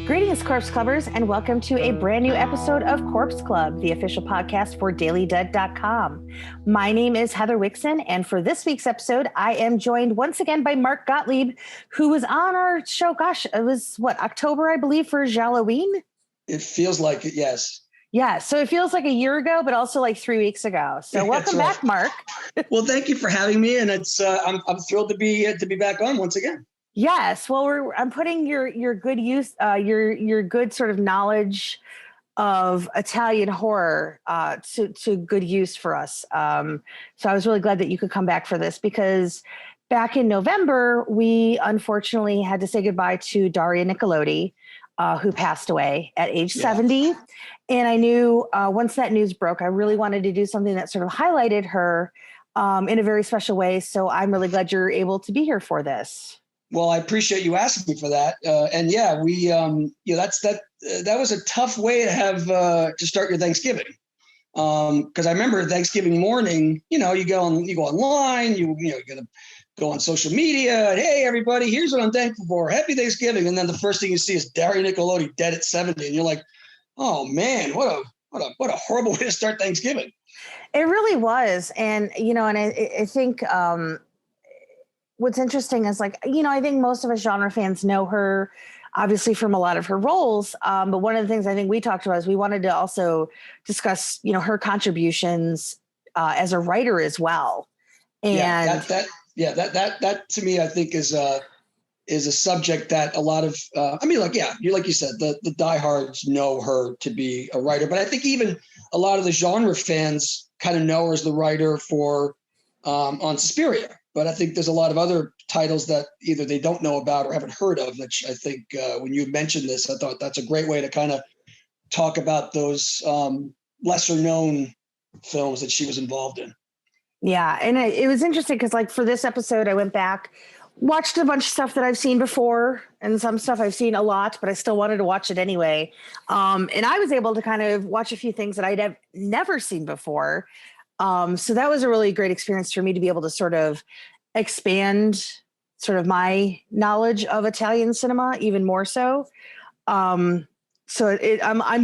Greetings, Corpse Clubbers, and welcome to a brand new episode of Corpse Club, the official podcast for DailyDead.com. My name is Heather Wixson, and for this week's episode, I am joined once again by Marc Gottlieb, who was on our show, it was, October, I believe, for Gialloween? It feels like it, yes. Yeah, so it feels like a year ago, but also like 3 weeks ago. So welcome back, Marc. Well, thank you for having me, and it's I'm thrilled to be back on once again. Yes, well, I'm putting your good use, your good sort of knowledge of Italian horror to good use for us. So I was really glad that you could come back for this, because back in November, we unfortunately had to say goodbye to Daria Nicolodi, who passed away at age 70. And I knew once that news broke, I really wanted to do something that sort of highlighted her in a very special way. So I'm really glad you're able to be here for this. Well, I appreciate you asking me for that. And yeah, we, that was a tough way to have to start your Thanksgiving. Because I remember Thanksgiving morning, you go online, you're going to go on social media and, hey, everybody, here's what I'm thankful for. Happy Thanksgiving. And then the first thing you see is Daria Nicolodi dead at 70. And you're like, oh man, what a horrible way to start Thanksgiving. It really was. And, I think, what's interesting is I think most of us genre fans know her obviously from a lot of her roles. But one of the things I think we talked about is we wanted to also discuss, her contributions as a writer as well. And that to me, I think is a subject that a lot of, like you said, the diehards know her to be a writer, but I think even a lot of the genre fans kind of know her as the writer for on Suspiria. But I think there's a lot of other titles that either they don't know about or haven't heard of, which I think when you mentioned this, I thought that's a great way to kind of talk about those lesser known films that she was involved in. Yeah. And it was interesting because for this episode, I went back, watched a bunch of stuff that I've seen before, and some stuff I've seen a lot, but I still wanted to watch it anyway. And I was able to kind of watch a few things that I'd have never seen before. So that was a really great experience for me to be able to sort of expand sort of my knowledge of Italian cinema even more so. I'm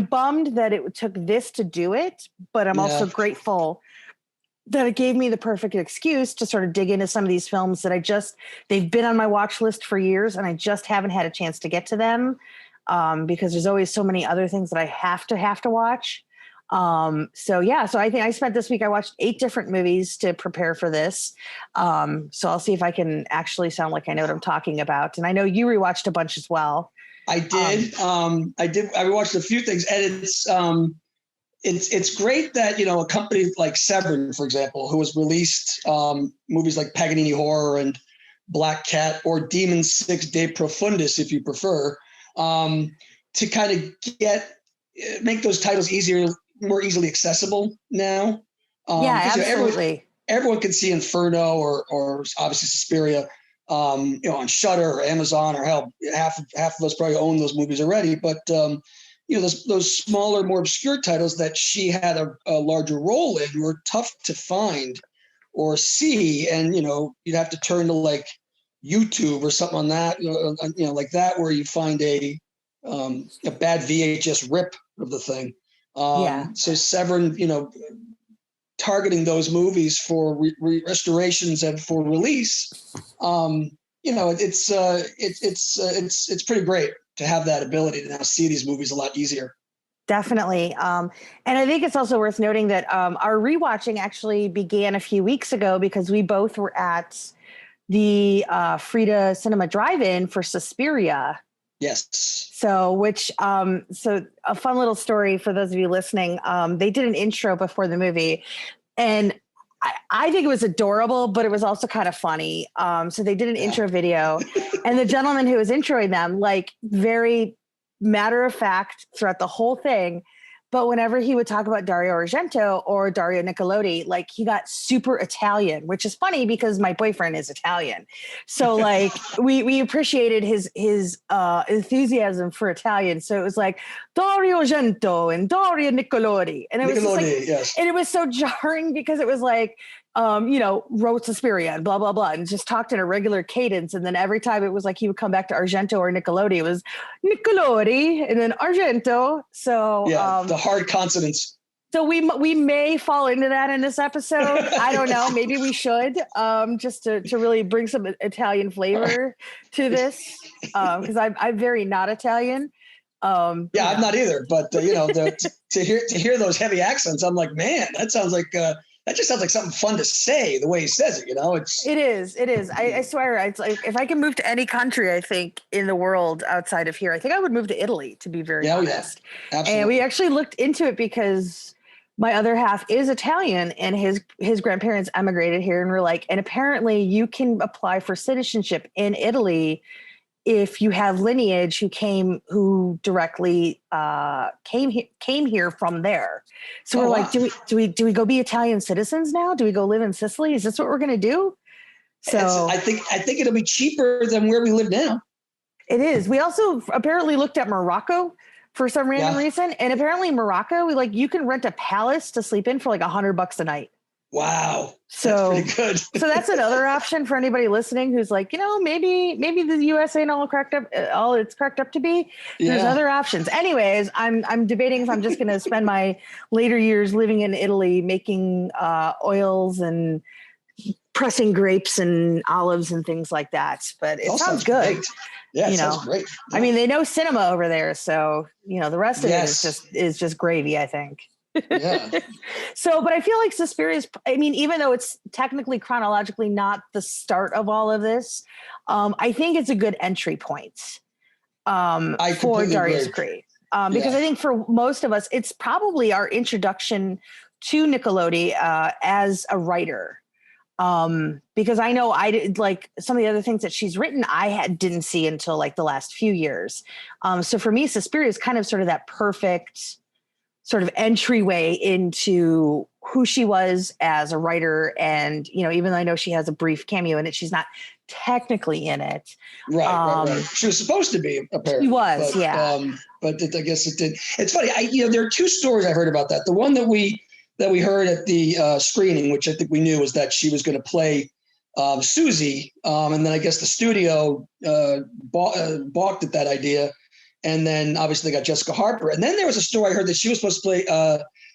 bummed that it took this to do it, but I'm also grateful that it gave me the perfect excuse to sort of dig into some of these films that they've been on my watch list for years, and I just haven't had a chance to get to them because there's always so many other things that I have to watch. So I think I spent this week, I watched 8 different movies to prepare for this. So I'll see if I can actually sound like I know what I'm talking about. And I know you rewatched a bunch as well. I did. I watched a few things, and it's great that, a company like Severin, for example, who has released movies like Paganini Horror and Black Cat or Demon 6 De Profundis, if you prefer, to kind of make those titles more easily accessible now. Absolutely. Everyone can see Inferno or obviously Suspiria, on Shudder or Amazon, or hell, half of us probably own those movies already. But those smaller, more obscure titles that she had a larger role in were tough to find or see, and you'd have to turn to like YouTube or something on that, like that, where you find a bad VHS rip of the thing. So Severin, targeting those movies for restorations and for release, it's pretty great to have that ability to now see these movies a lot easier. Definitely. And I think it's also worth noting that our rewatching actually began a few weeks ago because we both were at the Frida Cinema Drive-In for Suspiria. Yes. So a fun little story for those of you listening. They did an intro before the movie, and I think it was adorable, but it was also kind of funny. So they did an intro video, and the gentleman who was introing them, very matter of fact throughout the whole thing, But whenever he would talk about Dario Argento or Daria Nicolodi, like he got super Italian, which is funny because my boyfriend is Italian. So like we appreciated his enthusiasm for Italian. So it was like Dario Argento and Daria Nicolodi. And it was just like, yes. And it was so jarring because it was like wrote Suspiria and blah, blah, blah, and just talked in a regular cadence. And then every time it was like he would come back to Argento or Nicolodi, it was Nicolodi and then Argento. So the hard consonants. So we may fall into that in this episode. I don't know. Maybe we should, just to really bring some Italian flavor to this, because I'm very not Italian. I'm not either. But to hear those heavy accents, I'm like, man, that sounds like that just sounds like something fun to say. The way he says it, it is. I swear, it's like if I can move to any country, I think in the world outside of here, I think I would move to Italy. To be very honest, absolutely. And we actually looked into it because my other half is Italian and his grandparents emigrated here, and we're like, and apparently you can apply for citizenship in Italy if you have lineage who directly came here from there. So we're like, do we go be Italian citizens now? Do we go live in Sicily? Is this what we're going to do? So I think it'll be cheaper than where we live now. It is. We also apparently looked at Morocco for some random reason. And apparently in Morocco, you can rent a palace to sleep in for like $100 a night. Wow. So that's pretty good. So that's another option for anybody listening who's like, maybe the US ain't all it's cracked up to be. There's other options. Anyways, I'm debating if I'm just going to spend my later years living in Italy, making oils and pressing grapes and olives and things like that. But it sounds good. Great. Yeah, it sounds great. Yeah. I mean, they know cinema over there, so the rest of it is just gravy, I think. Yeah. But I feel like Suspiria is, even though it's technically chronologically not the start of all of this, I think it's a good entry point for Daria Nicolodi. Because I think for most of us, it's probably our introduction to Nicolodi as a writer. Because I know I did, like, some of the other things that she's written, didn't see until like the last few years. So for me, Suspiria is kind of sort of that perfect sort of entryway into who she was as a writer. And, even though I know she has a brief cameo in it, she's not technically in it. Right. She was supposed to be, apparently. She was, but I guess it did. It's funny. There are two stories I heard about that. The one that we heard at the screening, which I think we knew, was that she was going to play Susie. And then I guess the studio balked at that idea. And then obviously they got Jessica Harper. And then there was a story I heard that she was supposed to play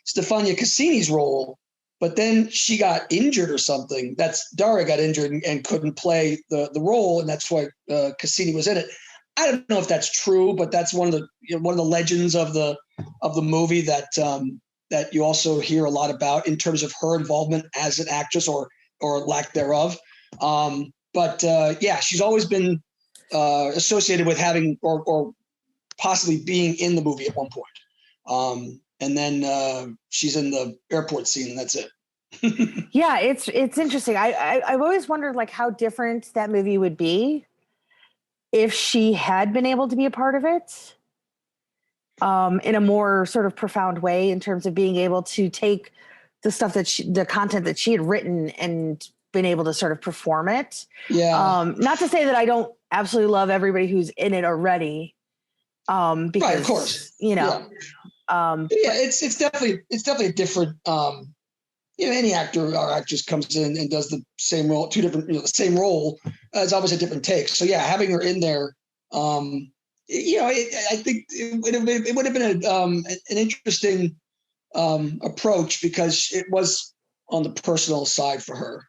Stefania Cassini's role, but then she got injured or something. Daria got injured and couldn't play the role, and that's why Cassini was in it. I don't know if that's true, but that's one of the legends of the movie that you also hear a lot about in terms of her involvement as an actress or lack thereof. But she's always been associated with having or possibly being in the movie at one point. And then she's in the airport scene, and that's it. Yeah, it's interesting. I've always wondered like how different that movie would be if she had been able to be a part of it in a more sort of profound way, in terms of being able to take the stuff the content that she had written and been able to sort of perform it. Yeah. Not to say that I don't absolutely love everybody who's in it already. Because, right, of course. It's definitely a different, any actor or actress comes in and does the same role, two different, the same role, is always a different take. So having her in there, I think it would have been an interesting approach, because it was on the personal side for her.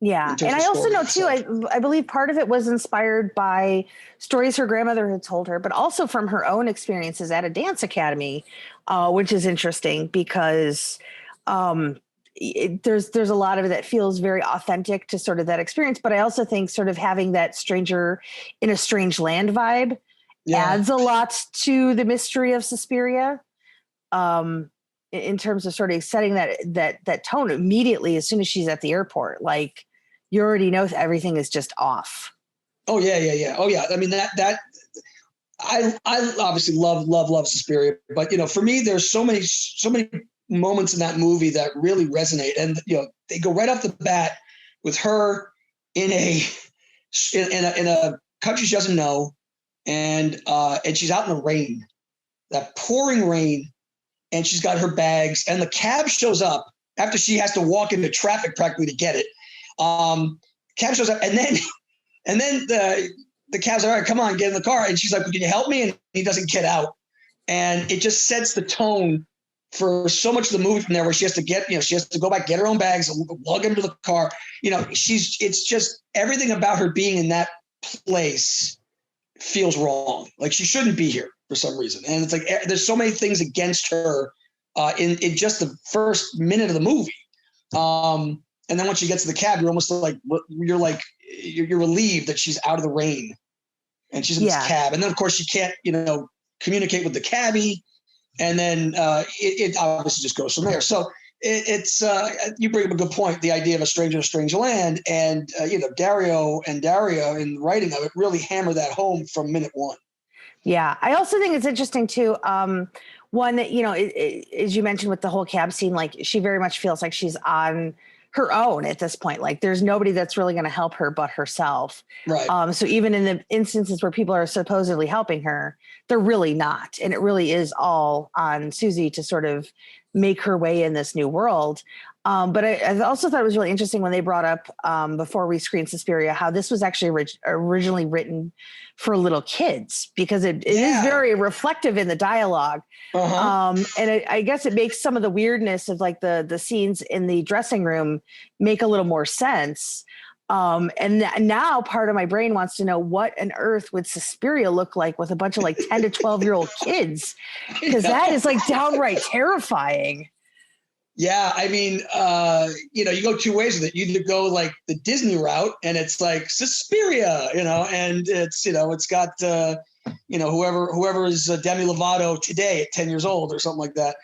Yeah. And I also know too, I believe part of it was inspired by stories her grandmother had told her, but also from her own experiences at a dance academy, which is interesting because there's a lot of it that feels very authentic to sort of that experience. But I also think sort of having that stranger in a strange land vibe adds a lot to the mystery of Suspiria. In terms of sort of setting that tone immediately as soon as she's at the airport, like you already know everything is just off. Oh yeah. Oh yeah. I mean that I obviously love Suspiria, but for me there's so many moments in that movie that really resonate, and they go right off the bat with her in a country she doesn't know, and she's out in the rain, that pouring rain. And she's got her bags, and the cab shows up, after she has to walk into traffic practically to get it. Cab shows up, and then the cab's like, all right, come on, get in the car. And she's like, well, can you help me? And he doesn't get out. And it just sets the tone for so much of the movie from there, where she has to go back, get her own bags, lug them to the car. It's just everything about her being in that place feels wrong. Like she shouldn't be here for some reason. And it's like, there's so many things against her in just the first minute of the movie. And then once she gets to the cab, you're almost like, you're relieved that she's out of the rain and she's in this cab. And then of course she can't, communicate with the cabbie. And then it obviously just goes from there. So it's you bring up a good point. The idea of a stranger in a strange land, and Dario and Daria in the writing of it really hammer that home from minute one. Yeah, I also think it's interesting too. One that as you mentioned with the whole cab scene, like she very much feels like she's on her own at this point. Like there's nobody that's really going to help her but herself. Right. So even in the instances where people are supposedly helping her, they're really not. And it really is all on Susie to sort of make her way in this new world. But I also thought it was really interesting when they brought up before we screened Suspiria, how this was actually originally written for little kids, because it is very reflective in the dialogue. And I guess it makes some of the weirdness of like the scenes in the dressing room make a little more sense. And now part of my brain wants to know what on earth would Suspiria look like with a bunch of like 10 to 12-year-old kids, because that is like downright terrifying. Yeah, I mean, you go two ways with it. You either go like the Disney route, and it's like Suspiria, and it's it's got whoever is Demi Lovato today at 10 years old or something like that,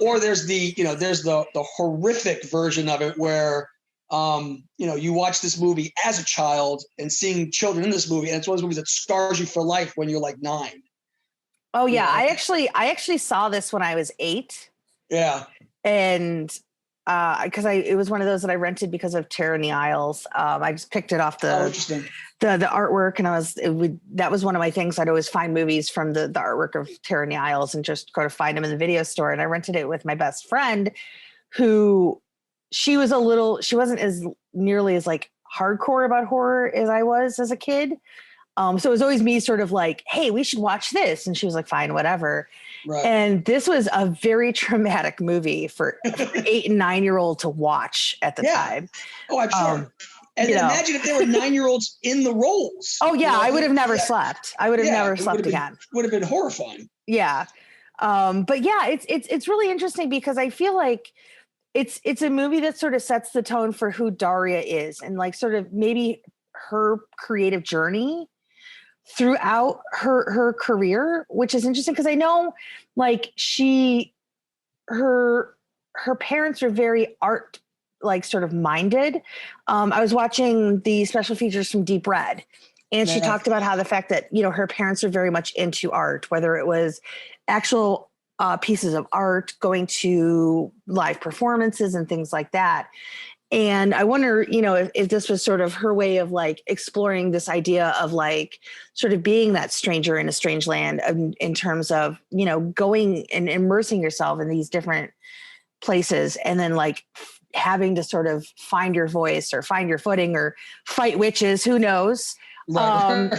or there's the horrific version of it where you watch this movie as a child and seeing children in this movie, and it's one of those movies that scars you for life when you're like 9. Oh yeah, I actually saw this when I was 8. Yeah. And because it was one of those that I rented because of Terror in the Aisles. I just picked it off the artwork, and that was one of my things. I'd always find movies from the artwork of Terror in the Aisles and just go to find them in the video store. And I rented it with my best friend, who she wasn't as nearly as like hardcore about horror as I was as a kid. So it was always me sort of like, hey, we should watch this. And she was like, fine, whatever. Right. And this was a very traumatic movie for 8 and 9-year-old to watch at the time. Oh, I'm sure. And imagine if there were 9-year-olds in the roles. Oh yeah. I would have never slept. I would have never slept again. Would have been horrifying. Yeah. But yeah, it's really interesting because I feel like it's a movie that sort of sets the tone for who Daria is, and like sort of maybe her creative journey throughout her career, which is interesting because I know like her parents are very art like sort of minded. I was watching the special features from Deep Red, and she talked about how the fact that her parents are very much into art, whether it was actual pieces of art, going to live performances and things like that. And I wonder, if this was sort of her way of like exploring this idea of like sort of being that stranger in a strange land in terms of, going and immersing yourself in these different places, and then like having to sort of find your voice or find your footing or fight witches, who knows? Right.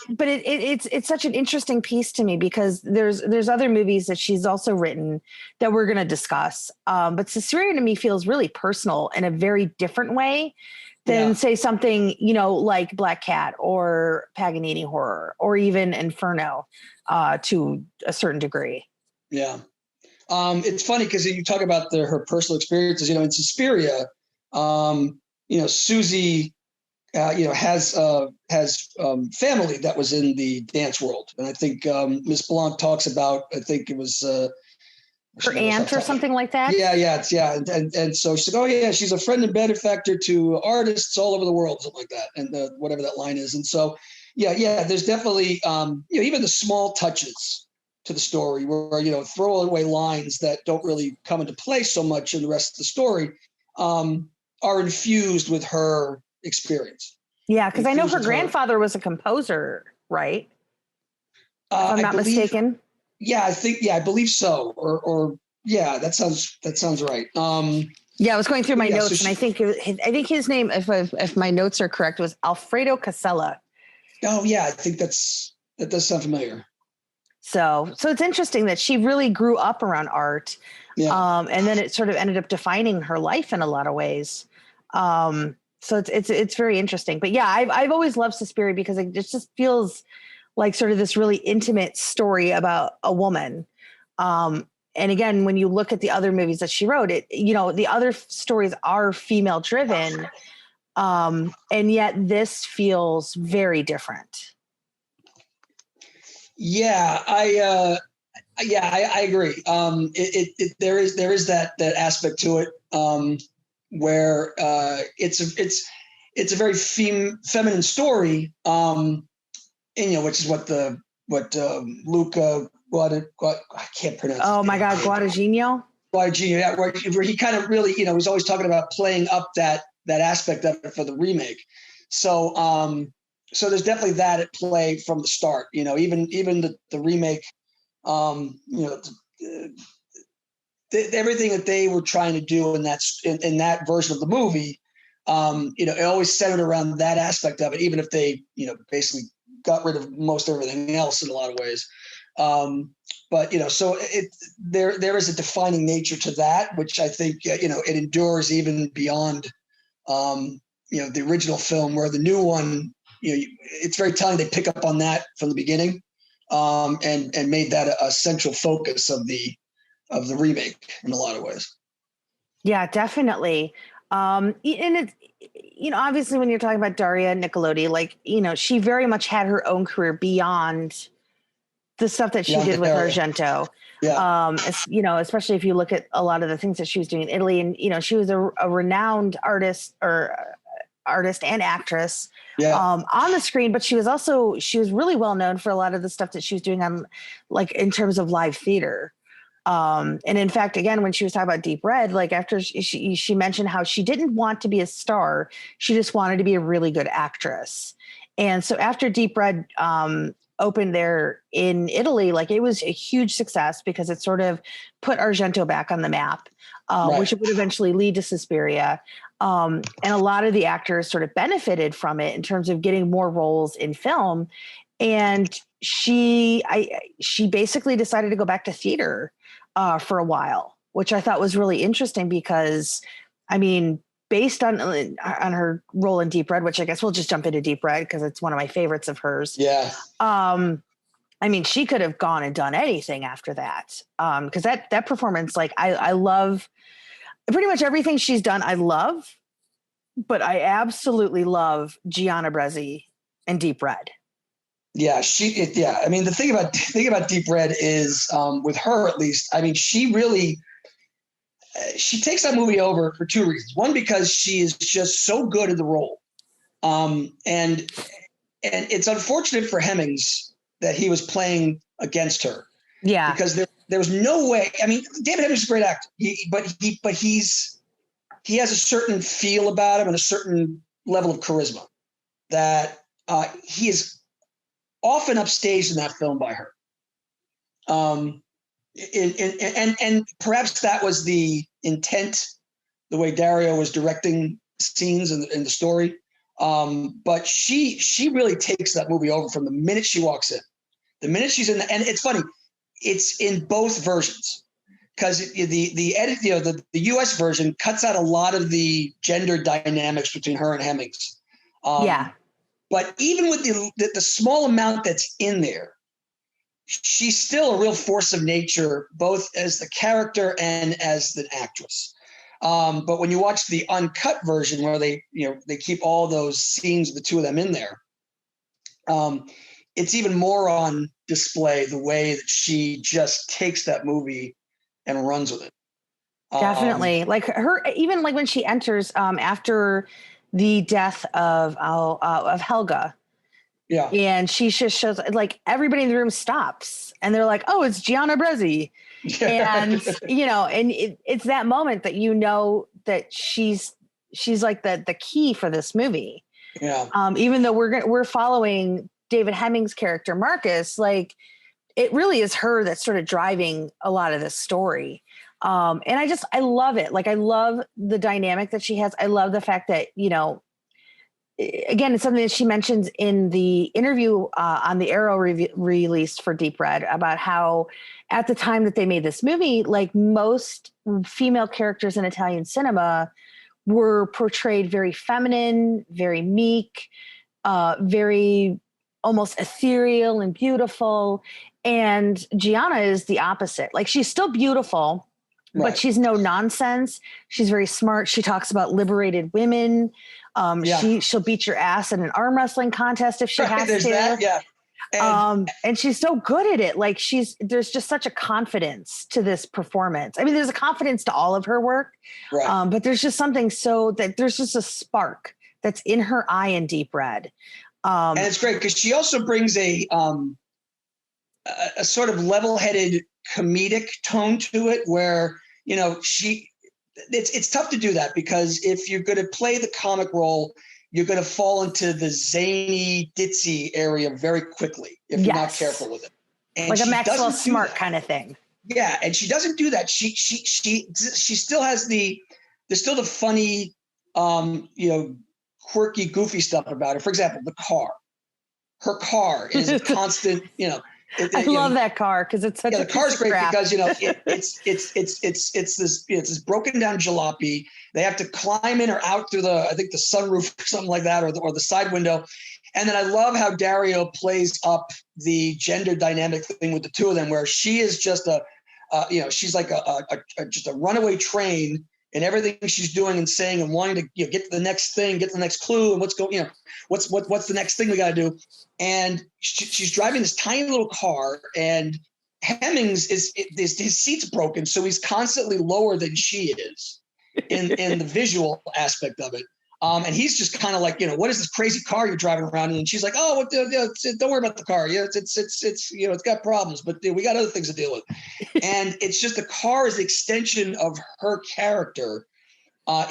But it's such an interesting piece to me because there's other movies that she's also written that we're going to discuss. But Suspiria to me feels really personal in a very different way than say something, like Black Cat or Paganini horror or even Inferno, to a certain degree. Yeah. It's funny because you talk about her personal experiences, in Suspiria, Susie, has family that was in the dance world. And I think Miss Blanc talks about, I think it was her aunt or something like that. Yeah. And so she's like, oh yeah, she's a friend and benefactor to artists all over the world, something like that. And whatever that line is. And so, there's definitely, even the small touches to the story where, throwaway lines that don't really come into play so much in the rest of the story are infused with her experience. Yeah, because I know her grandfather was a composer, right? If I'm not mistaken. Yeah, I believe so. Or Yeah, that sounds right. Yeah, I was going through my Yeah, notes, so and I think his name, if my notes are correct, was Alfredo Casella. oh yeah, I think that does sound familiar. So it's interesting that she really grew up around art, Yeah. and then it sort of ended up defining her life in a lot of ways. So it's very interesting. But yeah, I've always loved Suspiria because it just feels like sort of this really intimate story about a woman. And again, when you look at the other movies that she wrote, the other stories are female driven, and yet this feels very different. Yeah, I agree. There is that aspect to it, where it's a very feminine story, and which is what Luca I can't pronounce. Oh my God, Guadagnino. Guadagnino, yeah, where he kind of really, he's always talking about playing up that aspect of it for the remake. So so there's definitely that at play from the start. Even the remake, everything that they were trying to do in that version of the movie, it always centered around that aspect of it, even if they, basically got rid of most everything else in a lot of ways. But so there is a defining nature to that, which I think it endures even beyond the original film, where the new one, it's very telling they pick up on that from the beginning, and made that a central focus of the remake in a lot of ways. Yeah, definitely. And it's, obviously when you're talking about Daria Nicolodi, like, she very much had her own career beyond the stuff that she did with Argento. Yeah. Especially if you look at a lot of the things that she was doing in Italy, and she was a renowned artist and actress, yeah. On the screen, but she was really well known for a lot of the stuff that she was doing on, like, in terms of live theater. And in fact, again, when she was talking about Deep Red, like, after she mentioned how she didn't want to be a star, she just wanted to be a really good actress. And so after Deep Red opened there in Italy, like, it was a huge success because it sort of put Argento back on the map, Right. which would eventually lead to Suspiria. And a lot of the actors sort of benefited from it in terms of getting more roles in film. And she basically decided to go back to theater for a while, which I thought was really interesting because, I mean, based on her role in Deep Red, which I guess we'll just jump into Deep Red because it's one of my favorites of hers. Yeah. I mean, she could have gone and done anything after that. Because that performance, like, I love pretty much everything she's done. I love, but I absolutely love Gianna Brezzi in Deep Red. Yeah, I mean, the thing about Deep Red is, with her at least, I mean, she really she takes that movie over for two reasons. One, because she is just so good at the role, and it's unfortunate for Hemmings that he was playing against her. Yeah, because there was no way. I mean, David Hemmings is a great actor, but he has a certain feel about him and a certain level of charisma that he is often upstaged in that film by her. And perhaps that was the intent, the way Dario was directing scenes in the story. But she really takes that movie over from the minute she walks in. The minute she's in, and it's funny, it's in both versions, because the edit, the U.S. version cuts out a lot of the gender dynamics between her and Hemmings. Yeah. But even with the small amount that's in there, she's still a real force of nature, both as the character and as the actress. But when you watch the uncut version, where they keep all those scenes of the two of them in there, it's even more on display, the way that she just takes that movie and runs with it. Definitely. Like her, even like when she enters after the death of Helga. Yeah. And she just shows, like, everybody in the room stops and they're like, oh, it's Gianna Brezzi. And, and it's that moment that that she's like the key for this movie. Yeah. Even though we're following David Hemmings' character, Marcus, like, it really is her that's sort of driving a lot of this story. And I love it. Like, I love the dynamic that she has. I love the fact that, again, it's something that she mentions in the interview on the Arrow release for Deep Red about how at the time that they made this movie, like most female characters in Italian cinema were portrayed very feminine, very meek, very almost ethereal and beautiful. And Gianna is the opposite. Like, she's still beautiful, Right. but she's no nonsense. She's very smart. She talks about liberated women. She'll beat your ass in an arm wrestling contest if she has There's to. that, yeah. And she's so good at it. Like, there's just such a confidence to this performance. I mean, there's a confidence to all of her work, right. But there's just something there's just a spark that's in her eye in Deep Red. And it's great because she also brings a sort of level-headed comedic tone to it where, it's tough to do that because if you're going to play the comic role, you're going to fall into the zany, ditzy area very quickly if you're not careful with it. And like a Maxwell Smart kind of thing. Yeah, and she doesn't do that. She still has there's still the funny, quirky, goofy stuff about her. For example, the car. Her car is a constant, I love that car because it's such a the car's great crap. because it's this broken down jalopy. They have to climb in or out through the sunroof or something like that, or the side window. And then I love how Dario plays up the gender dynamic thing with the two of them, where she is just she's like just a runaway train in everything she's doing and saying and wanting to get to the next thing, get to the next clue, and what's the next thing we got to do. And she's driving this tiny little car, and Hemmings his seat's broken, so he's constantly lower than she is in the visual aspect of it. And he's just kind of like, what is this crazy car you're driving around in? And she's like, oh, don't worry about the car. Yeah, it's got problems, but we got other things to deal with. And it's just the car is the extension of her character,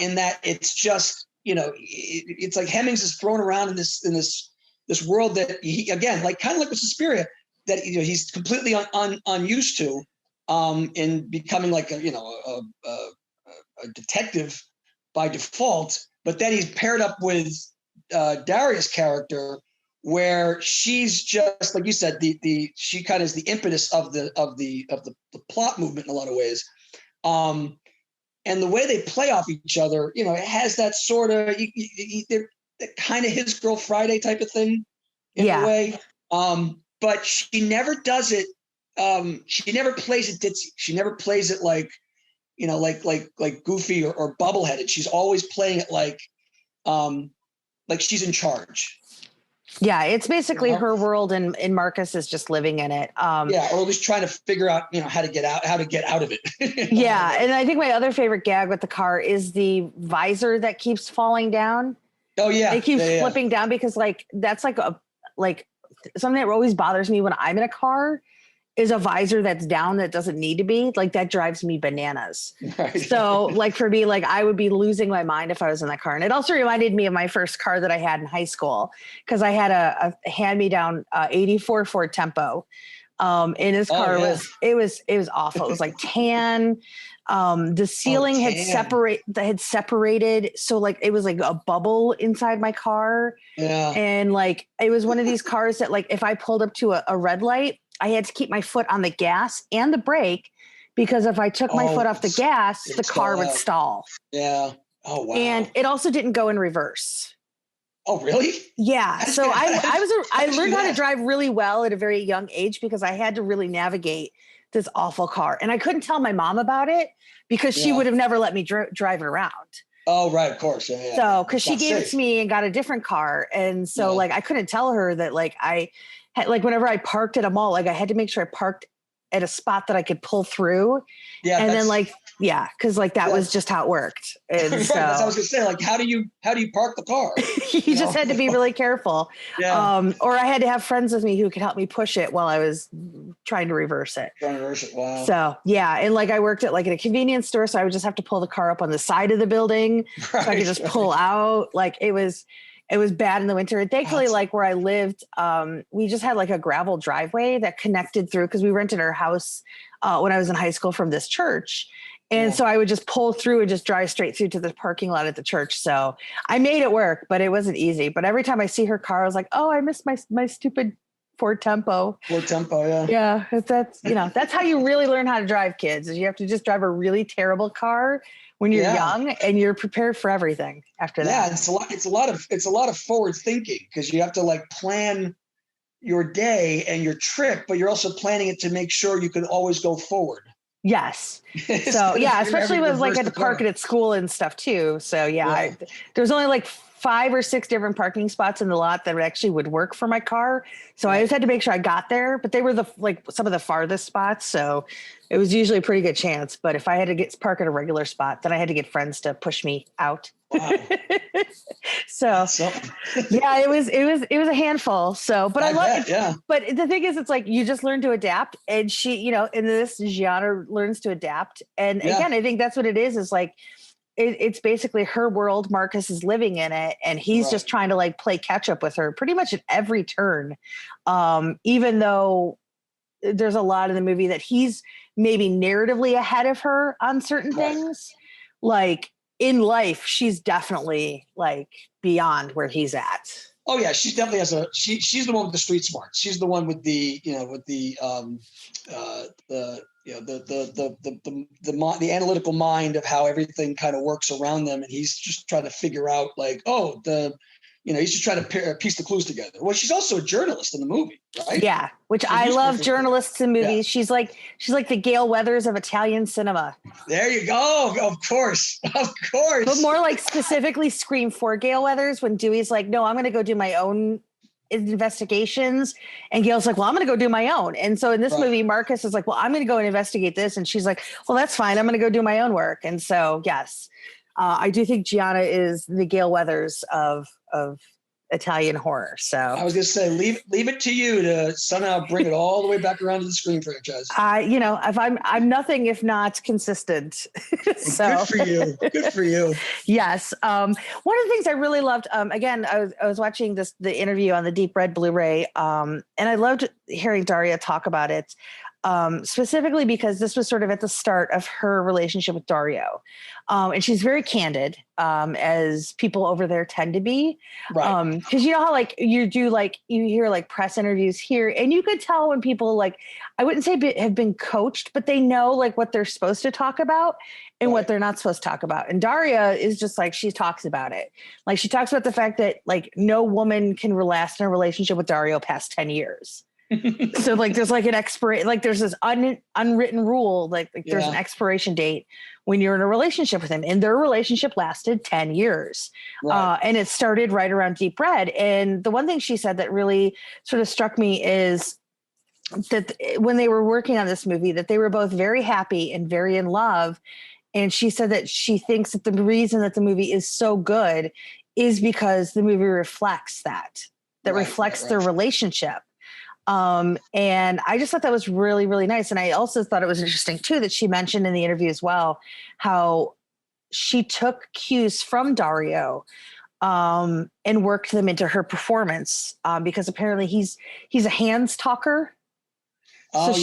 in that it's just, it's like Hemmings is thrown around in this world that he, again, like kind of like with Suspiria, that he's completely unused to, in becoming like a detective by default. But then he's paired up with Daria's character, where she's just like you said, she kind of is the impetus of the plot movement in a lot of ways, and the way they play off each other, it has that sort of they're kind of His Girl Friday type of thing in a way, but she never does it. She never plays it ditzy. She never plays it like goofy or bubbleheaded. She's always playing it like she's in charge. Yeah, it's basically her world, and Marcus is just living in it. Or at least trying to figure out, how to get out of it. Yeah, and I think my other favorite gag with the car is the visor that keeps falling down. Oh yeah, it keeps flipping down because that's something that always bothers me when I'm in a car. Is a visor that's down that doesn't need to be, like, that drives me bananas. Right. So like for me, like I would be losing my mind if I was in that car. And it also reminded me of my first car that I had in high school, because I had a hand-me-down 84 Ford Tempo. And his car was awful. It was like tan. The ceiling had separated. So like, it was like a bubble inside my car. Yeah. And like, it was one of these cars that, like, if I pulled up to a red light, I had to keep my foot on the gas and the brake, because if I took my foot off the gas, the car would stall. Yeah. Oh, wow. And it also didn't go in reverse. Oh, really? Yeah. So I learned how to drive really well at a very young age, because I had to really navigate this awful car. And I couldn't tell my mom about it because she would have never let me drive it around. Oh, right. Of course. Yeah. So, because she gave it to me and got a different car. And so like, I couldn't tell her that, like, whenever I parked at a mall, like I had to make sure I parked at a spot that I could pull through. Yeah. And then cause like that was just how it worked. And right, so that's what I was gonna say. Like, how do you park the car? You just had to be really careful. Yeah. Or I had to have friends with me who could help me push it while I was trying to reverse it. Wow. So yeah. And like I worked at a convenience store. So I would just have to pull the car up on the side of the building so I could just pull out. Like it was bad in the winter. And thankfully, like where I lived, we just had like a gravel driveway that connected through, because we rented our house when I was in high school from this church. And so I would just pull through and just drive straight through to the parking lot at the church. So I made it work, but it wasn't easy. But every time I see her car, I was like, oh, I miss my stupid Ford Tempo. Ford Tempo, yeah. Yeah, that's how you really learn how to drive, kids, is you have to just drive a really terrible car when you're young, and you're prepared for everything after that. Yeah, it's a lot of forward thinking, because you have to like plan your day and your trip, but you're also planning it to make sure you can always go forward. Yes. So yeah, especially with like at the park at school and stuff too. So there's only like 5 or 6 different parking spots in the lot that actually would work for my car. So I just had to make sure I got there, but they were some of the farthest spots. So it was usually a pretty good chance. But if I had to park at a regular spot, then I had to get friends to push me out. Wow. So yeah, it was a handful. So, but I love it. Yeah. But the thing is, it's like, you just learn to adapt, and she, in this, Gianna learns to adapt. And again, I think that's what it is like, it's basically her world. Marcus is living in it, and he's just trying to like play catch up with her pretty much at every turn. Even though there's a lot of the movie that he's maybe narratively ahead of her on certain things, like in life, she's definitely like beyond where he's at. Oh yeah, she definitely has she's the one with the street smarts. She's the one with the analytical mind of how everything kind of works around them, and he's just trying to figure out like, he's just trying to piece the clues together. Well, she's also a journalist in the movie, right? Yeah, which I love journalists in movies. Yeah. She's like the Gale Weathers of Italian cinema. There you go. Of course. But more like specifically Scream 4 Gale Weathers, when Dewey's like, no, I'm going to go do my own investigations, and Gail's like, well, I'm going to go do my own. And so in this movie, Marcus is like, well, I'm going to go and investigate this, and she's like, well, that's fine, I'm going to go do my own work. And so yes, I do think Gianna is the Gale Weathers of Italian horror. So I was going to say, leave it to you to somehow bring it all the way back around to the Scream franchise. If I'm nothing if not consistent. So Good for you. Yes. One of the things I really loved, again, I was watching the interview on the Deep Red Blu-ray, and I loved hearing Daria talk about it. Specifically because this was sort of at the start of her relationship with Dario. And she's very candid, as people over there tend to be. Right. Because you know how like you hear like press interviews here, and you could tell when people like, I wouldn't say have been coached, but they know like what they're supposed to talk about and what they're not supposed to talk about. And Daria is just like, she talks about it. Like she talks about the fact that like no woman can last in a relationship with Dario past 10 years. So like there's like there's this unwritten rule, like there's an expiration date when you're in a relationship with him, and their relationship lasted 10 years. Right. And it started right around Deep Red. And the one thing she said that really sort of struck me is that when they were working on this movie, that they were both very happy and very in love. And she said that she thinks that the reason that the movie is so good is because the movie reflects reflects their relationship. And I just thought that was really, really nice. And I also thought it was interesting too, that she mentioned in the interview as well, how she took cues from Dario, and worked them into her performance, because apparently he's a hands talker. Oh,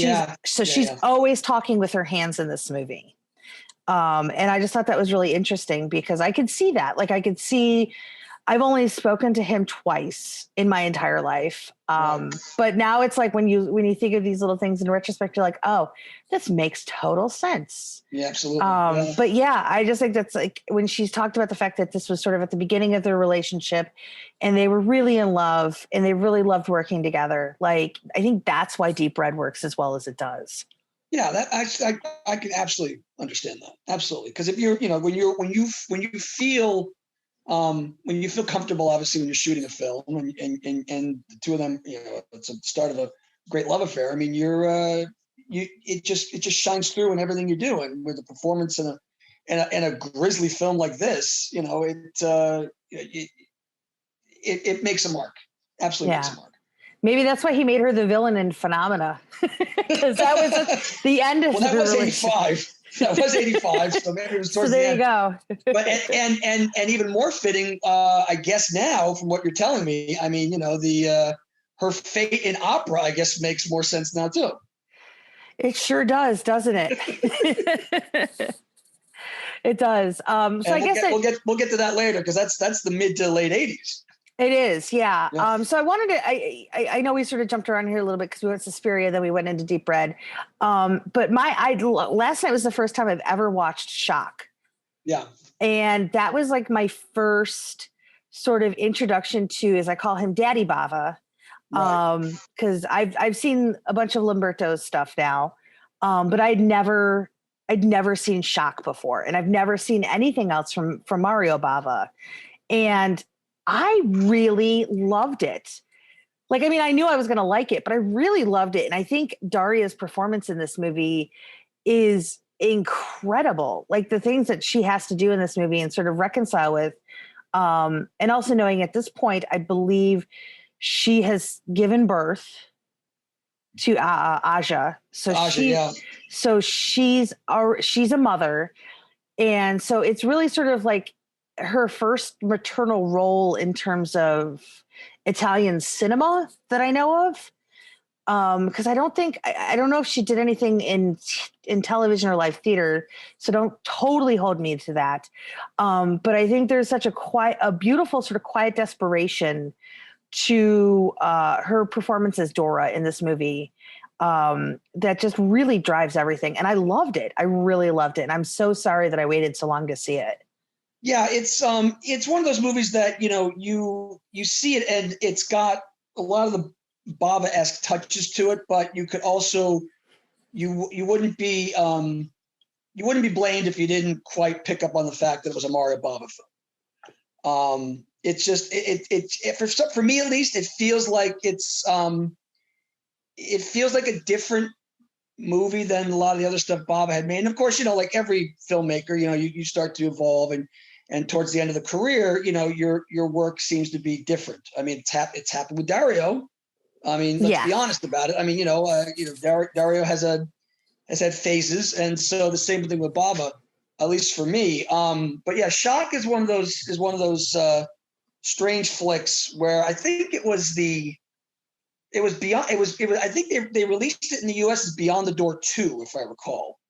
she's always talking with her hands in this movie. And I just thought that was really interesting, because I could see that, I've only spoken to him twice in my entire life. But now it's like when you think of these little things in retrospect, you're like, oh, this makes total sense. Yeah, absolutely. But yeah, I just think that's like when she's talked about the fact that this was sort of at the beginning of their relationship and they were really in love and they really loved working together. Like, I think that's why Deep Red works as well as it does. Yeah, that I can absolutely understand that. Absolutely. Because if you're, when you feel comfortable, obviously, when you're shooting a film, and the two of them, it's a start of a great love affair. I mean, it just shines through in everything you do, and with the performance in a grisly film like this, it makes a mark. Absolutely makes a mark. Maybe that's why he made her the villain in Phenomena, because that was the end of that was 85. That was 85, so maybe it was towards the end. So there you go. But and even more fitting, I guess now from what you're telling me, I mean, her fate in opera, I guess, makes more sense now too. It sure does, doesn't it? It does. So I guess we'll get to that later because that's the mid to late 80s. it is, yeah. Yeah. So I wanted to. I know we sort of jumped around here a little bit because we went to Suspiria, then we went into Deep Red. But last night was the first time I've ever watched Shock. Yeah. And that was like my first sort of introduction to, as I call him, Daddy Bava. Right. Because I've seen a bunch of Lamberto's stuff now, but I'd never seen Shock before, and I've never seen anything else from Mario Bava, and I really loved it. Like, I mean, I knew I was going to like it, but I really loved it, and I think Daria's performance in this movie is incredible. Like the things that she has to do in this movie and sort of reconcile with, and also knowing at this point, I believe she has given birth to Aja. So she's a mother. And so it's really sort of like her first maternal role in terms of Italian cinema that I know of. Because I don't know if she did anything in television or live theater, so don't totally hold me to that. But I think there's such a beautiful sort of quiet desperation to her performance as Dora in this movie, that just really drives everything. And I loved it. I really loved it. And I'm so sorry that I waited so long to see it. Yeah, it's one of those movies that, you see it and it's got a lot of the Bava-esque touches to it, but you could also you wouldn't be blamed if you didn't quite pick up on the fact that it was a Mario Bava film. It's just for me at least, it feels like a different movie than a lot of the other stuff Bava had made. And of course, like every filmmaker, you start to evolve and towards the end of the career, your work seems to be different. I mean, it's happened with Dario. I mean, let's be honest about it. I mean, Dario has had phases, and so the same thing with Bava, at least for me. But yeah, Shock is one of those strange flicks where I think I think they released it in the US as Beyond the Door 2, if I recall.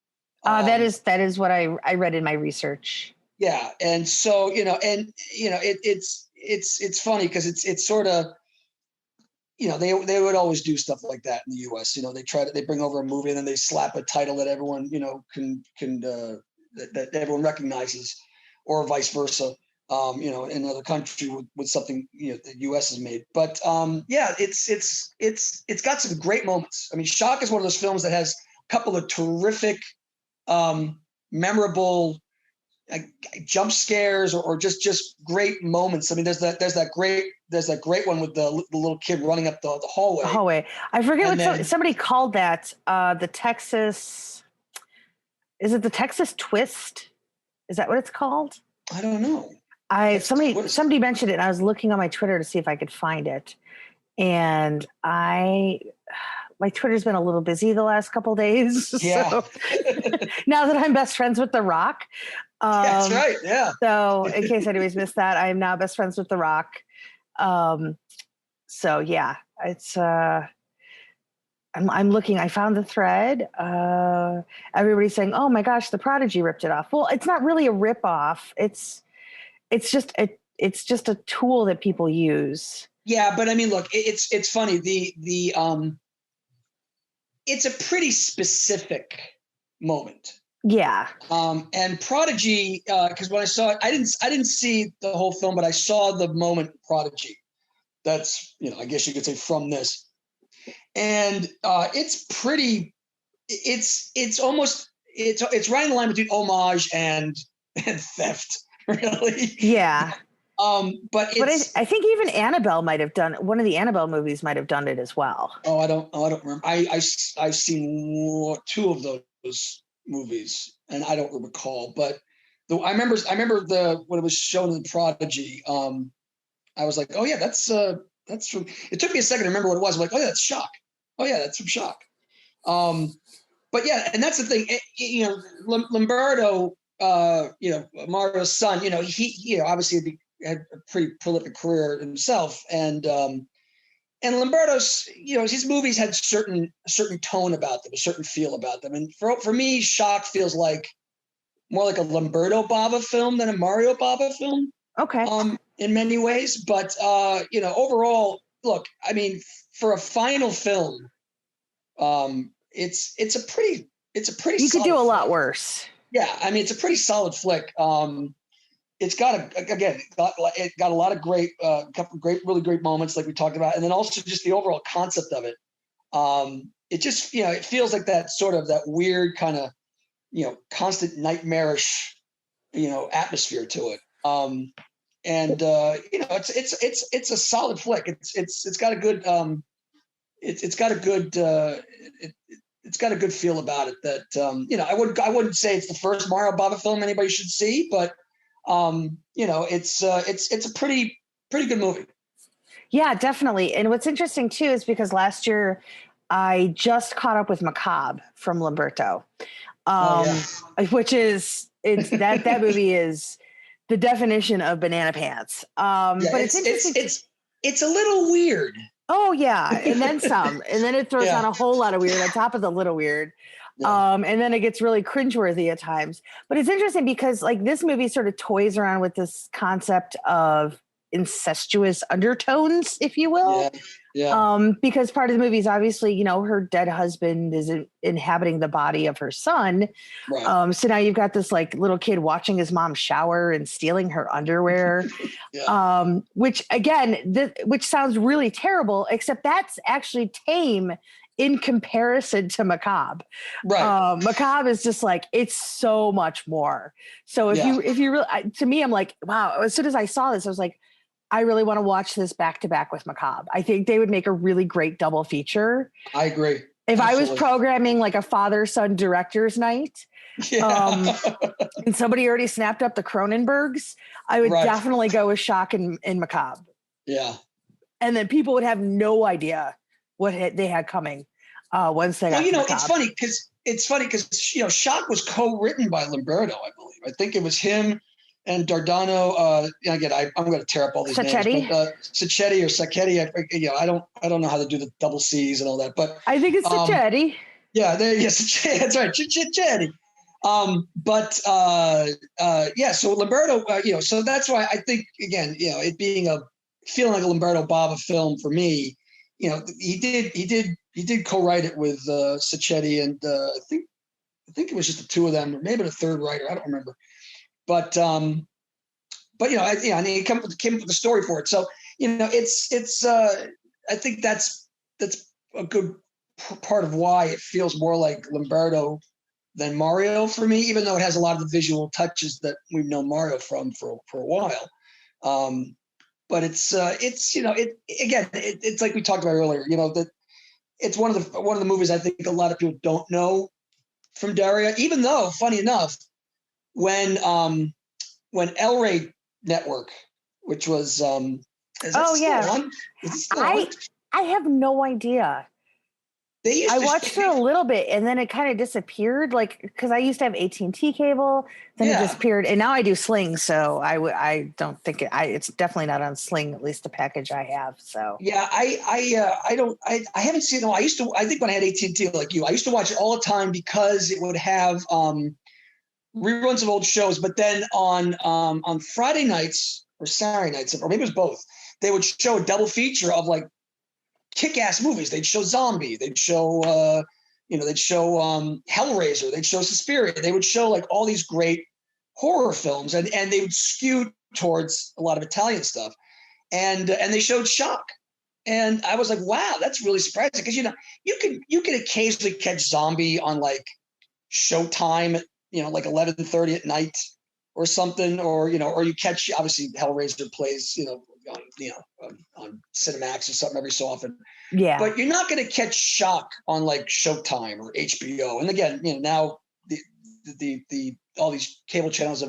That is what I read in my research. Yeah. And so, it's funny because it's sort of, they would always do stuff like that in the US. They bring over a movie and then they slap a title that everyone, that everyone recognizes, or vice versa. In another country with something the U.S. has made, but it's got some great moments. I mean, Shock is one of those films that has a couple of terrific, memorable jump scares or just great moments. I mean, there's that great one with the little kid running up the hallway. Hallway. I forget what somebody called that. The Texas. Is it the Texas Twist? Is that what it's called? I don't know. Somebody mentioned it, and I was looking on my Twitter to see if I could find it. And my Twitter's been a little busy the last couple of days. Yeah. So now that I'm best friends with The Rock. That's right. Yeah. So in case anybody's missed that, I am now best friends with The Rock. So yeah, it's I'm looking. I found the thread. Everybody's saying, "Oh my gosh, The Prodigy ripped it off." Well, it's not really a rip off. It's just a tool that people use. Yeah, but I mean, look, it's funny. It's a pretty specific moment. Yeah. And Prodigy, because when I saw it, I didn't see the whole film, but I saw the moment Prodigy. That's I guess you could say from this, and it's pretty. It's almost it's right in the line between homage and theft. Really? Yeah. But I think even Annabelle might have done one of the Annabelle movies might have done it as well. I don't remember. I've seen 2 of those movies and I don't recall, but I remember when it was shown in Prodigy. I was like, oh yeah, that's from. It took me a second to remember what it was. I'm like, oh yeah, that's Shock. Oh yeah, that's from Shock. But yeah, and that's the thing. Lamberto. Mario's son, he obviously had a pretty prolific career himself. And Lamberto's, his movies had a certain tone about them, a certain feel about them. And for me, Shock feels like more like a Lamberto Bava film than a Mario Bava film. Okay. In many ways, but overall, look, I mean, for a final film, it's a pretty You could do a lot flick. worse. Yeah, I mean, it's a pretty solid flick. It's got it got a lot of great, really great moments, like we talked about, and then also just the overall concept of it. It just, it feels like that sort of that weird kind of, constant nightmarish, atmosphere to it. It's a solid flick. It's got a good, it's got a good, it's got a good feel about it that, I wouldn't say it's the first Mario Bava film anybody should see, but, it's a pretty good movie. Yeah, definitely. And what's interesting too is because last year I just caught up with Macabre from Lamberto, which is that movie is the definition of banana pants. But it's interesting. It's a little weird. Oh yeah, and then some, and then it throws on a whole lot of weird on top of the little weird. And then it gets really cringeworthy at times. But it's interesting because like this movie sort of toys around with this concept of incestuous undertones, if you will. Because part of the movie is obviously, her dead husband is inhabiting the body of her son. Right. So now you've got this like little kid watching his mom shower and stealing her underwear, which again, which sounds really terrible, except that's actually tame in comparison to Macabre. Right. Macabre is just like, it's so much more. So if you really, to me, I'm like, wow, as soon as I saw this, I was like, I really want to watch this back to back with Macabre. I think they would make a really great double feature. I agree. If I was programming like a father-son director's night, and somebody already snapped up the Cronenbergs, I would definitely go with Shock and Macabre. Yeah. And then people would have no idea what they had coming once they got to Macabre. It's funny because Shock was co-written by Lamberto, I believe. I think it was him and Dardano. Again, I'm going to tear up all these names. But, Sacchetti or Sacchetti. I don't know how to do the double C's and all that. But I think it's Sacchetti. Sacchetti. That's right, Sacchetti. So Lamberto. So that's why I think again, it being feeling like a Lamberto Bava film for me. He did co-write it with Sacchetti and I think it was just the two of them, or maybe the third writer. I don't remember. But he came up with the story for it. So it's I think that's a good part of why it feels more like Lamberto than Mario for me, even though it has a lot of the visual touches that we've known Mario from for a while. But it's like we talked about earlier. That it's one of the movies I think a lot of people don't know from Daria, even though, funny enough, when El Rey Network, which was on? I have no idea. I watched it a little bit and then it kind of disappeared, like because I used to have AT&T cable, then it disappeared, and now I do Sling, so I don't think it's definitely not on Sling, at least the package I have. So I haven't seen it. I think when I had AT&T like you, I used to watch it all the time because it would have reruns of old shows, but then on Friday nights or Saturday nights, or maybe it was both, they would show a double feature of like kick-ass movies. They'd show Zombie, they'd show Hellraiser, they'd show Suspiria, they would show like all these great horror films, and they would skew towards a lot of Italian stuff, and they showed Shock, and I was like, wow, that's really surprising, because you can occasionally catch Zombie on like Showtime, like 11:30 at night or something, or you catch, obviously Hellraiser plays on Cinemax or something every so often. Yeah. But you're not going to catch Shock on like Showtime or HBO. And again, now the all these cable channels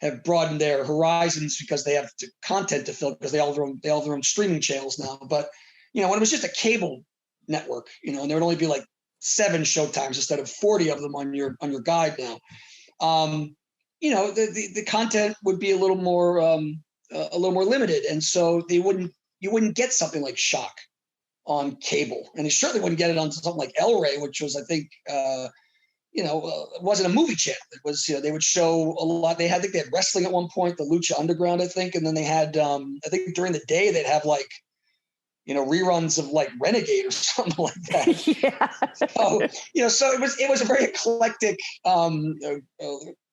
have broadened their horizons because they have content to fill, because they all have their own streaming channels now. But when it was just a cable network, and there would only be like 7 Showtimes instead of 40 of them on your guide now. The content would be a little more limited, and so you wouldn't get something like Shock on cable, and you certainly wouldn't get it on something like El Rey, which was, I think, it wasn't a movie channel. It was, they would show a lot. I think they had wrestling at one point, the Lucha Underground, I think. And then they had, I think during the day they'd have like, reruns of like Renegade or something like that. Yeah. So it was a very eclectic,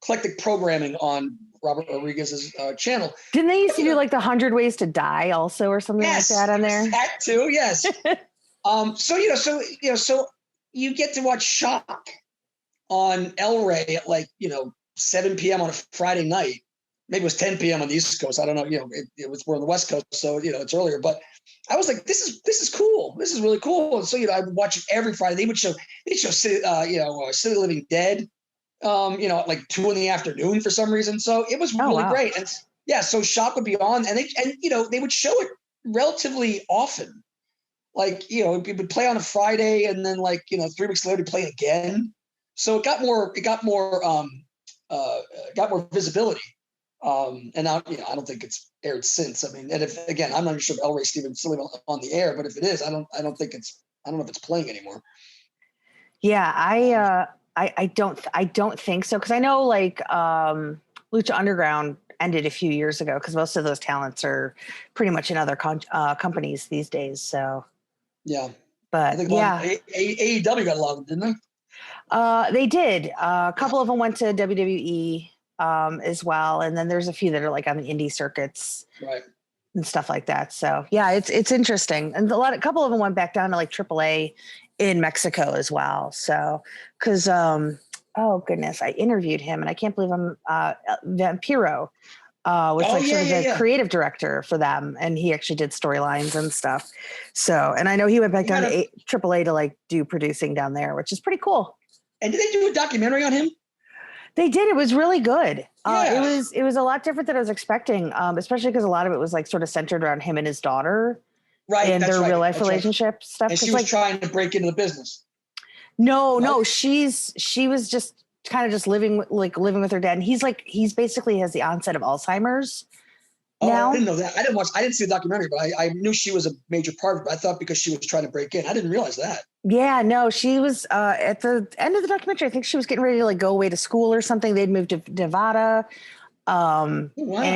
eclectic programming on Robert Rodriguez's channel. Didn't they used to do like the 100 Ways to Die also or something like that on there? That too, yes. So you get to watch Shock on El Rey at like 7 p.m. on a Friday night. Maybe it was 10 p.m. on the East Coast. I don't know. It was more on the West Coast, so it's earlier. But I was like, this is cool. This is really cool. And so I would watch it every Friday. They'd show City of the Living Dead, at like 2 p.m. for some reason. So it was really great. And yeah, so Shock would be on, and they would show it relatively often. Like it would play on a Friday, and then 3 weeks later, it'd play again. So it got more visibility. And now, I don't think it's aired since. I mean, and I'm not even sure if El Rey Stephen's still on the air, but if it is, I don't know if it's playing anymore. Yeah, I don't think so. Cause I know Lucha Underground ended a few years ago, because most of those talents are pretty much in other companies these days. So yeah, but I think AEW got a lot of them, didn't they? They did. A couple of them went to WWE. As well, and then there's a few that are like on the indie circuits, right, and stuff like that. So yeah, it's interesting, and a couple of them went back down to like AAA in Mexico as well. So because oh goodness, I interviewed him, and I can't believe I'm Vampiro was the creative director for them, and he actually did storylines and stuff. So, and I know he went back down to AAA to like do producing down there, which is pretty cool. And did they do a documentary on him? They did. It was really good. It was a lot different than I was expecting, especially because a lot of it was like sort of centered around him and his daughter, right? And their real life relationship stuff. And she was trying to break into the business. No, she was just kind of just living with her dad. And he's basically has the onset of Alzheimer's. Now. I didn't know that. I didn't see the documentary, but I knew she was a major part of it. But I thought because she was trying to break in. I didn't realize that. Yeah, no, she was at the end of the documentary. I think she was getting ready to like go away to school or something. They'd moved to Nevada. And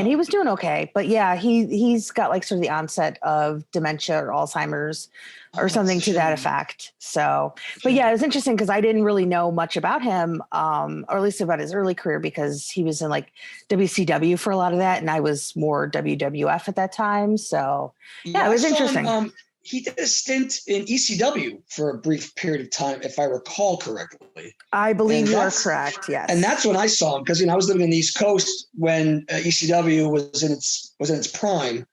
he was doing okay. But yeah, he's got like sort of the onset of dementia or Alzheimer's or something to that effect. So, but yeah, it was interesting because I didn't really know much about him, or at least about his early career, because he was in like WCW for a lot of that. And I was more WWF at that time. So yeah, it was interesting. He did a stint in ECW for a brief period of time, if I recall correctly. I believe you are correct. Yes. And that's when I saw him, because I was living in the East Coast when ECW was in its prime.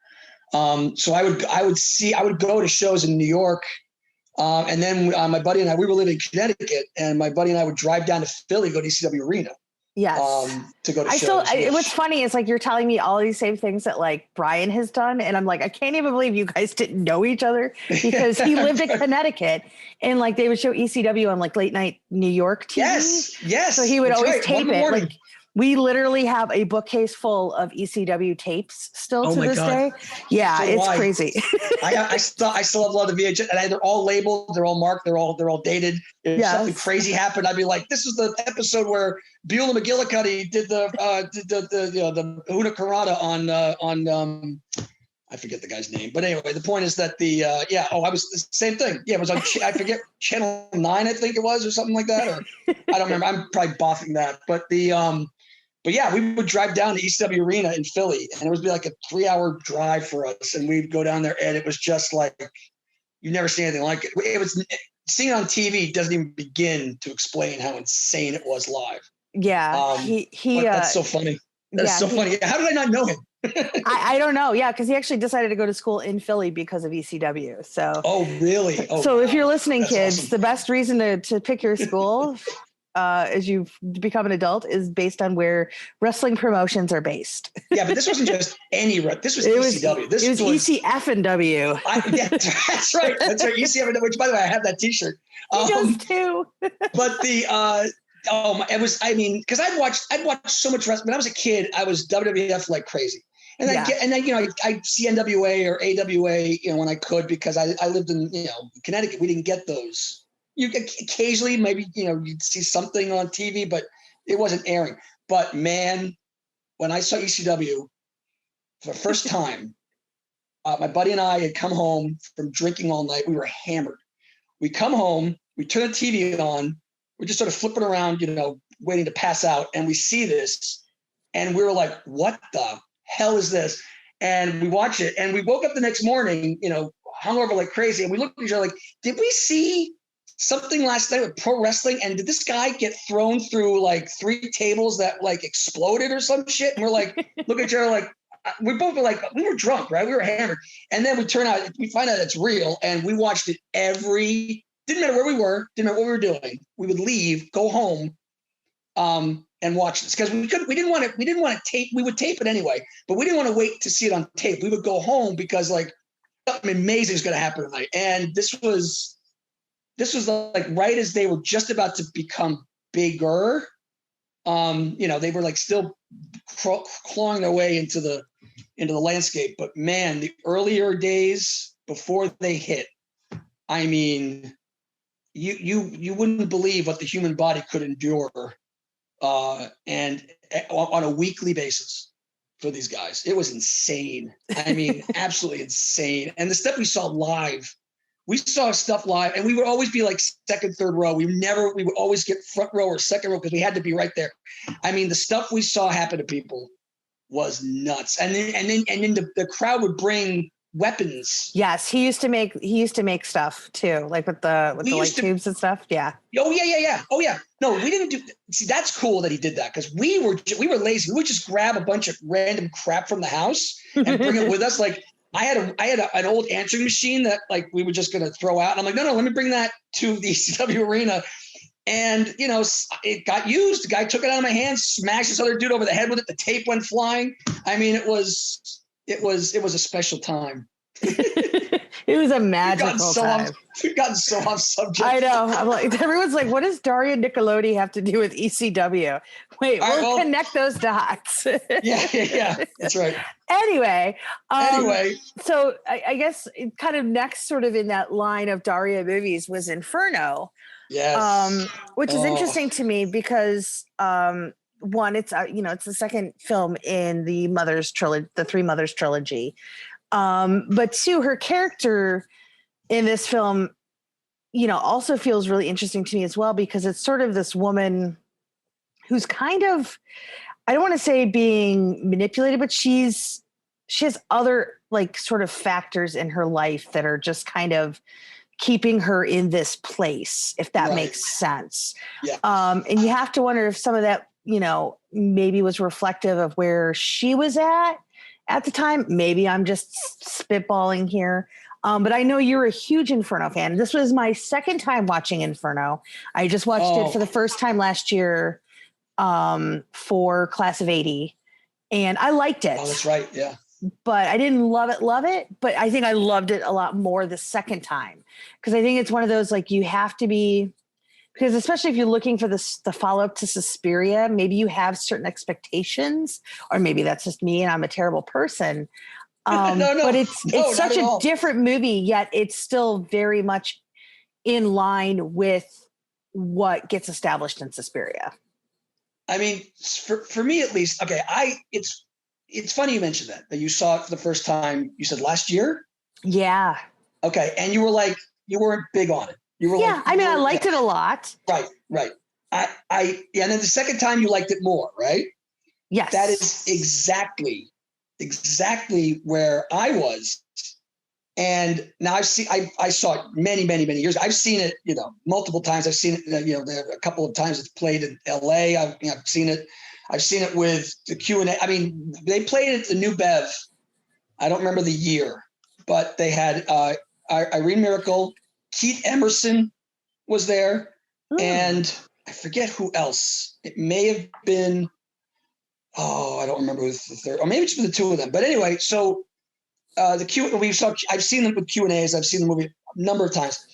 So I would go to shows in New York, and then my buddy and I, we were living in Connecticut, and my buddy and I would drive down to Philly, go to ECW Arena. Yes. To go to shows. What's funny is like you're telling me all these same things that like Brian has done, and I'm like, I can't even believe you guys didn't know each other, because he lived in Connecticut, and like they would show ECW on like late night New York TV. Yes. So he would always tape it. Like we literally have a bookcase full of ECW tapes still to this day. Yeah, so it's crazy. I still have a lot of the VHS, and they're all labeled, they're all marked, they're all dated. If something crazy happened, I'd be like, this is the episode where Beulah McGillicuddy did the Una Carana on I forget the guy's name, but anyway, the point is that I was the same thing. Yeah, it was on I forget Channel 9, I think it was, or something like that, or I don't remember. I'm probably boffing that, but yeah, we would drive down to ECW Arena in Philly, and it would be like a 3-hour drive for us, and we'd go down there, and it was just like you've never seen anything like it. It was seeing it on TV doesn't even begin to explain how insane it was live. Yeah, that's so funny. That's so funny. How did I not know him? I don't know. Yeah, because he actually decided to go to school in Philly because of ECW. So. Oh, really? Oh, so if you're listening, kids, awesome. The best reason to pick your school as you become an adult is based on where wrestling promotions are based. Yeah, but this wasn't just any. This was ECW. It was ECF and W. That's right. ECF and W. Which, by the way, I have that T-shirt. He does too. But it was. I mean, because I'd watched so much wrestling when I was a kid. I was WWF like crazy. And then I'd see NWA or AWA, when I could, because I lived in, Connecticut. We didn't get those You occasionally, maybe, you'd see something on TV, but it wasn't airing. But man, when I saw ECW for the first time, my buddy and I had come home from drinking all night. We were hammered. We come home, we turn the TV on, we're just sort of flipping around, waiting to pass out. And we see this and we were like, what the hell is this? And we watch it and we woke up the next morning, hungover like crazy. And we looked at each other like, did we see something last night with pro wrestling? And did this guy get thrown through like 3 tables that like exploded or some shit? And we're like, look at each other like, we both were like, we were drunk, right? We were hammered. And then we find out it's real. And we watched it didn't matter where we were, didn't matter what we were doing. We would leave, go home, and watch this. Because we didn't want to tape, we would tape it anyway, but we didn't want to wait to see it on tape. We would go home because like something amazing is going to happen tonight. And this was like right as they were just about to become bigger. They were like still clawing their way into the landscape. But man, the earlier days before they hit, I mean, you wouldn't believe what the human body could endure, and on a weekly basis for these guys. It was insane. I mean, absolutely insane. And the stuff we saw live. We saw stuff live, and we would always be like second, third row. We would always get front row or second row because we had to be right there. I mean, the stuff we saw happen to people was nuts. And then the crowd would bring weapons. Yes, he used to make stuff too, like with the light tubes and stuff. Yeah. Oh yeah. No, we didn't do. See, that's cool that he did that because we were lazy. We would just grab a bunch of random crap from the house and bring it with us. Like, I had an old answering machine that like we were just going to throw out. And I'm like, no, let me bring that to the ECW arena. And, it got used. The guy took it out of my hand, smashed this other dude over the head with it. The tape went flying. I mean, it was a special time. It was a magical time. We've gotten so off subject. I know. I'm like, everyone's like, what does Daria Nicolodi have to do with ECW? Wait, we'll connect those dots. Yeah. That's right. Anyway. So I guess kind of next sort of in that line of Daria movies was Inferno. Yes. Which is interesting to me because one, it's it's the second film in the Three Mothers trilogy. But two, her character in this film, also feels really interesting to me as well, because it's sort of this woman who's kind of, I don't want to say being manipulated, but she has other like sort of factors in her life that are just kind of keeping her in this place, if that makes sense. Yeah. And you have to wonder if some of that, maybe was reflective of where she was at the time. Maybe I'm just spitballing here. But I know you're a huge Inferno fan. This was my second time watching Inferno. I just watched it for the first time last year for Class of 80. And I liked it. Oh, that's right. Yeah. But I didn't love it. But I think I loved it a lot more the second time. Because I think it's one of those, like, you have to be, because especially if you're looking for the follow-up to Suspiria, maybe you have certain expectations, or maybe that's just me and I'm a terrible person. No, but it's such a different movie, yet it's still very much in line with what gets established in Suspiria. I mean, for me at least, okay, it's funny you mentioned that you saw it for the first time, you said last year? Yeah. Okay, and you were like, you weren't big on it. You were I liked it a lot. Right. And then the second time you liked it more, right? Yes. That is exactly where I was. And now I saw it many, many, many years. I've seen it, multiple times. I've seen it, a couple of times it's played in LA. I've seen it. I've seen it with the Q&A. I mean, they played it at the New Bev. I don't remember the year, but they had Irene Miracle, Keith Emerson was there, and I forget who else. It may have been, I don't remember who the third, or maybe it's been the two of them. But anyway, so I've seen them with Q&As. I've seen the movie a number of times,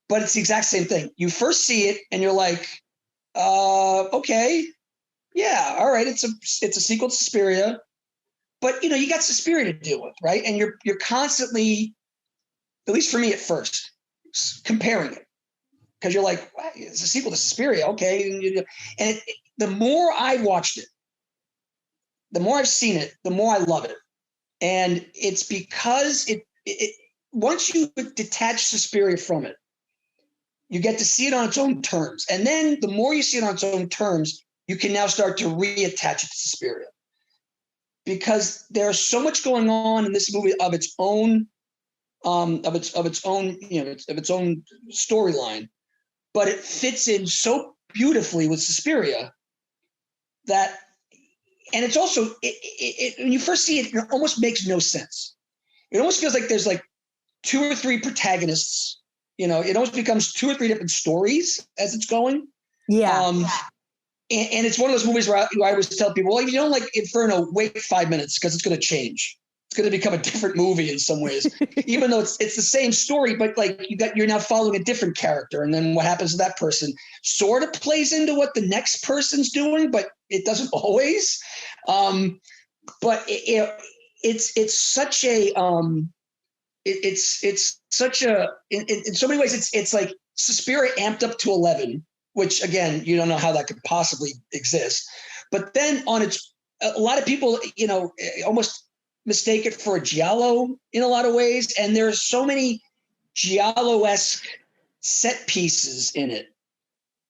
but it's the exact same thing. You first see it and you're like, okay, yeah, all right. It's a sequel to Suspiria, but you got Suspiria to deal with, right? And you're constantly, at least for me at first, comparing it. because you're like, well, it's a sequel to Suspiria, okay. And the more I watched it, the more I've seen it, the more I love it. And it's because once you detach Suspiria from it, you get to see it on its own terms. And then the more you see it on its own terms, you can now start to reattach it to Suspiria. Because there's so much going on in this movie of its own storyline, but it fits in so beautifully with Suspiria that, and it's also when you first see it, it almost makes no sense. It almost feels like there's like 2 or 3 protagonists. It almost becomes 2 or 3 different stories as it's going. Yeah. And it's one of those movies where I always tell people, well, if you don't like Inferno, wait 5 minutes because it's going to change. It's going to become a different movie in some ways, even though it's the same story, but like you're now following a different character. And then what happens to that person sort of plays into what the next person's doing, but it doesn't always. But it's such a, in so many ways, it's like Suspiria amped up to 11, which again, you don't know how that could possibly exist. But then a lot of people, almost mistake it for a giallo in a lot of ways. And there's so many giallo-esque set pieces in it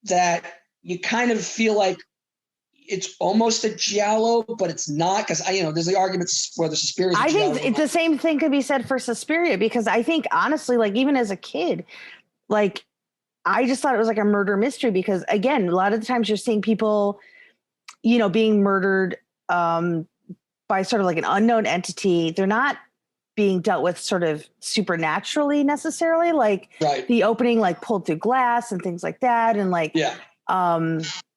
that you kind of feel like it's almost a giallo, but it's not, because there's the arguments whether Suspiria is a giallo. I think the same thing could be said for Suspiria, because I think honestly, like even as a kid, like I just thought it was like a murder mystery, because again, a lot of the times you're seeing people, being murdered by sort of like an unknown entity. They're not being dealt with sort of supernaturally necessarily, like the opening, like pulled through glass and things like that. And like,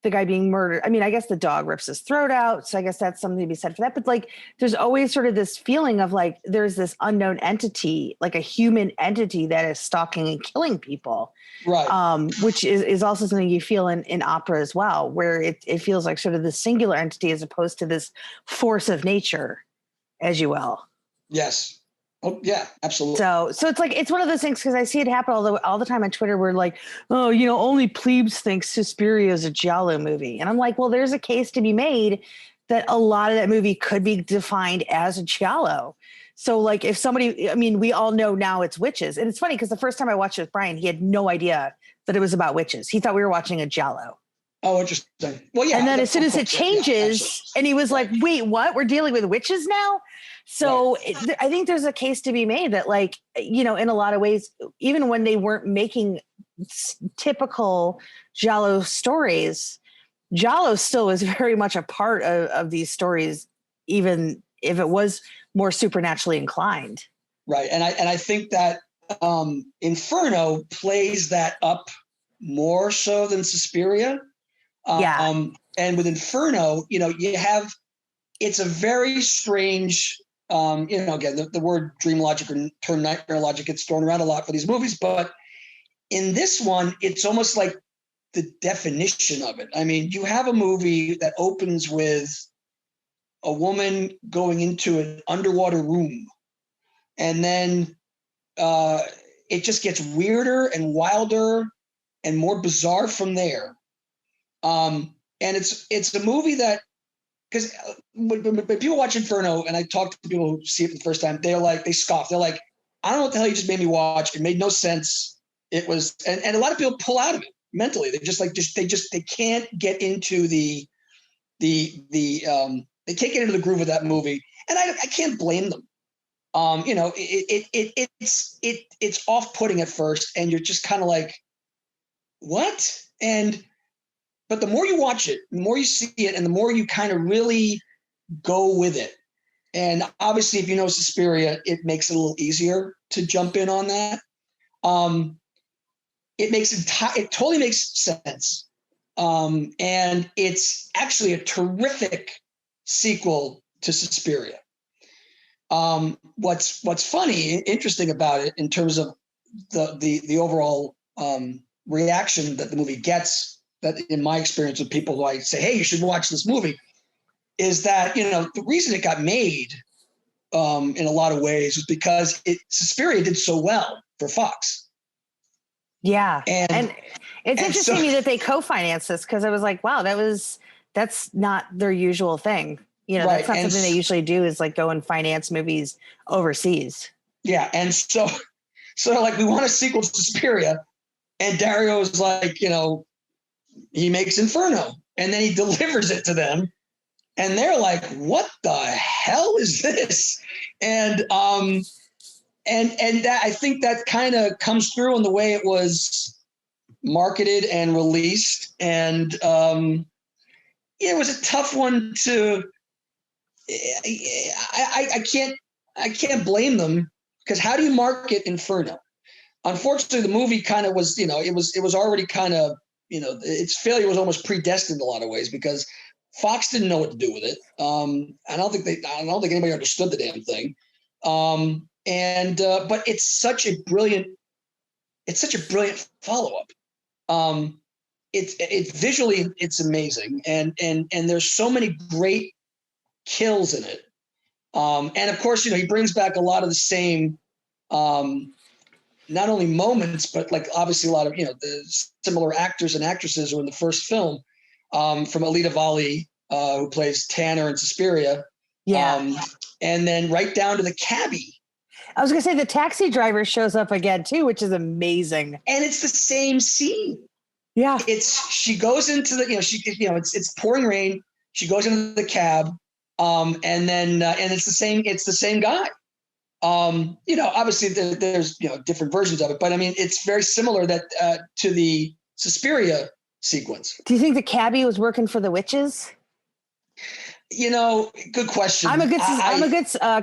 the guy being murdered. I mean, I guess the dog rips his throat out. So I guess that's something to be said for that. But like, there's always sort of this feeling of like, there's this unknown entity, like a human entity that is stalking and killing people. Right. Which is also something you feel in opera as well, where it feels like sort of the singular entity as opposed to this force of nature, as you will. Yes. Oh yeah, absolutely. So it's like, it's one of those things, because I see it happen all the time on Twitter where like, oh, only plebes think Suspiria is a giallo movie. And I'm like, well, there's a case to be made that a lot of that movie could be defined as a giallo. So like if somebody, I mean, we all know now it's witches. And it's funny because the first time I watched it with Brian, he had no idea that it was about witches. He thought we were watching a giallo. Oh, interesting. Well, yeah. And then as soon as it changes, and he was like, wait, what? We're dealing with witches now? So I think there's a case to be made that like, in a lot of ways, even when they weren't making typical giallo stories, giallo still was very much a part of these stories, even if it was more supernaturally inclined. Right. And I think that Inferno plays that up more so than Suspiria. And with Inferno, it's a very strange, again, the word dream logic or term nightmare logic gets thrown around a lot for these movies, but in this one, it's almost like the definition of it. I mean, you have a movie that opens with a woman going into an underwater room, and then it just gets weirder and wilder and more bizarre from there. And it's a movie that, because when people watch Inferno, and I talk to people who see it for the first time, they scoff. They're like, I don't know what the hell you just made me watch. It made no sense. It was, and a lot of people pull out of it mentally. They they can't get into they can't get into the groove of that movie. And I can't blame them. It's off-putting at first, and you're just kind of like, what? But the more you watch it, the more you see it, and the more you kind of really go with it. And obviously, if you know Suspiria, it makes it a little easier to jump in on that. It totally makes sense. And it's actually a terrific sequel to Suspiria. What's funny and interesting about it in terms of the overall reaction that the movie gets, that in my experience with people who I say, hey, you should watch this movie, is that, the reason it got made in a lot of ways was because Suspiria did so well for Fox. Yeah. And it's and interesting so to me that they co-financed this, because I was like, wow, that's not their usual thing. right. That's not something they usually do, is like go and finance movies overseas. Yeah. And so like, we want a sequel to Suspiria, and Dario's like, he makes Inferno, and then he delivers it to them, and they're like, what the hell is this? And that, I think that kind of comes through in the way it was marketed and released. And it was a tough one to. I can't blame them, because how do you market Inferno? Unfortunately, the movie kind of was, it was already kind of, its failure was almost predestined in a lot of ways, because Fox didn't know what to do with it. I don't think anybody understood the damn thing. But it's such a brilliant follow-up. It's visually, it's amazing. And there's so many great kills in it. And of course, he brings back a lot of the same, not only moments, but like obviously a lot of, the similar actors and actresses who were in the first film, from Alida Valli, who plays Tanner in Suspiria. Yeah. And then right down to the cabbie. I was going to say the taxi driver shows up again too, which is amazing. And it's the same scene. Yeah. She goes into the, it's pouring rain. She goes into the cab. And then, and it's the same guy. Obviously there's, different versions of it, but I mean, it's very similar to the Suspiria sequence. Do you think the cabbie was working for the witches? Good question. I'm a good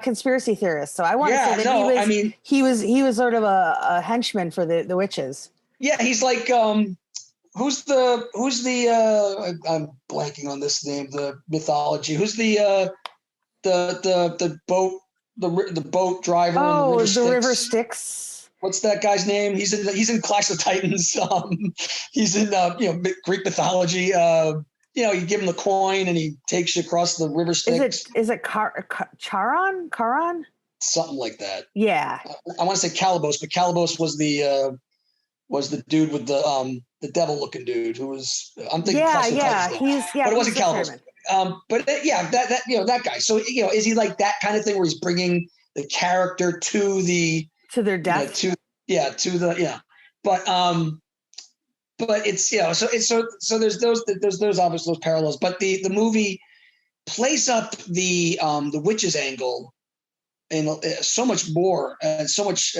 conspiracy theorist, so I want to say that he was sort of a henchman for the witches. Yeah, he's like, who's the I'm blanking on this name, the mythology. Who's the boat driver? Oh, the River Styx. What's that guy's name? He's in Clash of Titans. He's in Greek mythology. You give him the coin and he takes you across the River Styx. Is it Charon? Charon? Something like that. Yeah. I want to say Calibos, but Calibos was the dude with the devil looking dude who was, I'm thinking Clash of Titans. But it wasn't Calibos. That guy. So, is he like that kind of thing where he's bringing the character to their death? But it's, so there's those obviously those parallels, but the movie plays up the witches angle and so much more and so much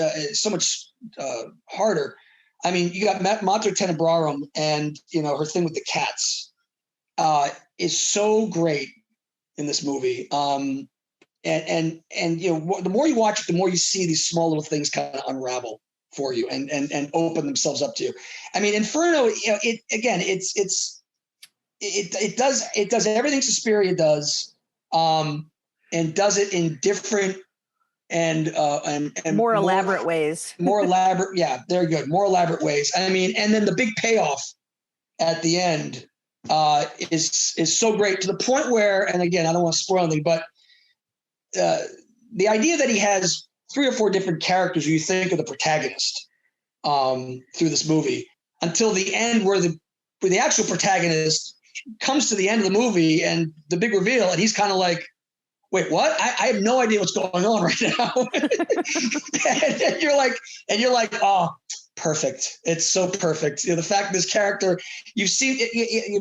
harder. I mean, you got Mater Tenebrarum, and her thing with the cats is so great in this movie. And the more you watch it, the more you see these small little things kind of unravel for you and open themselves up to you. I mean, Inferno, it does everything Suspiria does, and does it in different and more elaborate ways. More elaborate, yeah, very good. More elaborate ways. I mean, and then the big payoff at the end is so great, to the point where, and again, I don't want to spoil anything, but the idea that he has 3 or 4 different characters who you think are the protagonist through this movie, until the end where the actual protagonist comes to the end of the movie and the big reveal, and he's kind of like, wait, what? I have no idea what's going on right now. and you're like, oh, perfect. It's so perfect. The fact this character, you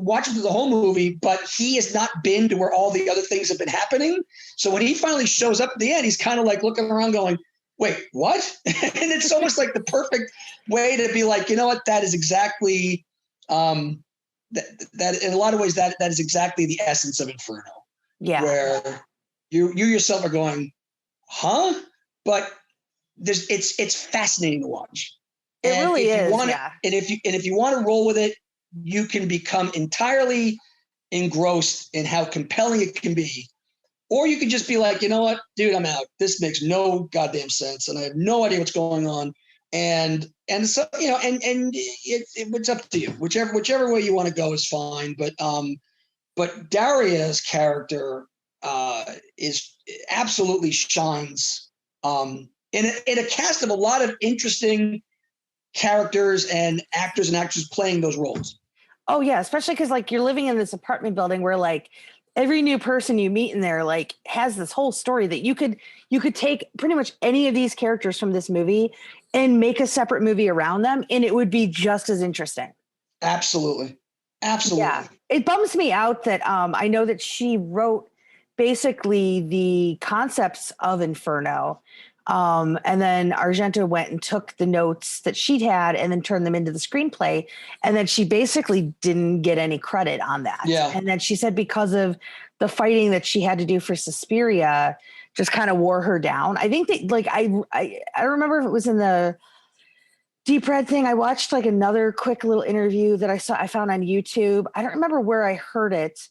watch him through the whole movie, but he has not been to where all the other things have been happening. So when he finally shows up at the end, he's kind of like looking around going, wait, what? And it's almost like the perfect way to be like, you know what? That is exactly, that in a lot of ways, that is exactly the essence of Inferno. Yeah. Where you yourself are going, huh? But it's fascinating to watch. It really is. And if you want to roll with it, you can become entirely engrossed in how compelling it can be. Or you can just be like, you know what, dude, I'm out. This makes no goddamn sense, and I have no idea what's going on. And so, it's up to you. Whichever way you want to go is fine. But Daria's character is absolutely shines in a cast of a lot of interesting characters and actors and actresses playing those roles. Oh yeah, especially because like you're living in this apartment building where like every new person you meet in there like has this whole story that you could take pretty much any of these characters from this movie and make a separate movie around them, and it would be just as interesting. Absolutely. Yeah, it bums me out that I know that she wrote basically the concepts of Inferno. And then Argento went and took the notes that she'd had and then turned them into the screenplay. And then she basically didn't get any credit on that. Yeah. And then she said because of the fighting that she had to do for Suspiria, just kind of wore her down. I think that like I don't remember if it was in the Deep Red thing. I watched like another quick little interview that I found on YouTube. I don't remember where I heard it.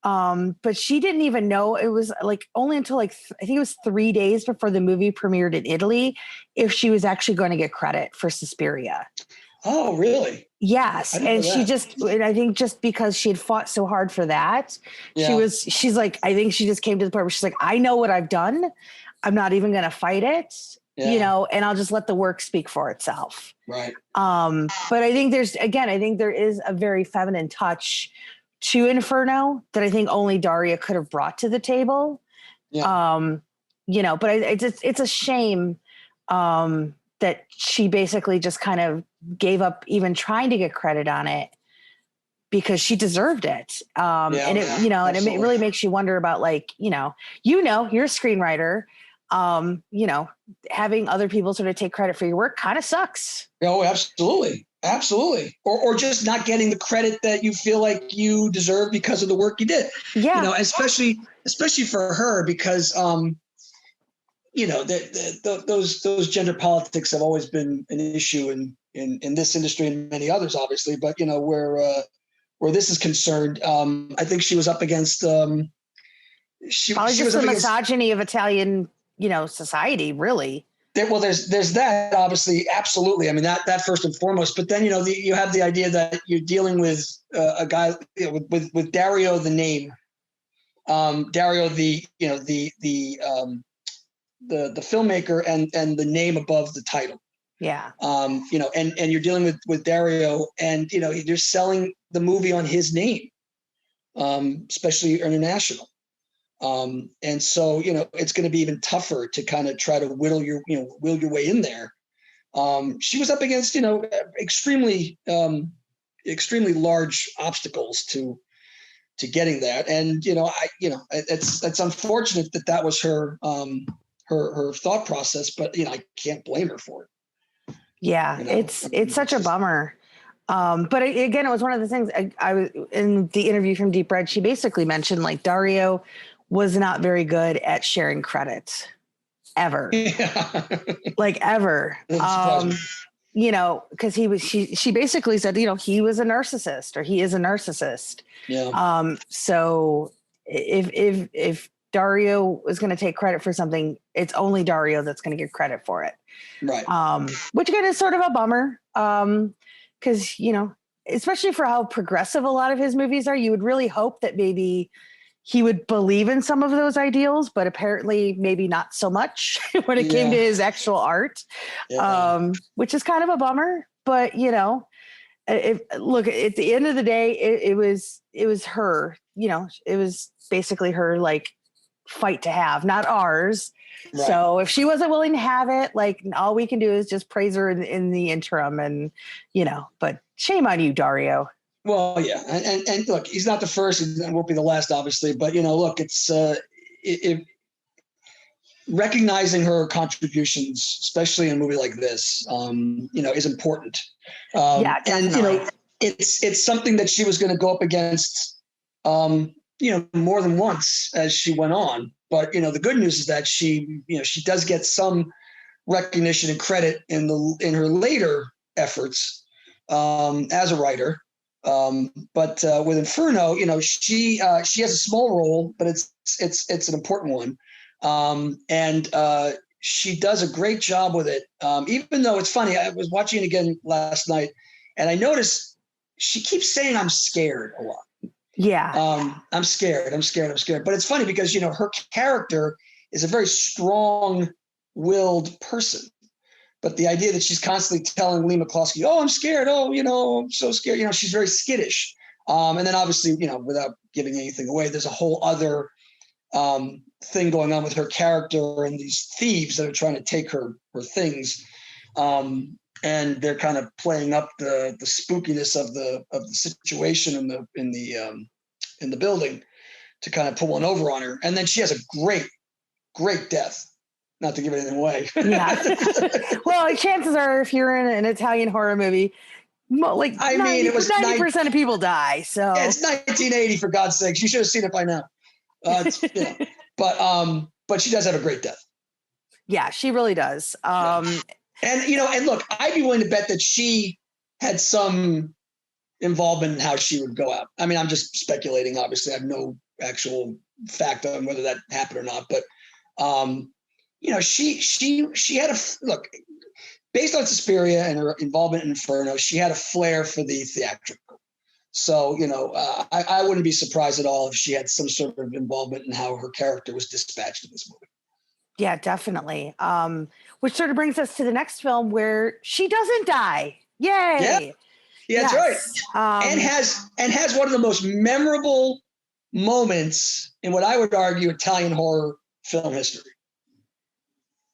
But she didn't even know. It was like only until like I think it was 3 days before the movie premiered in Italy if she was actually going to get credit for Suspiria. Oh, really? Yes. And I think just because she had fought so hard for that, she's like, I think she just came to the point where she's like, I know what I've done. I'm not even going to fight it, and I'll just let the work speak for itself. Right. But I think there is a very feminine touch to Inferno that I think only Daria could have brought to the table. Yeah. But it's a shame that she basically just kind of gave up even trying to get credit on it because she deserved it. And it really makes you wonder about like, you're a screenwriter, having other people sort of take credit for your work kind of sucks. Oh, absolutely. Absolutely. Or just not getting the credit that you feel like you deserve because of the work you did. Yeah. Especially for her, because, those gender politics have always been an issue in this industry and many others, obviously. But, where this is concerned, I think she was up against the misogyny of Italian, society, really. There's that, obviously, absolutely. I mean, that first and foremost. But then, you have the idea that you're dealing with a guy with Dario, the name, Dario, the filmmaker, and the name above the title. Yeah. And you're dealing with Dario, and you're selling the movie on his name, especially international. And so, it's going to be even tougher to kind of try to will your way in there. She was up against, extremely large obstacles to getting that. And, it's unfortunate that was her thought process, but, I can't blame her for it. Yeah, it's such a bummer. But again, it was one of the things I was in the interview from Deep Red. She basically mentioned like Dario was not very good at sharing credit ever. Yeah. Like ever. Because she basically said, he was a narcissist or he is a narcissist. Yeah. So if Dario was going to take credit for something, it's only Dario that's going to get credit for it. Right. Which again is sort of a bummer. Because, especially for how progressive a lot of his movies are, you would really hope that maybe he would believe in some of those ideals, but apparently maybe not so much when it came to his actual art, which is kind of a bummer. But, look, at the end of the day, it was her, it was basically her like fight to have, not ours. Right. So if she wasn't willing to have it, like all we can do is just praise her in the interim and, but shame on you, Dario. Well, yeah. And look, he's not the first and won't be the last, obviously, but look, it's, recognizing her contributions, especially in a movie like this, is important. Yeah, definitely. And, it's something that she was going to go up against, more than once as she went on. But, the good news is that she does get some recognition and credit in her later efforts as a writer. But with Inferno, she has a small role, but it's an important one. And she does a great job with it. Even though it's funny, I was watching it again last night and I noticed she keeps saying, I'm scared a lot. Yeah. I'm scared. But it's funny because, her character is a very strong willed person. But the idea that she's constantly telling Lee McCloskey, "Oh, I'm scared. Oh, I'm so scared." She's very skittish. And then obviously, without giving anything away, there's a whole other thing going on with her character and these thieves that are trying to take her things. And they're kind of playing up the spookiness of the situation in the building to kind of pull one over on her. And then she has a great death. Not to give anything away. Yeah. Well, chances are, if you're in an Italian horror movie, it was 90% of people die. So it's 1980, for God's sakes. You should have seen it by now. But she does have a great death. Yeah, she really does. And look, I'd be willing to bet that she had some involvement in how she would go out. I mean, I'm just speculating. Obviously, I have no actual fact on whether that happened or not. But she had look, based on Suspiria and her involvement in Inferno, she had a flair for the theatrical. So, I wouldn't be surprised at all if she had some sort of involvement in how her character was dispatched in this movie. Yeah, definitely. Which sort of brings us to the next film where she doesn't die. Yay! Yeah, that's right. And has one of the most memorable moments in what I would argue Italian horror film history.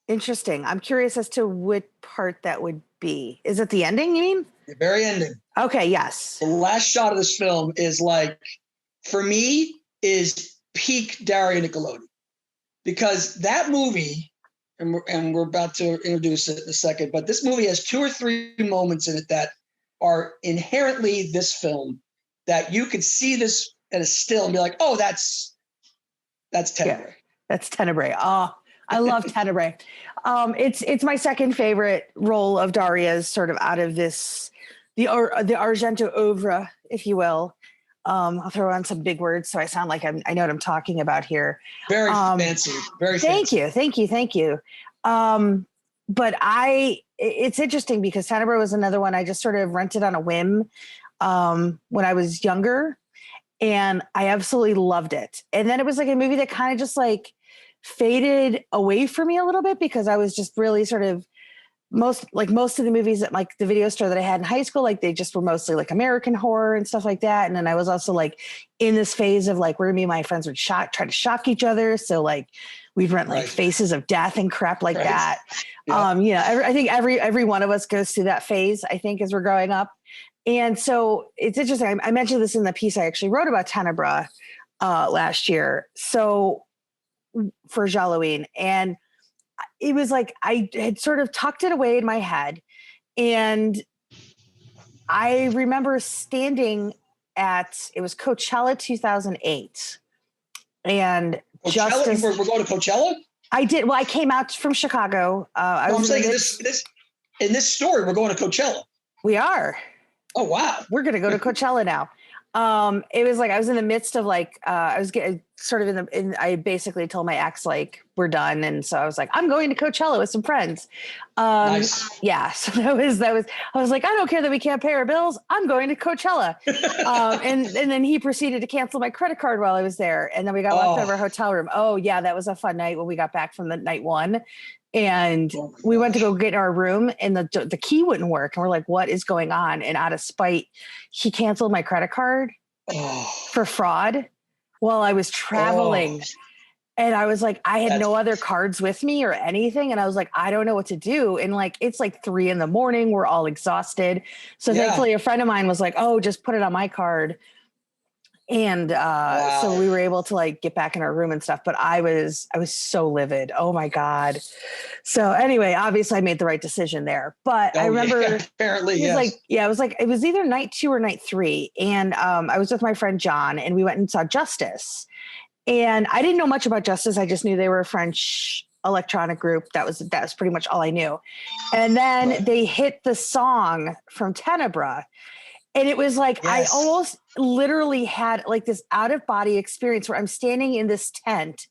Interesting. I'm curious as to what part that would be. Is it the ending, you mean? The very ending. Okay, yes. The last shot of this film is for me, is peak Daria Nicolodi. Because that movie, and we're about to introduce it in a second, but this movie has 2 or 3 moments in it that are inherently this film, that you could see this at a still and be like, oh, that's Tenebrae. Yeah, that's Tenebrae. Oh, I love Tenebrae. It's my second favorite role of Daria's, sort of out of this, the Argento oeuvre, if you will. I'll throw on some big words so I sound like I know what I'm talking about here. Very fancy. Very fancy. Thank you. But it's interesting because Tenebrae was another one I just sort of rented on a whim when I was younger, and I absolutely loved it. And then it was like a movie that kind of just faded away from me a little bit because I was just really sort of most of the movies at the video store that I had in high school, they just were mostly American horror and stuff like that. And then I was also in this phase of where me and my friends would try to shock each other. So we'd rent Faces of Death and crap like that. Yeah. I think every one of us goes through that phase, I think, as we're growing up. And so it's interesting. I mentioned this in the piece I actually wrote about Tenebrae last year. So for Gialloween, and it was I had sort of tucked it away in my head. And I remember standing it was Coachella 2008. And Coachella, we're going to Coachella? I did. Well, I came out from Chicago. I'm saying in this story, we're going to Coachella. We are. Oh, wow. We're going to go to Coachella now. It was I was in the midst of I was getting sort of I basically told my ex we're done, and so I was I'm going to Coachella with some friends. Nice. Yeah, so that was I was I don't care that we can't pay our bills, I'm going to Coachella. And then he proceeded to cancel my credit card while I was there, and then we got left out of our hotel room. Oh yeah, that was a fun night when we got back from the night one. And we went to go get our room, and the key wouldn't work. And we're like, what is going on? And out of spite, he canceled my credit card for fraud while I was traveling. And I was I had no other cards with me or anything. And I was I don't know what to do. And it's 3 a.m. We're all exhausted. So thankfully a friend of mine was oh, just put it on my card. And so we were able to get back in our room and stuff, but I was so livid. Oh my God. So anyway, obviously I made the right decision there, but I remember apparently, it was either night 2 or night 3. And I was with my friend John, and we went and saw Justice, and I didn't know much about Justice. I just knew they were a French electronic group. That was pretty much all I knew. And then they hit the song from Tenebrae. And it was I almost literally had this out of body experience where I'm standing in this tent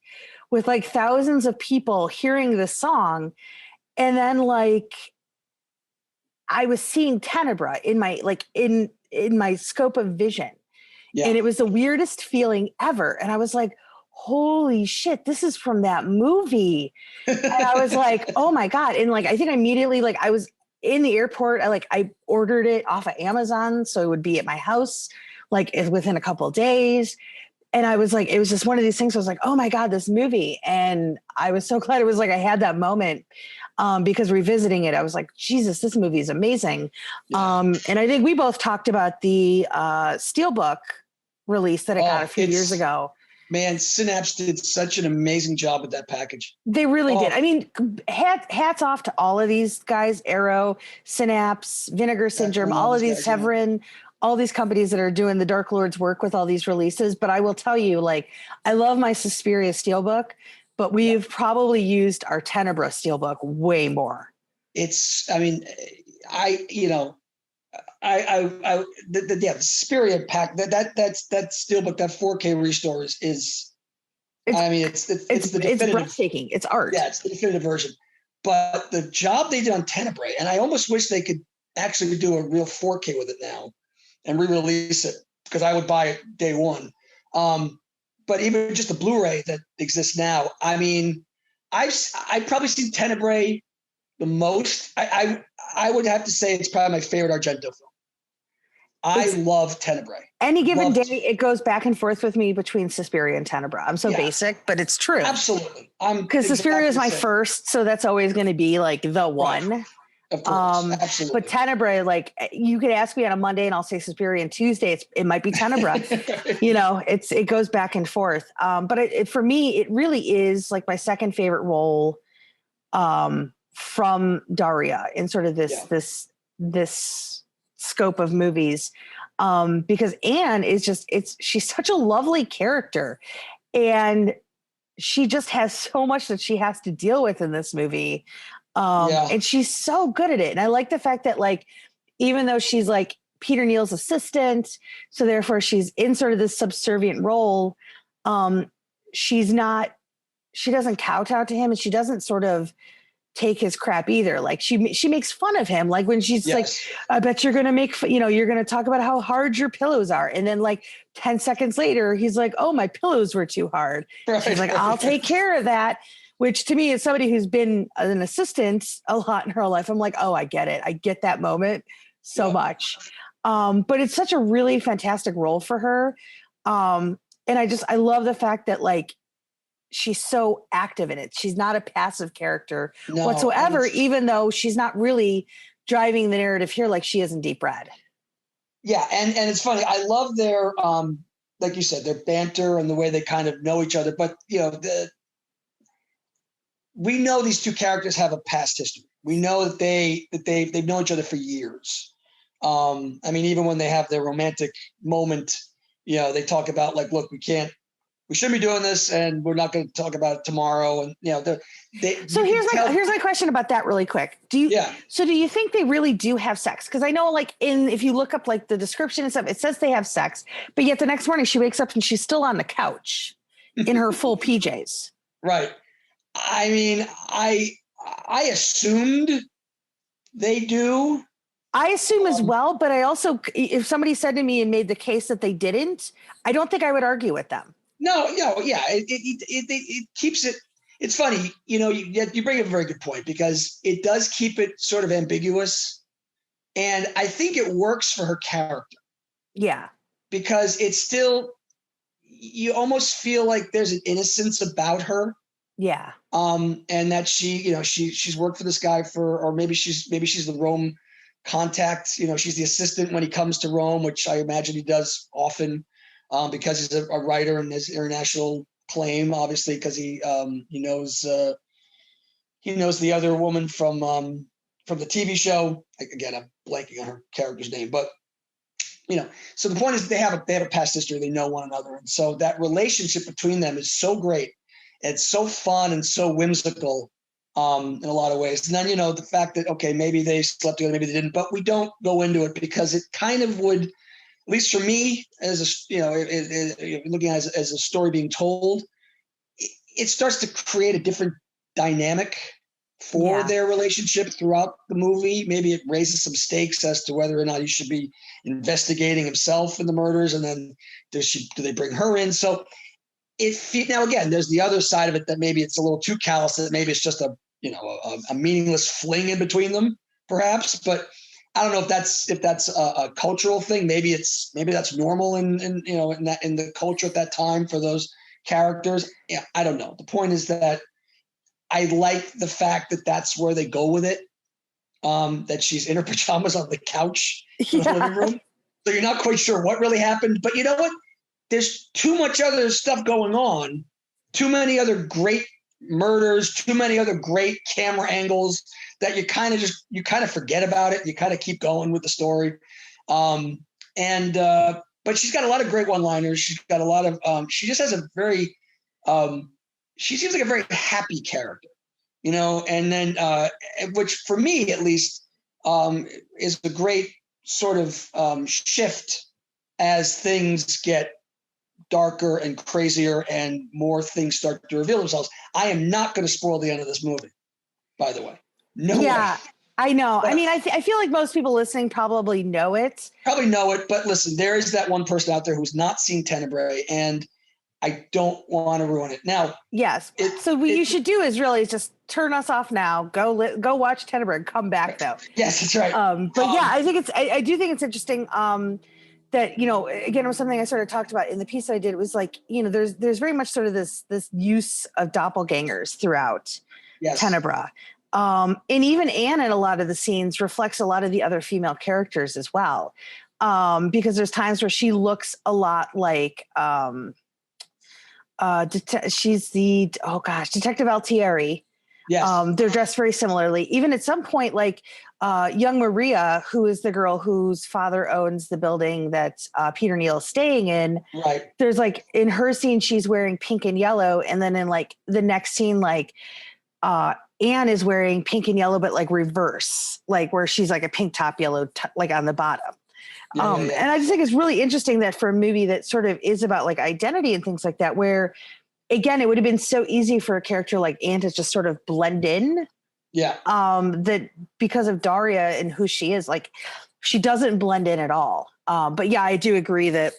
with thousands of people hearing the song. And then I was seeing Tenebrae in my, in my scope of vision. Yeah. And it was the weirdest feeling ever. And I was holy shit, this is from that movie. And I was like, oh my God. And like, I think immediately, like I was in the airport, I ordered it off of Amazon. So it would be at my house, like within a couple of days. And I was like, it was just one of these things. I was like, oh my God, this movie. And I was so glad it was like, I had that moment because revisiting it, I was like, Jesus, this movie is amazing. Yeah. And I think we both talked about the Steelbook release that it got a few years ago. Man, Synapse did such an amazing job with that package. They really did. I mean, hats off to all of these guys, Arrow, Synapse, Vinegar Syndrome, all of these, Severin, all these companies that are doing the Dark Lord's work with all these releases. But I will tell you, like, I love my Suspiria Steelbook, but we've probably used our Tenebrae Steelbook way more. It's, I mean, the Suspiria pack that Steelbook, that 4K restore is it's breathtaking. It's art. Yeah, it's the definitive version. But the job they did on Tenebrae, and I almost wish they could actually do a real 4K with it now and re-release it, because I would buy it day one. But even just the Blu-ray that exists now, I mean, I've probably seen Tenebrae the most. I would have to say it's probably my favorite Argento film. I love Tenebrae. Any given day, it goes back and forth with me between Suspiria and Tenebrae. I'm so basic, but it's true. Absolutely. Because Suspiria is my first, so that's always going to be like the one. Right. Of course, absolutely. But Tenebrae, like you could ask me on a Monday and I'll say Suspiria, and Tuesday it might be Tenebrae. It goes back and forth. But for me, it really is like my second favorite role from Daria in sort of this scope of movies, because Anne is she's such a lovely character, and she just has so much that she has to deal with in this movie. And she's so good at it. And I like the fact that, like, even though she's like Peter Neal's assistant, so therefore she's in sort of this subservient role, she doesn't kowtow to him, and she doesn't sort of take his crap either. Like she makes fun of him. Like when she's like, I bet you're going to you're going to talk about how hard your pillows are. And then like 10 seconds later, he's like, oh, my pillows were too hard. Right. She's like, I'll take care of that. Which to me, as somebody who's been an assistant a lot in her life, I'm like, oh, I get it. I get that moment so much. But it's such a really fantastic role for her. And I love the fact that, like, she's so active in it. She's not a passive character whatsoever, even though she's not really driving the narrative here like she is in Deep Red. Yeah. And it's funny. I love their, like you said, their banter and the way they kind of know each other. But, we know these two characters have a past history. We know that they've known each other for years. I mean, even when they have their romantic moment, they talk about, like, look, we shouldn't be doing this, and we're not going to talk about it tomorrow. And so here's my question about that really quick. Do you think they really do have sex? Because I know, like, if you look up like the description and stuff, it says they have sex, but yet the next morning she wakes up and she's still on the couch in her full PJs. Right. I mean, I assumed they do. I assume as well, but I also, if somebody said to me and made the case that they didn't, I don't think I would argue with them. No, yeah. It keeps it. It's funny, you bring up a very good point, because it does keep it sort of ambiguous. And I think it works for her character. Yeah. Because it's still, you almost feel like there's an innocence about her. Yeah. And that she's worked for this guy or maybe she's the Rome contact. She's the assistant when he comes to Rome, which I imagine he does often, because he's a writer and has international claim, obviously, because he knows the other woman from the TV show. Again, I'm blanking on her character's name, but so the point is they have a past history. They know one another, and so that relationship between them is so great. It's so fun and so whimsical in a lot of ways. And then, the fact that, okay, maybe they slept together, maybe they didn't, but we don't go into it because it kind of would, at least for me, as looking at it as a story being told, it starts to create a different dynamic for their relationship throughout the movie. Maybe it raises some stakes as to whether or not he should be investigating himself in the murders. And then do they bring her in? So now again, there's the other side of it that maybe it's a little too callous, that maybe it's just a meaningless fling in between them, perhaps. But I don't know if that's a cultural thing. Maybe that's normal in the culture at that time for those characters. Yeah, I don't know. The point is that I like the fact that that's where they go with it. That she's in her pajamas on the couch in the living room. So you're not quite sure what really happened. But you know what? There's too much other stuff going on, too many other great murders, too many other great camera angles that you kind of forget about it. You kind of keep going with the story. But she's got a lot of great one-liners. She's got a lot of, she just has a very, she seems like a very happy character, and then, which for me at least, is a great sort of shift as things get darker and crazier and more things start to reveal themselves. I am not going to spoil the end of this movie, by the way. No way. I know. But, I mean, I feel like most people listening probably know it. But listen, there is that one person out there who's not seen Tenebrae, and I don't want to ruin it. Now, yes. What you should do is really just turn us off now. Go watch Tenebrae and come back though. Yes, that's right. I do think it's interesting. That, again, it was something I sort of talked about in the piece that I did. It was like, there's very much sort of this use of doppelgangers throughout Tenebrae. And even Anne in a lot of the scenes reflects a lot of the other female characters as well. Because there's times where she looks a lot like, she's Detective Altieri. Yes. They're dressed very similarly. Even at some point, like young Maria, who is the girl whose father owns the building that Peter Neal is staying in. Right. There's like in her scene, she's wearing pink and yellow. And then in like the next scene, like Anne is wearing pink and yellow, but like reverse, like where she's like a pink top, yellow, like on the bottom. And I just think it's really interesting that for a movie that sort of is about like identity and things like that, where again, it would have been so easy for a character like Anne to just sort of blend in. Yeah. That because of Daria and who she is, like she doesn't blend in at all. But yeah, I do agree that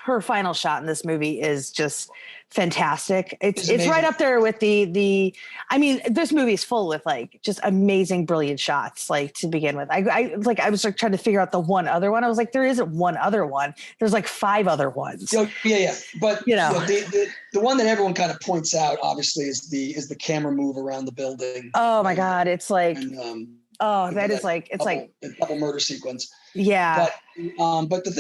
her final shot in this movie is just fantastic. It's right up there with this movie is full with like just amazing, brilliant shots, like to begin with. I was like trying to figure out the one other one. I was like, there isn't one other one. There's like 5 other ones. Yeah. But the one that everyone kind of points out obviously is the camera move around the building. Oh my God. It's like, it's like a double murder sequence. Yeah. But the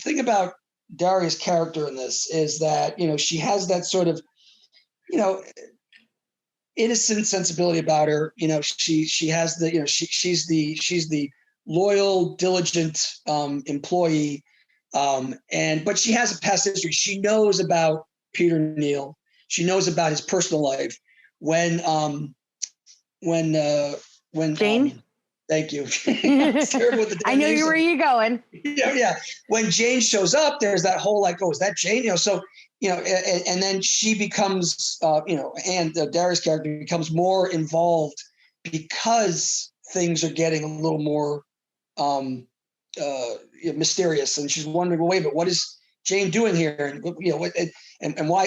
thing about Daria's character in this is that, she has that sort of, innocent sensibility about her. She has the, she's the loyal, diligent employee. But she has a past history. She knows about Peter Neal. She knows about his personal life. When Jane? Thank you. I know where you're going. Yeah. When Jane shows up, there's that whole like, oh, is that Jane? And then she becomes, and Daria's character becomes more involved because things are getting a little more mysterious, and she's wondering, well, wait, but what is Jane doing here? And why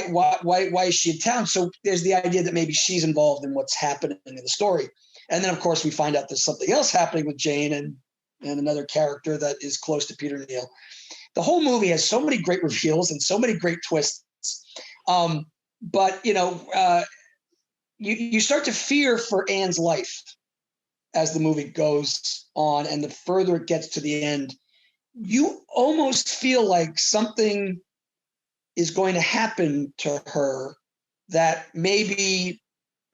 is she in town? So there's the idea that maybe she's involved in what's happening in the story. And then, of course, we find out there's something else happening with Jane and another character that is close to Peter Neal. The whole movie has so many great reveals and so many great twists. But you start to fear for Anne's life as the movie goes on, and the further it gets to the end, you almost feel like something is going to happen to her that maybe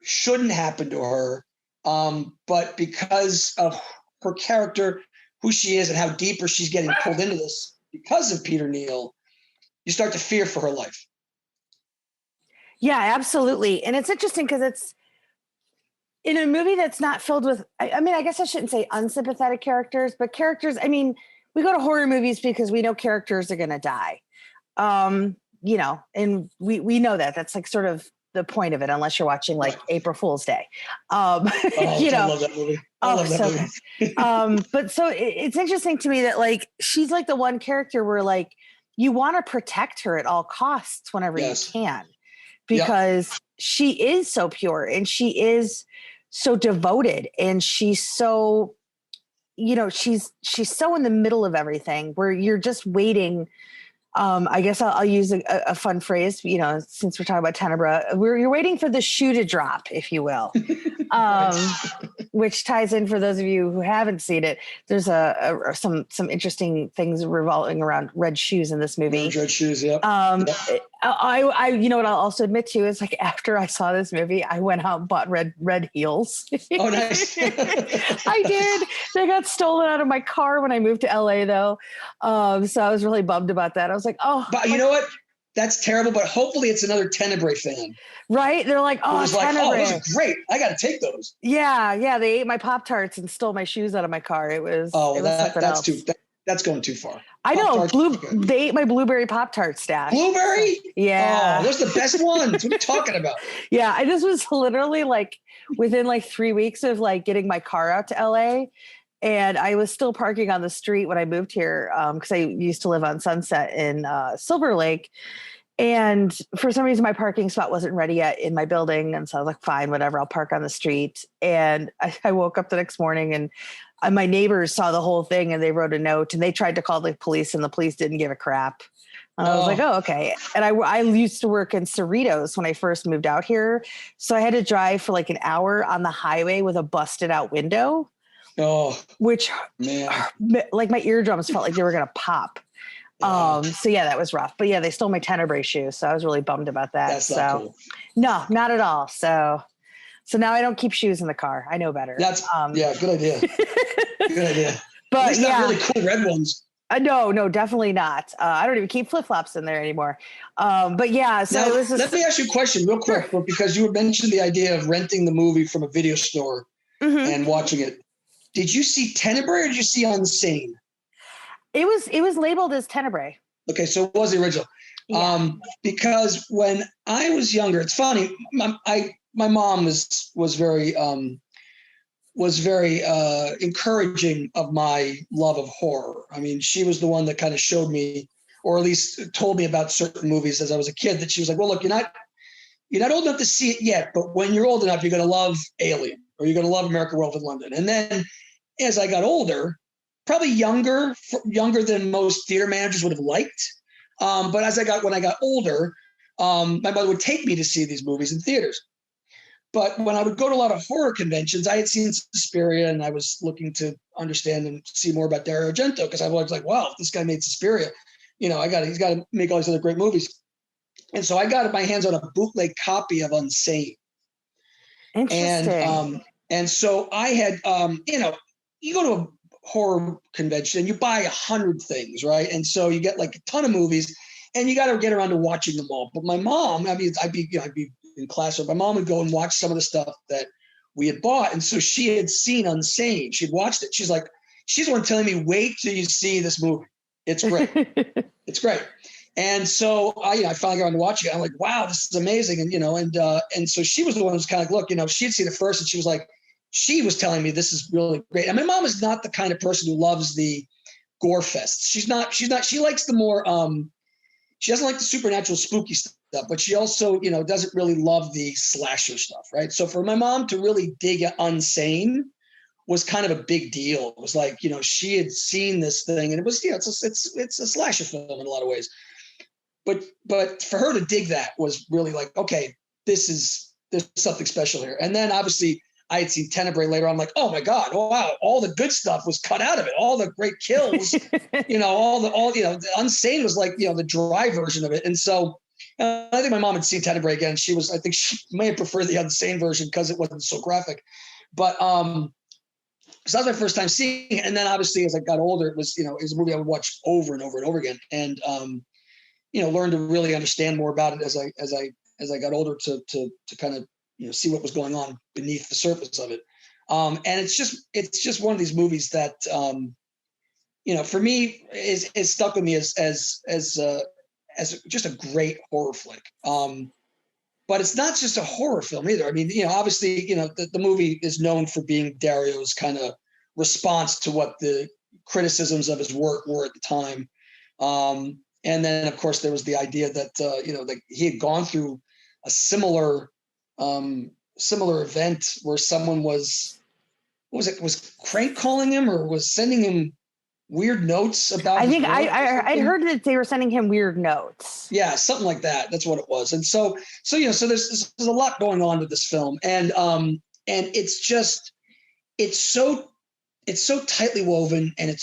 shouldn't happen to her. But because of her character, who she is, and how deeper she's getting pulled into this because of Peter Neal, you start to fear for her life. Yeah, absolutely. And it's interesting because it's in a movie that's not filled with, I mean, I guess I shouldn't say unsympathetic characters, but characters, I mean, we go to horror movies because we know characters are going to die. And we know that. That's like sort of the point of it, unless you're watching like April Fool's Day. I love that movie. But so it's interesting to me that like she's like the one character where like you want to protect her at all costs whenever you can, because she is so pure and she is so devoted, and she's so, she's so in the middle of everything where you're just waiting. I guess I'll use a fun phrase, since we're talking about Tenebrae, you're waiting for the shoe to drop, if you will, which ties in, for those of you who haven't seen it, there's some interesting things revolving around red shoes in this movie. Red shoes, yeah. I what I'll also admit to is, like, after I saw this movie, I went out and bought red heels. Oh, nice. I did. They got stolen out of my car when I moved to LA, though. So I was really bummed about that. I was like, oh. But you know what? That's terrible, but hopefully it's another Tenebrae fan. Right? They're like, oh, Tenebrae. Those are great. I got to take those. Yeah. They ate my Pop-Tarts and stole my shoes out of my car. It was that's going too far. I know. They ate my blueberry Pop-Tart stash. Blueberry? Yeah. Oh, those are the best ones. What are you talking about? Yeah. This was literally like within like 3 weeks of like getting my car out to LA. And I was still parking on the street when I moved here, because I used to live on Sunset in Silver Lake. And for some reason, my parking spot wasn't ready yet in my building. And so I was like, fine, whatever, I'll park on the street. And I woke up the next morning, and my neighbors saw the whole thing, and they wrote a note, and they tried to call the police, and the police didn't give a crap. And I was like, oh, okay. And I used to work in Cerritos when I first moved out here. So I had to drive for like an hour on the highway with a busted out window. Oh, which, man, like my eardrums felt like they were going to pop. Yeah. So yeah, that was rough. But yeah, they stole my Tenebrae shoes, so I was really bummed about that. That's not cool. No, not at all. So now I don't keep shoes in the car. I know better. That's good idea. Good idea. But at least not really cool red ones. No, definitely not. I don't even keep flip-flops in there anymore. But yeah, so now, it was. Let me ask you a question real quick, because you mentioned the idea of renting the movie from a video store and watching it. Did you see Tenebrae or did you see Unsane? It was labeled as Tenebrae. Okay, so it was the original. Yeah. Because when I was younger, it's funny. My mom was very encouraging of my love of horror. I mean, she was the one that kind of showed me, or at least told me about certain movies as I was a kid. That she was like, "Well, look, you're not old enough to see it yet, but when you're old enough, you're going to love Alien, or you're going to love American Werewolf in London." And then, as I got older, probably younger than most theater managers would have liked. But when I got older, my mother would take me to see these movies in theaters. But when I would go to a lot of horror conventions, I had seen Suspiria, and I was looking to understand and see more about Dario Argento, because I was like, wow, if this guy made Suspiria, he's got to make all these other great movies. And so I got my hands on a bootleg copy of Unsane. Interesting. And so I had, you go to a horror convention and you buy 100 things, right? And so you get like a ton of movies, and you got to get around to watching them all. But my mom, I'd be in class, or my mom would go and watch some of the stuff that we had bought. And so she had seen Unsane. She'd watched it. She's the one telling me, wait till you see this movie. It's great. It's great. And so I finally got around to watching it. I'm like, wow, this is amazing. And so she was the one who was kind of like, look, she'd seen it first, and she was telling me this is really great. And my mom is not the kind of person who loves the gore fests. She likes the more, she doesn't like the supernatural spooky stuff, but she also, doesn't really love the slasher stuff. Right. So for my mom to really dig at Unsane was kind of a big deal. It was like, she had seen this thing, and it was, it's a slasher film in a lot of ways. But for her to dig that was really like, okay, there's something special here. And then obviously I had seen Tenebrae later on. I'm like, oh my God, wow, all the good stuff was cut out of it. All the great kills, the Unsane was like, the dry version of it. And so I think my mom had seen Tenebrae again. I think she may have preferred the Unsane version because it wasn't so graphic. But so that was my first time seeing it. And then obviously as I got older, it was a movie I would watch over and over and over again. And learn to really understand more about it as I got older to kind of see what was going on beneath the surface of it. And it's just one of these movies that for me is stuck with me as just a great horror flick. But it's not just a horror film either. I mean, obviously, the movie is known for being Dario's kind of response to what the criticisms of his work were at the time. And then, of course, there was the idea that, that he had gone through a similar event where someone was crank calling him or was sending him weird notes about. I think I'd heard that they were sending him weird notes. Yeah, something like that. That's what it was. And so there's a lot going on with this film, and it's so tightly woven, and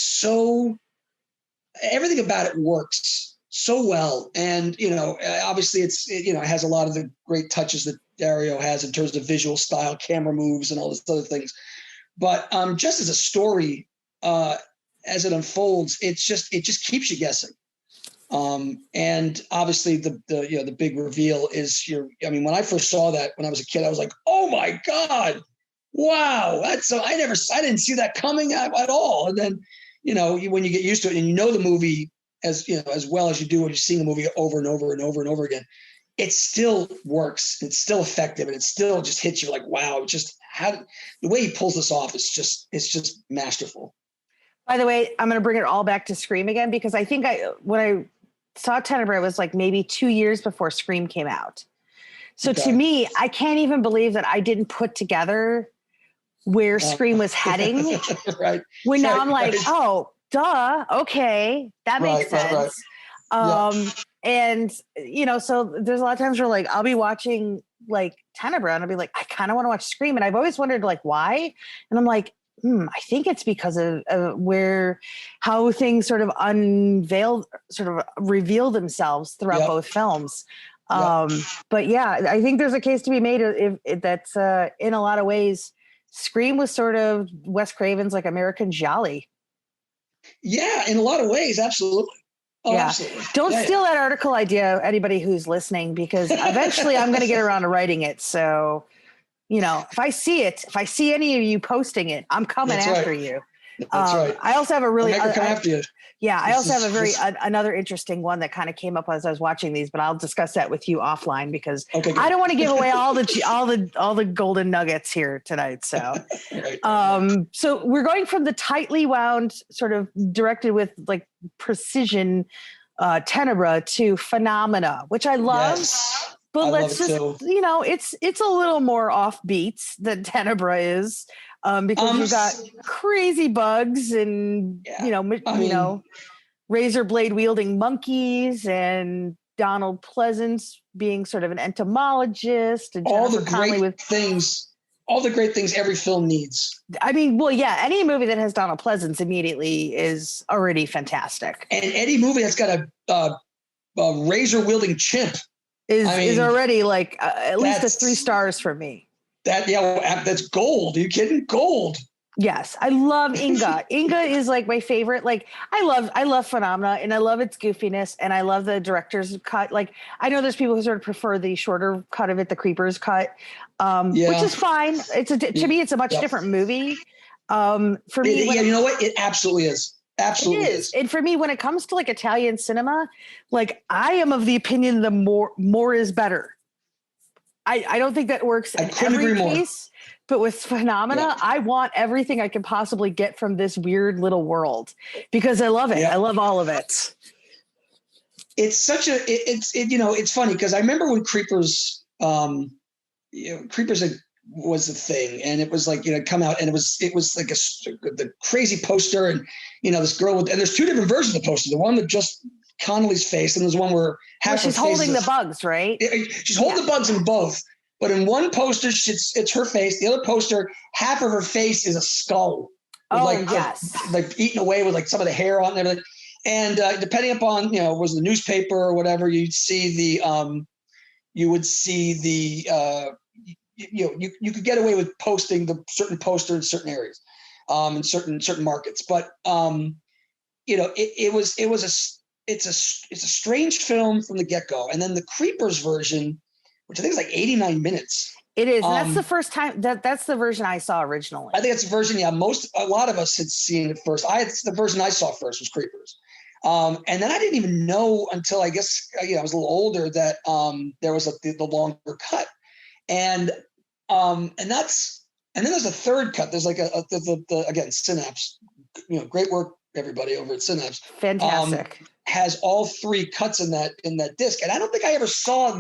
everything about it works so well. And, obviously it has a lot of the great touches that Dario has in terms of visual style, camera moves, and all those other things. But just as a story, as it unfolds, it just keeps you guessing. And obviously the big reveal is when I first saw that when I was a kid, I was like, oh my God, wow. I didn't see that coming at all. And then, when you get used to it and the movie as well as you do when you're seeing a movie over and over and over and over again, it still works. It's still effective, and it still just hits you like, wow, the way he pulls this off is just masterful. By the way, I'm going to bring it all back to Scream again, because I think when I saw Tenebrae, it was like maybe 2 years before Scream came out. So to me, I can't even believe that I didn't put together where Scream was heading. Right. Now I'm like, oh, duh. Okay. That makes sense. Right. And, so there's a lot of times where like, I'll be watching like Tenebrae and I'll be like, I kind of want to watch Scream. And I've always wondered like, why? And I'm like, I think it's because of how things sort of reveal themselves throughout both films. But yeah, I think there's a case to be made that's in a lot of ways, Scream was sort of Wes Craven's like American Giallo. Yeah, in a lot of ways, absolutely. Oh, yeah. Absolutely. Don't steal that article idea, anybody who's listening, because eventually I'm going to get around to writing it. So, if I see any of you posting it, I'm coming after you. That's right. I also have a really after you. Yeah, I also have another interesting one that kind of came up as I was watching these, but I'll discuss that with you offline because I don't want to give away all the golden nuggets here tonight. So, right. So we're going from the tightly wound, sort of directed with like precision, Tenebrae to Phenomena, which I love. Yes. But let's just, it's a little more offbeat than Tenebrae is. Because you've got crazy bugs and, razor blade wielding monkeys and Donald Pleasance being sort of an entomologist. And all the great things every film needs. I mean, well, yeah, any movie that has Donald Pleasance immediately is already fantastic. And any movie that's got a razor wielding chimp is already like at least a 3 stars for me. That's gold. Are you kidding? Gold. Yes, I love Inga. Inga is like my favorite. Like I love Phenomena, and I love its goofiness, and I love the director's cut. Like I know there's people who sort of prefer the shorter cut of it, the Creepers cut, which is fine. To me, it's a much different movie. For me, you know what? It absolutely is. Absolutely it is. And for me, when it comes to like Italian cinema, like I am of the opinion the more is better. I don't think that works in every case, but with Phenomena, I want everything I can possibly get from this weird little world because I love it. Yeah. I love all of it. It's such it's funny because I remember when Creepers, Creepers was the thing, and it was like come out, and it was like the crazy poster, and this girl and there's 2 different versions of the poster. The one that just Connolly's face, and there's one where she's holding the bugs, right? She's holding the bugs in both, but in one poster it's her face. The other poster, half of her face is a skull. Like eaten away with like some of the hair on there. And depending upon was the newspaper or whatever, you would see the you could get away with posting the certain poster in certain areas, in certain markets, but it's a strange film from the get-go. And then the Creepers version, which I think is like 89 minutes. It is. And that's the first time that's the version I saw originally. I think it's the version. Yeah. A lot of us had seen it first. The version I saw first was Creepers. And then I didn't even know until I guess, I was a little older that, there was the longer cut. And then there's a third cut. There's like again, Synapse, great work everybody over at Synapse. Fantastic. Has all 3 cuts in that disc. And I don't think I ever saw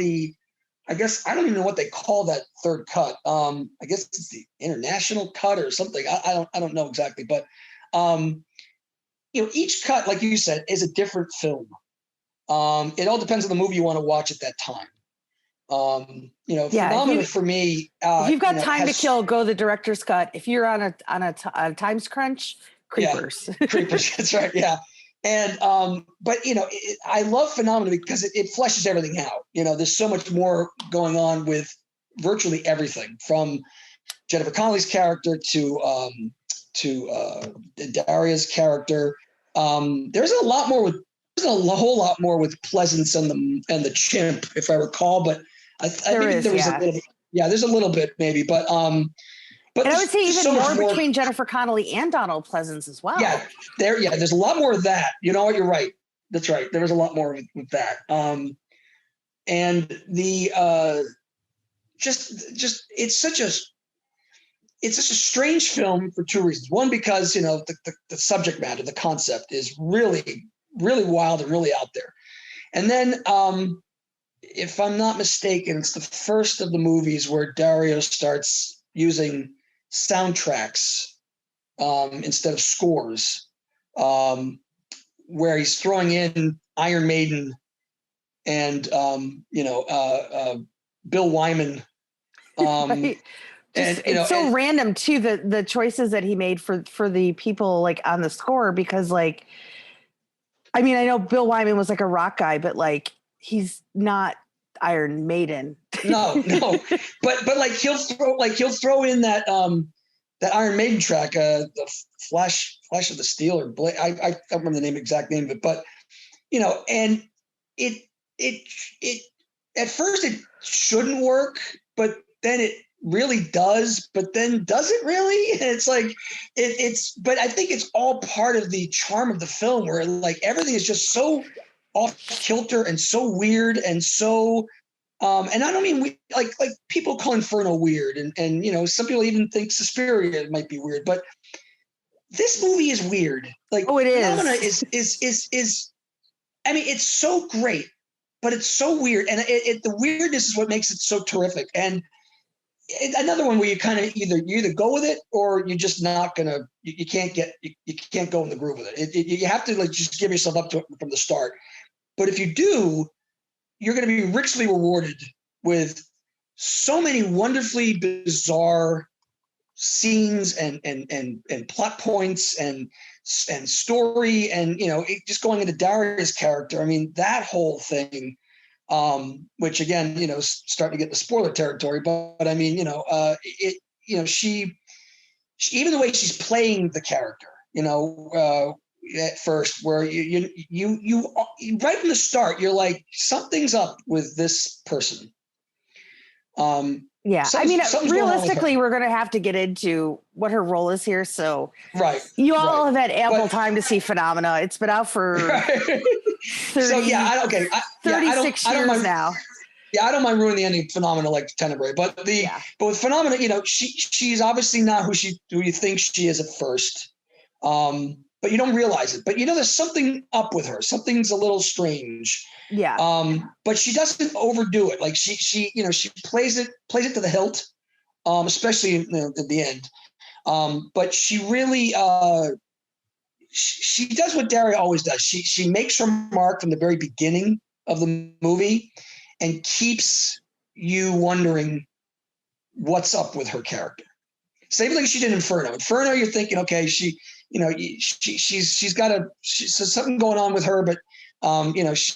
I guess I don't even know what they call that 3rd cut. I guess it's the international cut or something. I don't know exactly, but each cut, like you said, is a different film. It all depends on the movie you want to watch at that time. Phenomena for me. If you've got time to kill, go the director's cut. If you're on a times crunch, Creepers. Yeah, Creepers. That's right. Yeah. And, but I love Phenomena because it fleshes everything out. There's so much more going on with virtually everything from Jennifer Connelly's character to Daria's character. There's a whole lot more with Pleasance and the chimp, if I recall, but I think there was a little bit. Yeah, there's a little bit maybe, but and I would say even more between Jennifer Connelly and Donald Pleasance as well. Yeah, there's a lot more of that. You know what? You're right. That's right. There was a lot more with that. And the just it's such a strange film for 2 reasons. One, because the subject matter, the concept is really, really wild and really out there. And then, if I'm not mistaken, it's the first of the movies where Dario starts using soundtracks instead of scores, where he's throwing in Iron Maiden and Bill Wyman. Right. It's so random too, the choices that he made for the people like on the score, because like, I mean, I know Bill Wyman was like a rock guy, but like he's not Iron Maiden. No. But like he'll throw in that Iron Maiden track, the Flash of the Steel or Blade. I don't remember the exact name of it, but and it at first it shouldn't work, but then it really does. But then does it really? And it's like but I think it's all part of the charm of the film, where like everything is just so off kilter and so weird and so and I don't mean like people call Inferno weird, and some people even think Suspiria might be weird, but this movie is weird. Like, it Phenomena is I mean, it's so great, but it's so weird, and the weirdness is what makes it so terrific. And another one where you kind of either go with it or you're just not gonna. You can't go in the groove with it. You have to like just give yourself up to it from the start. But if you do, you're going to be richly rewarded with so many wonderfully bizarre scenes and plot points and story, and just going into Daria's character. I mean, that whole thing, which again, starting to get the spoiler territory, but I mean, she even the way she's playing the character, at first, where you right from the start, you're like, something's up with this person. Yeah, I mean, realistically, we're going to have to get into what her role is here. So, right, you all have had ample time to see Phenomena. It's been out for 36 years now. Yeah, I don't mind ruining the ending of Phenomena like Tenebrae, but with Phenomena, she's obviously not who you think she is at first. But you don't realize it. But there's something up with her. Something's a little strange. Yeah. But she doesn't overdo it. Like she plays it to the hilt, especially at the end. But she really she does what Daria always does. She makes her mark from the very beginning of the movie and keeps you wondering what's up with her character. Same thing she did in Inferno. Inferno, you're thinking, okay, she's got something going on with her, but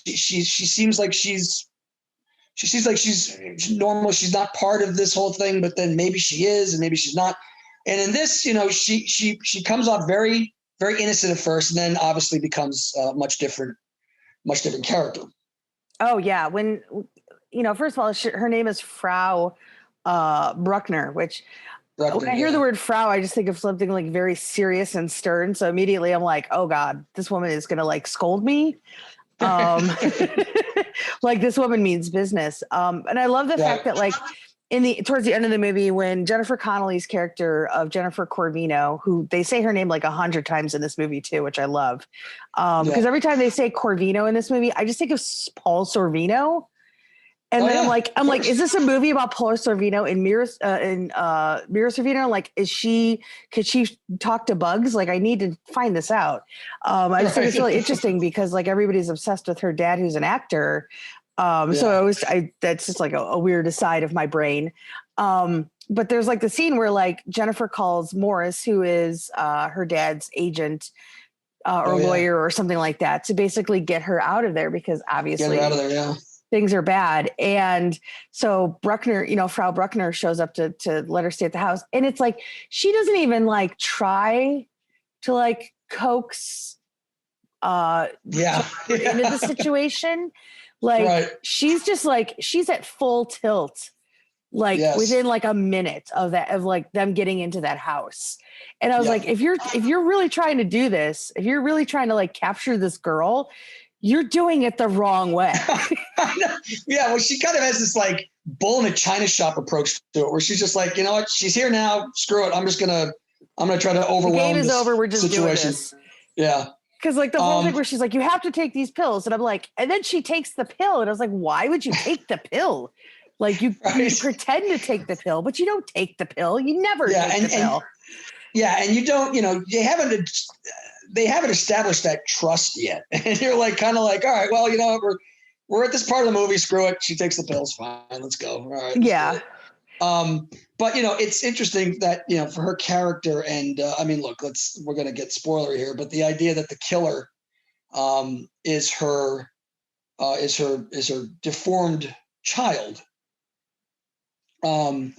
she seems like she's normal. She's not part of this whole thing, but then maybe she is, and maybe she's not. And in this, she comes off very, very innocent at first, and then obviously becomes a much different character. Oh yeah, when first of all, her name is Frau Bruckner, which. When I hear the word Frau, I just think of something like very serious and stern. So immediately I'm like, oh God, this woman is going to like scold me. Like this woman means business. And I love the fact that like towards the end of the movie, when Jennifer Connelly's character of Jennifer Corvino, who they say her name like 100 times in this movie too, which I love, because every time they say Corvino in this movie, I just think of Paul Sorvino. And then I'm like, is this a movie about Paul Sorvino and Mira Sorvino? Like, could she talk to bugs? Like, I need to find this out. I just think it's really interesting because like everybody's obsessed with her dad, who's an actor. So that's just like a weird aside of my brain. But there's like the scene where like Jennifer calls Morris, who is her dad's agent or lawyer or something like that, to basically get her out of there because obviously get her out of there, yeah. Things are bad. And so Bruckner, Frau Bruckner shows up to let her stay at the house. And it's like, she doesn't even like try to like coax into the situation. Like she's just like, she's at full tilt, like within like a minute of that, of like them getting into that house. And I was like, if you're really trying to do this, if you're really trying to like capture this girl, you're doing it the wrong way. Yeah. Well, she kind of has this like bull in a china shop approach to it, where she's just like, you know what, she's here now. Screw it. I'm gonna try to overwhelm. The game is over. We're just situation. Doing this. Yeah. Because like the whole thing where she's like, you have to take these pills. And I'm like, and then she takes the pill. And I was like, why would you take the pill? Like you pretend to take the pill, but you don't take the pill. You never take the pill. And you don't, they haven't established that trust yet. And you're like, kind of like, all right, well, we're at this part of the movie. Screw it. She takes the pills. Fine. Let's go. All right. Yeah. But it's interesting that, for her character and, look, we're going to get spoilery here, but the idea that the killer, is her deformed child, from,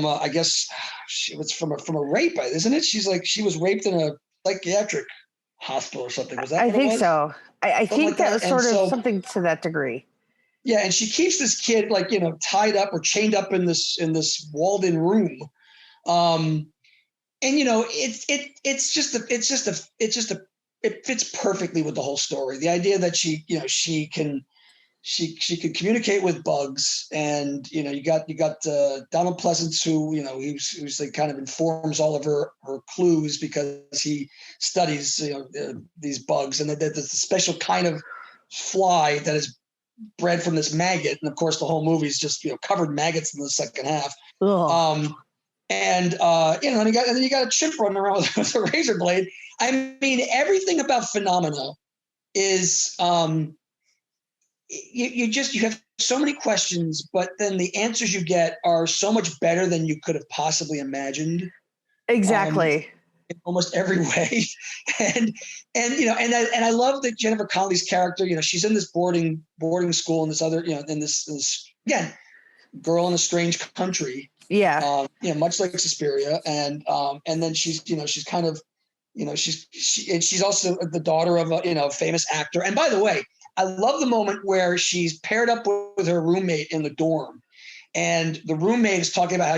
I guess it was from a rape, isn't it? She was raped in a psychiatric hospital or something. Was that? I think so. I think that was sort of something to that degree. Yeah, and she keeps this kid tied up or chained up in this walled-in room, it fits perfectly with the whole story. The idea that she can communicate with bugs, and you got Donald Pleasance, who who's like kind of informs all of her clues because he studies these bugs, and that there's a special kind of fly that is bred from this maggot, and of course the whole movie is just covered maggots in the second half. And then you got a chimp running around with a razor blade. I mean, everything about Phenomena is you have so many questions, but then the answers you get are so much better than you could have possibly imagined. Exactly. In almost every way. And I love that Jennifer Connelly's character, she's in this boarding school in this other, in this again, girl in a strange country. Yeah. Much like Suspiria. And then she's kind of, she's also the daughter of a, famous actor. And by the way, I love the moment where she's paired up with her roommate in the dorm, and the roommate is talking about how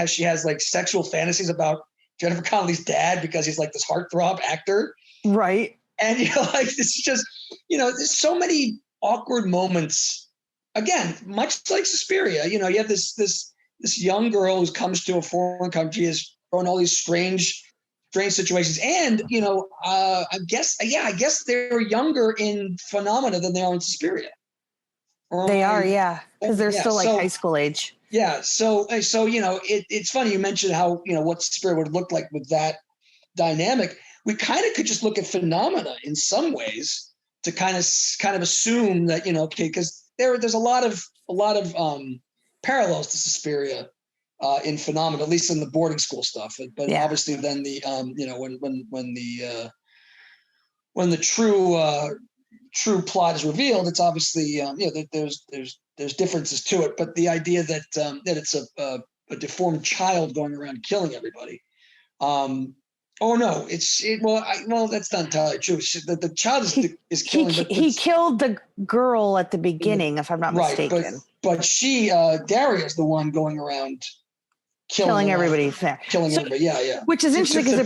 she has like sexual fantasies about Jennifer Connelly's dad because he's like this heartthrob actor. Right. And this is just, there's so many awkward moments. Again, much like Suspiria, you have this young girl who comes to a foreign country, is thrown all these strange situations. And, I guess they're younger in Phenomena than they are in Suspiria. They are, yeah. Because they're still like high school age. Yeah. So it's funny you mentioned how, what Suspiria would look like with that dynamic. We kind of could just look at Phenomena in some ways to kind of assume that, because there's a lot of parallels to Suspiria in Phenomena, at least in the boarding school stuff. But obviously then the, when the true plot is revealed, it's obviously, there's differences to it, but the idea that it's a deformed child going around killing everybody. That's not entirely true. The child is killing. He killed the girl at the beginning, if I'm not mistaken. But she, Daria, is the one going around killing everybody. Everybody. Yeah. Which is interesting because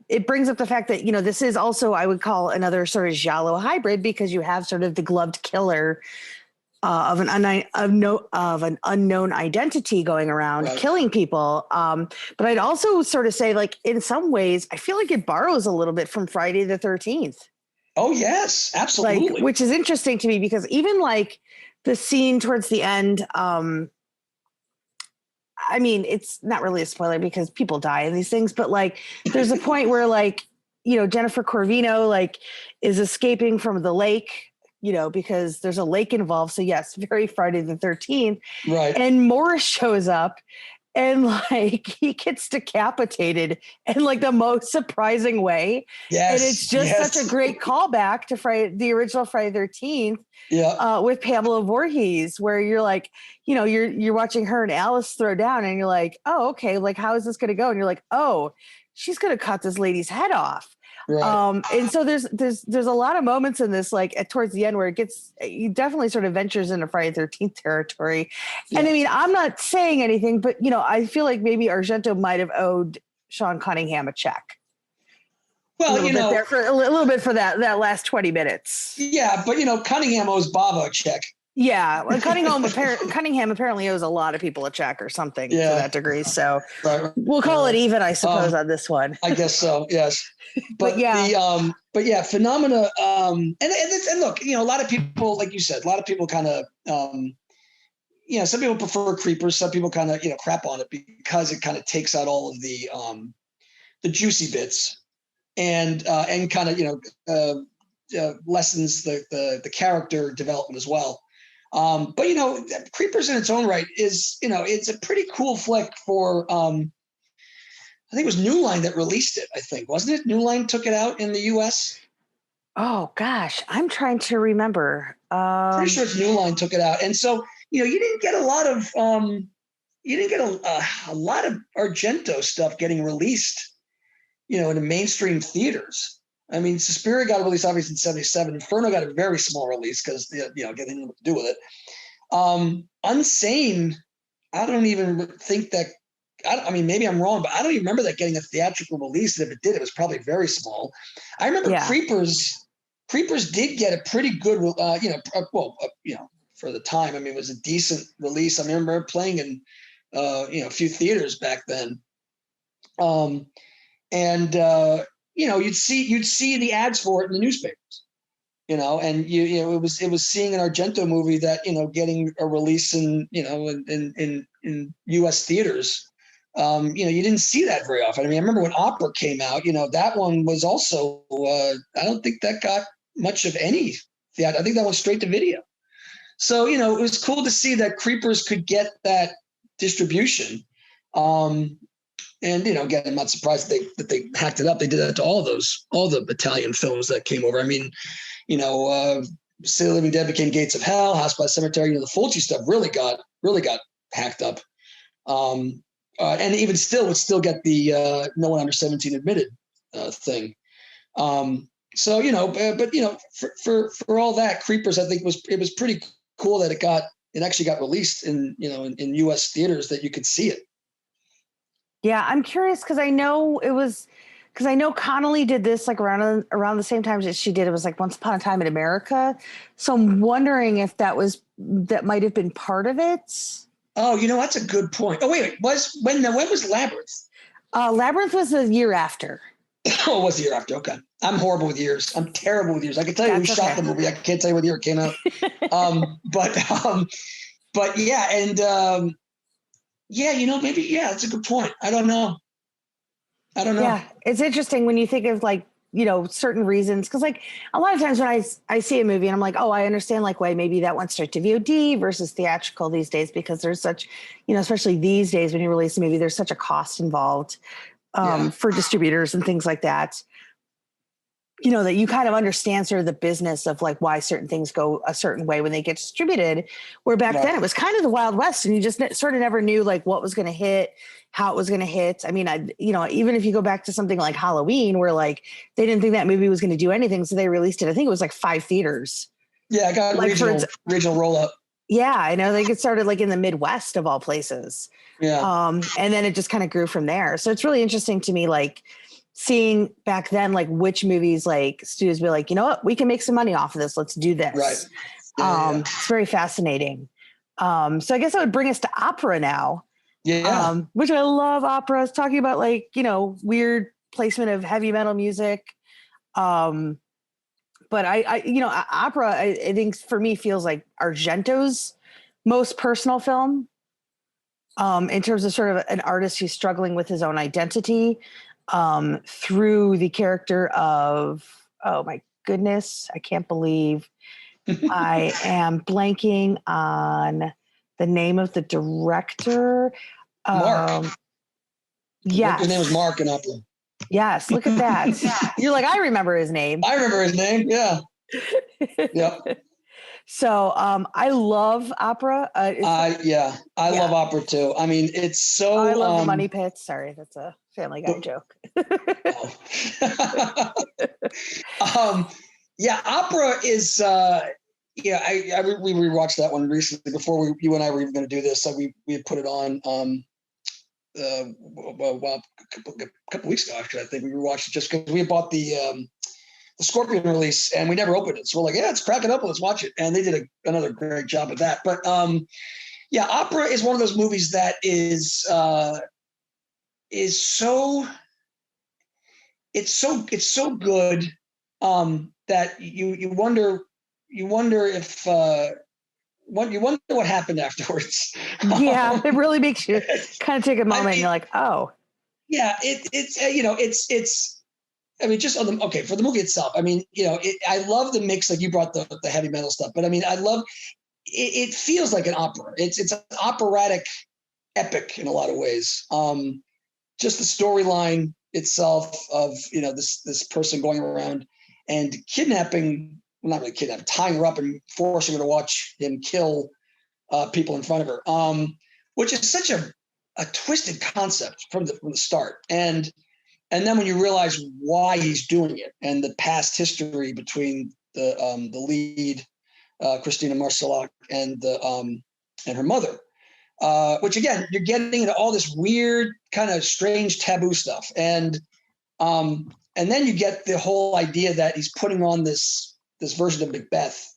it brings up the fact that this is also, I would call, another sort of giallo hybrid, because you have sort of the gloved killer of an unknown identity going around killing people. But I'd also sort of say, like, in some ways, I feel like it borrows a little bit from Friday the 13th. Oh yes, absolutely. Like, which is interesting to me because even like the scene towards the end, I mean, it's not really a spoiler because people die in these things, but like there's a point where like, you know, Jennifer Corvino like is escaping from the lake, you know, because there's a lake involved. So yes, very Friday the 13th. Right. And Morris shows up and like he gets decapitated in like the most surprising way. Yes. And it's just such a great callback to the original Friday the 13th. Yeah. With Pamela Voorhees, where you're like, you know, you're watching her and Alice throw down and you're like, oh, okay, like how is this going to go? And you're like, oh, she's going to cut this lady's head off. Right. And so there's a lot of moments in this, like towards the end where he definitely sort of ventures into Friday the 13th territory. Yeah. And I mean, I'm not saying anything, but you know, I feel like maybe Argento might have owed Sean Cunningham a check. Well, you know, a little bit for that last 20 minutes. Yeah, but you know, Cunningham owes Bava a check. Yeah, well, Cunningham apparently owes a lot of people a check or something to that degree. So we'll call it even, I suppose, on this one. I guess so. Yes, but yeah, phenomena. And look, you know, a lot of people, like you said, a lot of people kind of, you know, some people prefer creepers. Some people kind of, you know, crap on it because it kind of takes out all of the juicy bits. And kind of, you know, lessens the character development as well. But, you know, Creepers in its own right is, you know, it's a pretty cool flick for, I think it was New Line that released it, I think. Wasn't it? New Line took it out in the U.S.? Oh, gosh, I'm trying to remember. Pretty sure it's New Line took it out. And so, you know, you didn't get a lot of Argento stuff getting released, you know, in the mainstream theaters. I mean, Suspiria got a release obviously in 1977. Inferno got a very small release because, you know, getting nothing to do with it. Unsane, I don't even think that, I mean, maybe I'm wrong, but I don't even remember that getting a theatrical release. And if it did, it was probably very small. I remember Creepers did get a pretty good, you know, for the time. I mean, it was a decent release. I remember playing in, you know, a few theaters back then. You know, you'd see the ads for it in the newspapers, you know, and you know, it was seeing an Argento movie that, you know, getting a release in, you know, in US theaters. You know, you didn't see that very often. I mean, I remember when Opera came out, you know, that one was also, I don't think that got much of any theater. I think that went straight to video. So, you know, it was cool to see that Creepers could get that distribution. And, you know, again, I'm not surprised that they hacked it up. They did that to all the Italian films that came over. I mean, you know, City of the Living Dead became Gates of Hell, House by the Cemetery. You know, the Fulci stuff really got hacked up. And even still would still get the no one under 17 admitted thing. So, you know, but you know, for all that, Creepers, I think it was pretty cool that it actually got released in, you know, in US theaters that you could see it. Yeah, I'm curious because I know Connolly did this like around the same time that she did. It was like Once Upon a Time in America. So I'm wondering if that might have been part of it. Oh, you know, that's a good point. Oh, wait, when was Labyrinth? Labyrinth was the year after. Oh, it was the year after. Okay. I'm horrible with years. I'm terrible with years. I can tell you who shot the movie. I can't tell you what year it came out. But yeah, and yeah, you know, maybe, yeah, that's a good point. I don't know. Yeah, it's interesting when you think of like, you know, certain reasons. Cause like a lot of times when I see a movie and I'm like, oh, I understand like why maybe that went straight to VOD versus theatrical these days, because there's such, you know, especially these days when you release a movie, there's such a cost involved for distributors and things like that. You know, that you kind of understand sort of the business of like why certain things go a certain way when they get distributed, where back then it was kind of the Wild West and you just sort of never knew like what was going to hit, how it was going to hit. I mean, you know, even if you go back to something like Halloween, where like they didn't think that movie was going to do anything. So they released it. I think it was like 5 theaters. Yeah. I got like regional roll up. Yeah. I know they get started like in the Midwest of all places. Yeah. And then it just kind of grew from there. So it's really interesting to me, like, seeing back then, like which movies like studios be like, you know what, we can make some money off of this. Let's do this. It's very fascinating. So I guess I would bring us to opera now. Yeah. Which I love operas, talking about like, weird placement of heavy metal music. But opera, I think for me feels like Argento's most personal film, in terms of sort of an artist who's struggling with his own identity, through the character of, oh my goodness, I can't believe I am blanking on the name of the director. Mark. Yes. His name is Mark in opera. Yes, look at that. You're like, I remember his name. I remember his name, yeah. Yep. So I love opera. I love opera too. I mean, it's so... I love the Money Pits. Sorry, that's a Family Guy joke. Opera is... we rewatched that one recently before you and I were even going to do this. So we had put it on a couple weeks ago, actually. I think we rewatched it just because we had bought the Scorpion release and we never opened it. So we're like, yeah, let's crack it up and let's watch it. And they did another great job of that. But opera is one of those movies that is so good that you wonder if you wonder what happened afterwards. Yeah, it really makes you kind of take a moment and you're like, oh. Yeah, just on for the movie itself, I mean, I love the mix, like you brought the heavy metal stuff, but I mean, I love it feels like an opera. It's an operatic epic in a lot of ways. Just the storyline itself of, this person going around and kidnapping, well, not really kidnapping, tying her up and forcing her to watch him kill people in front of her, which is such a twisted concept from the start. And then when you realize why he's doing it and the past history between the lead, Christina Marcellak, and her mother, which again, you're getting into all this weird kind of strange taboo stuff. And then you get the whole idea that he's putting on this version of Macbeth,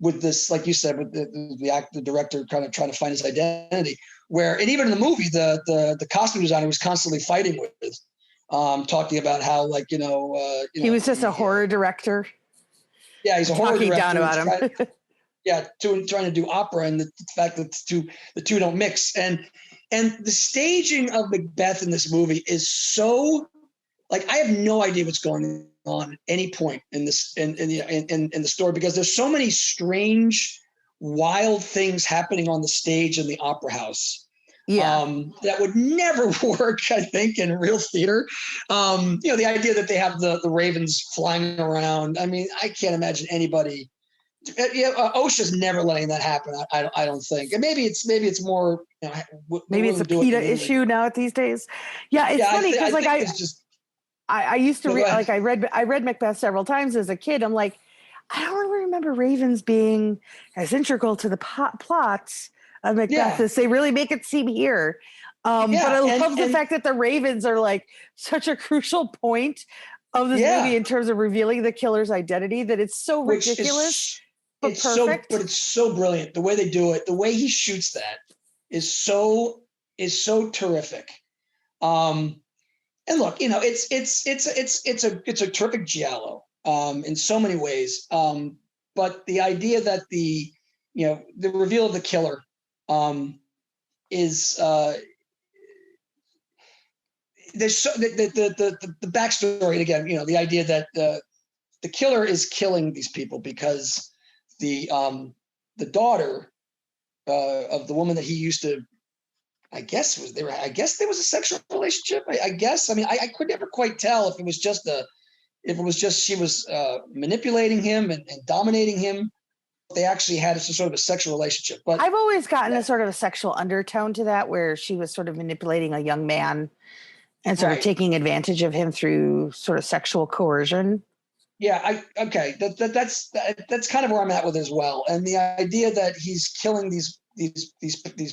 with this, like you said, with the director kind of trying to find his identity, and even in the movie, the costume designer was constantly fighting with, talking about how, he was just a horror director. Yeah, he's a horror director. Talking down about him. Trying to do opera, and the fact that the two don't mix, and the staging of Macbeth in this movie is so, I have no idea what's going on at any point in this in the story, because there's so many strange, wild things happening on the stage in the opera house. Yeah. That would never work, I think, in real theater. The idea that they have the ravens flying around. I mean, I can't imagine anybody. OSHA's never letting that happen. I don't think. And maybe it's more. Maybe it's a PETA issue now these days. Yeah, it's funny because I used to read, I read Macbeth several times as a kid. I'm like, I don't really remember ravens being as integral to the plots of Macbeth as they really make it seem here. But I love the fact that the ravens are like such a crucial point of this movie in terms of revealing the killer's identity, that it's so ridiculous, but perfect. But it's so brilliant. The way they do it, the way he shoots that is so terrific. And look, it's a terrific giallo in so many ways. But the idea that the reveal of the killer is there's the backstory, and again, the idea that the killer is killing these people because the daughter of the woman that he used to, I guess there was a sexual relationship. I guess. I mean, I could never quite tell if it was just she was manipulating him and dominating him. They actually had sort of a sexual relationship. But I've always gotten a sort of a sexual undertone to that, where she was sort of manipulating a young man and sort of taking advantage of him through sort of sexual coercion. Yeah. That's kind of where I'm at with it as well. And the idea that he's killing these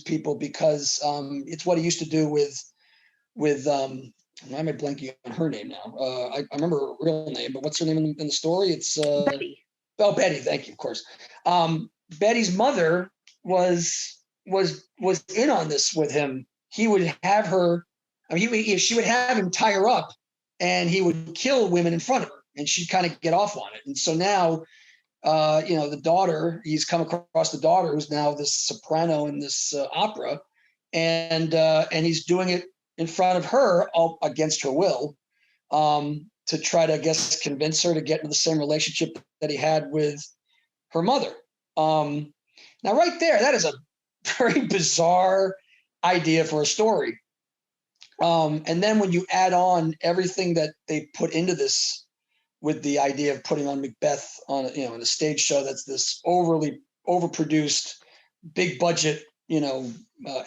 people because it's what he used to do with why am I blanking on her name now? I remember her real name, but what's her name in the story? It's Betty. Oh, Betty, thank you, of course. Betty's mother was in on this with him. He would have her, she would have him tie her up, and he would kill women in front of her, and she'd kind of get off on it. And so now, the daughter, he's come across the daughter who's now this soprano in this opera, and he's doing it in front of her, all against her will, to try to, I guess, convince her to get into the same relationship that he had with her mother. Now, right there, that is a very bizarre idea for a story. And then when you add on everything that they put into this, with the idea of putting on Macbeth on, in a stage show that's this overproduced, big budget,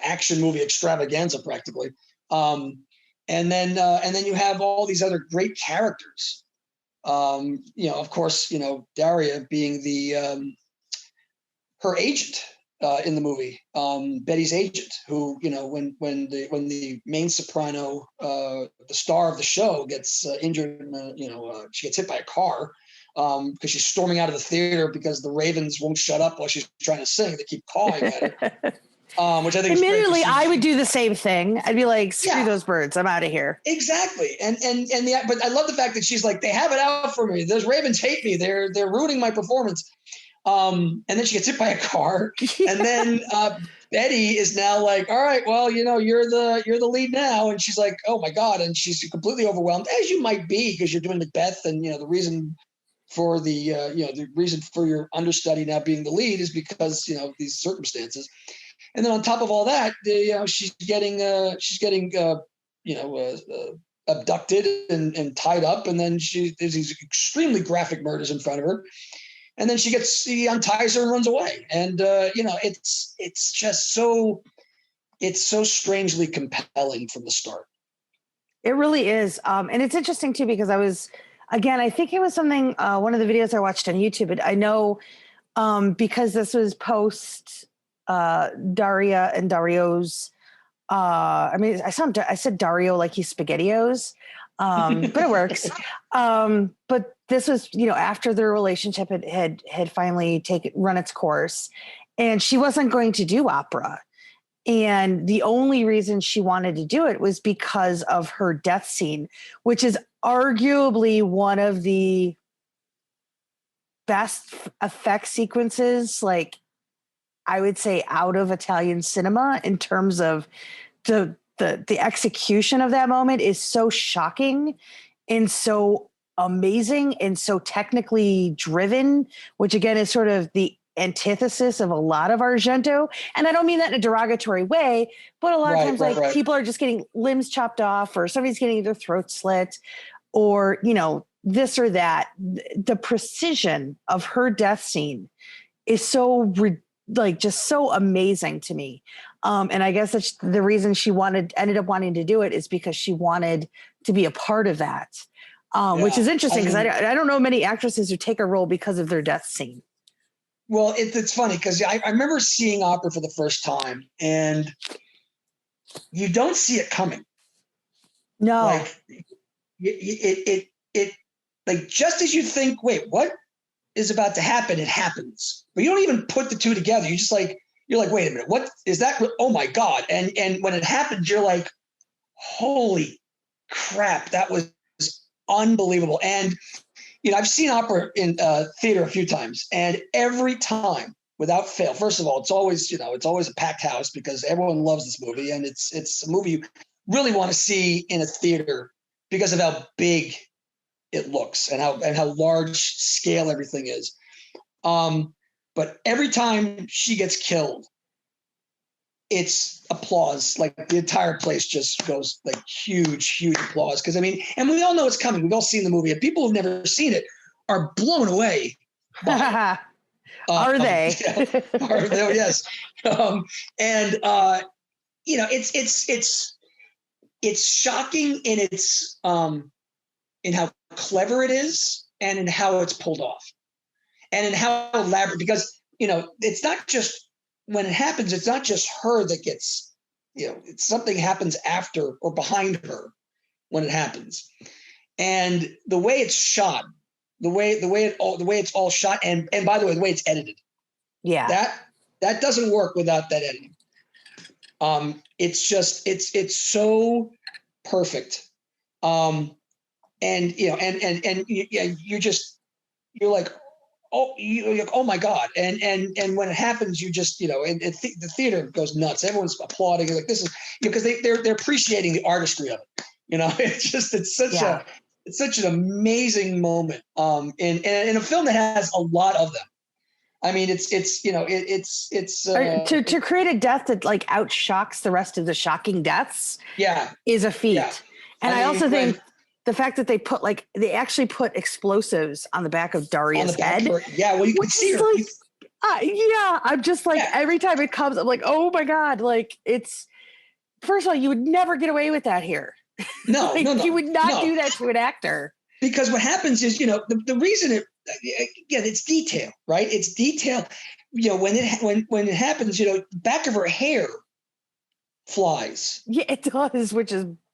action movie extravaganza practically. And then you have all these other great characters. Of course, Daria being the her agent in the movie, Betty's agent, who, when the main soprano, the star of the show, gets injured, she gets hit by a car because she's storming out of the theater because the ravens won't shut up while she's trying to sing. They keep cawing at her. Which I think admittedly, I would do the same thing. I'd be like, screw those birds, I'm out of here. Exactly. But I love the fact that she's like, they have it out for me. Those ravens hate me. They're ruining my performance. And then she gets hit by a car. And then Betty is now like, all right, well, you're the lead now. And she's like, oh my God. And she's completely overwhelmed, as you might be, because you're doing Macbeth. And, the reason for the reason for your understudy now being the lead is because, these circumstances. And then on top of all that, she's getting abducted and tied up, and then there's these extremely graphic murders in front of her, and then he unties her and runs away. And it's just so strangely compelling from the start. It really is, and it's interesting too because I think it was something one of the videos I watched on YouTube. But I know because this was post. Daria and Dario's, I said Dario like he's SpaghettiOs, but it works. But this was, after their relationship had finally run its course, and she wasn't going to do opera. And the only reason she wanted to do it was because of her death scene, which is arguably one of the best effect sequences, I would say, out of Italian cinema, in terms of the execution of that moment is so shocking and so amazing and so technically driven, which again is sort of the antithesis of a lot of Argento. And I don't mean that in a derogatory way, but a lot of times people are just getting limbs chopped off, or somebody's getting their throat slit, or, this or that. The precision of her death scene is so just so amazing to me. And I guess that's the reason she ended up wanting to do it, is because she wanted to be a part of that. Which is interesting because I don't know many actresses who take a role because of their death scene. Well, it's funny because I remember seeing opera for the first time, and you don't see it coming. No. It just as you think, wait, what is about to happen? It happens, but you don't even put the two together. You're like, wait a minute, what is that? Oh my God. And when it happens, you're like, holy crap, that was unbelievable. And, I've seen opera in theater a few times, and every time without fail, first of all, it's always a packed house because everyone loves this movie. And it's a movie you really want to see in a theater because of how big it looks and how large scale everything is. But every time she gets killed, it's applause. Like the entire place just goes like huge applause. Because and we all know it's coming. We've all seen the movie, and people who've never seen it are blown away by it. Are they? Are they? Yes. It's shocking in its in how clever it is, and in how it's pulled off, and in how elaborate. Because it's not just when it happens. It's not just her that gets. It's something happens after or behind her when it happens, and the way it's shot. The way it's all shot, and by the way, the way it's edited, Yeah. That doesn't work without that ending. It's just it's so perfect. And you know, and you're like, you're like, oh my God. And when it happens, you just, you know, and the theater goes nuts. Everyone's applauding. You're like, this is, you know, because they're appreciating the artistry of it. You know, it's such an amazing moment. In a film that has a lot of them. I mean, it's you know, it's to create a death that like outshocks the rest of the shocking deaths. Yeah, is a feat. Yeah. And I also think the fact that they actually put explosives on the back of Daria's head. Well, you can see her. I'm just like, every time it comes, I'm like, oh my God. Like, it's, first of all, you would never get away with that here. No, like, no. You would not do that to an actor. Because what happens is, you know, the reason it's detail, right? It's detail. You know, when it happens, you know, back of her hair flies. Yeah, it does,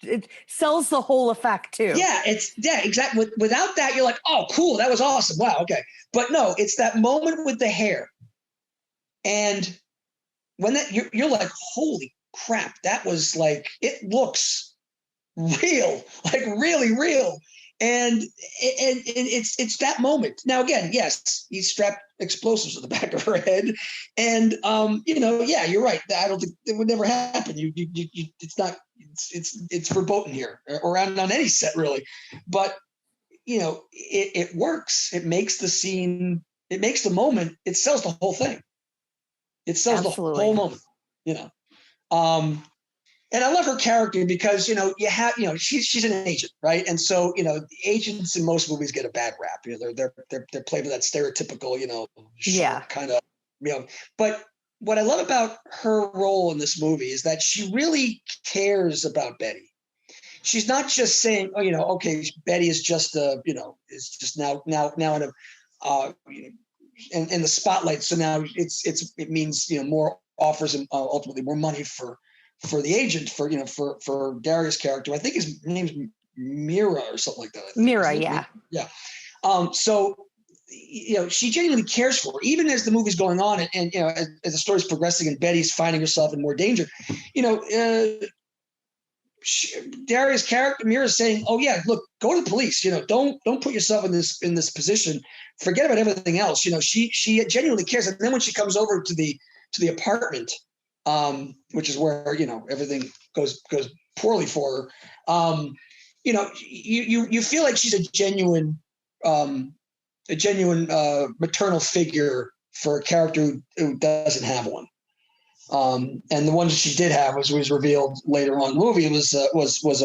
it sells the whole effect too. Yeah, exactly. Without that, you're like, oh, cool, that was awesome. Wow, okay. But no, it's that moment with the hair. And when you're like, holy crap, that was like, it looks real, like really real. And it's that moment. Now, again, yes, he strapped explosives to the back of her head, and you know, yeah, you're right. I don't think it would never happen. It's not. It's verboten here, or on any set, really. But you know, it works. It makes the scene. It makes the moment. It sells the whole thing. It sells the whole moment. You know. And I love her character because, you know, she's an agent, right? And so, you know, the agents in most movies get a bad rap. You know, they're played with that stereotypical, you know, kind of, you know. But what I love about her role in this movie is that she really cares about Betty. She's not just saying, oh, you know, okay, Betty is just you know, is just now in a in the spotlight. So now it means, you know, more offers and ultimately more money for the agent, for Daria's character. I think his name's Mira or something like that. Mira, yeah. Yeah. So, you know, she genuinely cares for her, even as the movie's going on and you know, as the story's progressing and Betty's finding herself in more danger, you know, Daria's character, Mira's saying, oh yeah, look, go to the police, you know, don't put yourself in this position. Forget about everything else. You know, she genuinely cares. And then when she comes over to the apartment, which is where, you know, everything goes poorly for her. You know, you feel like she's a genuine maternal figure for a character who doesn't have one. And the one that she did have was revealed later on in the movie was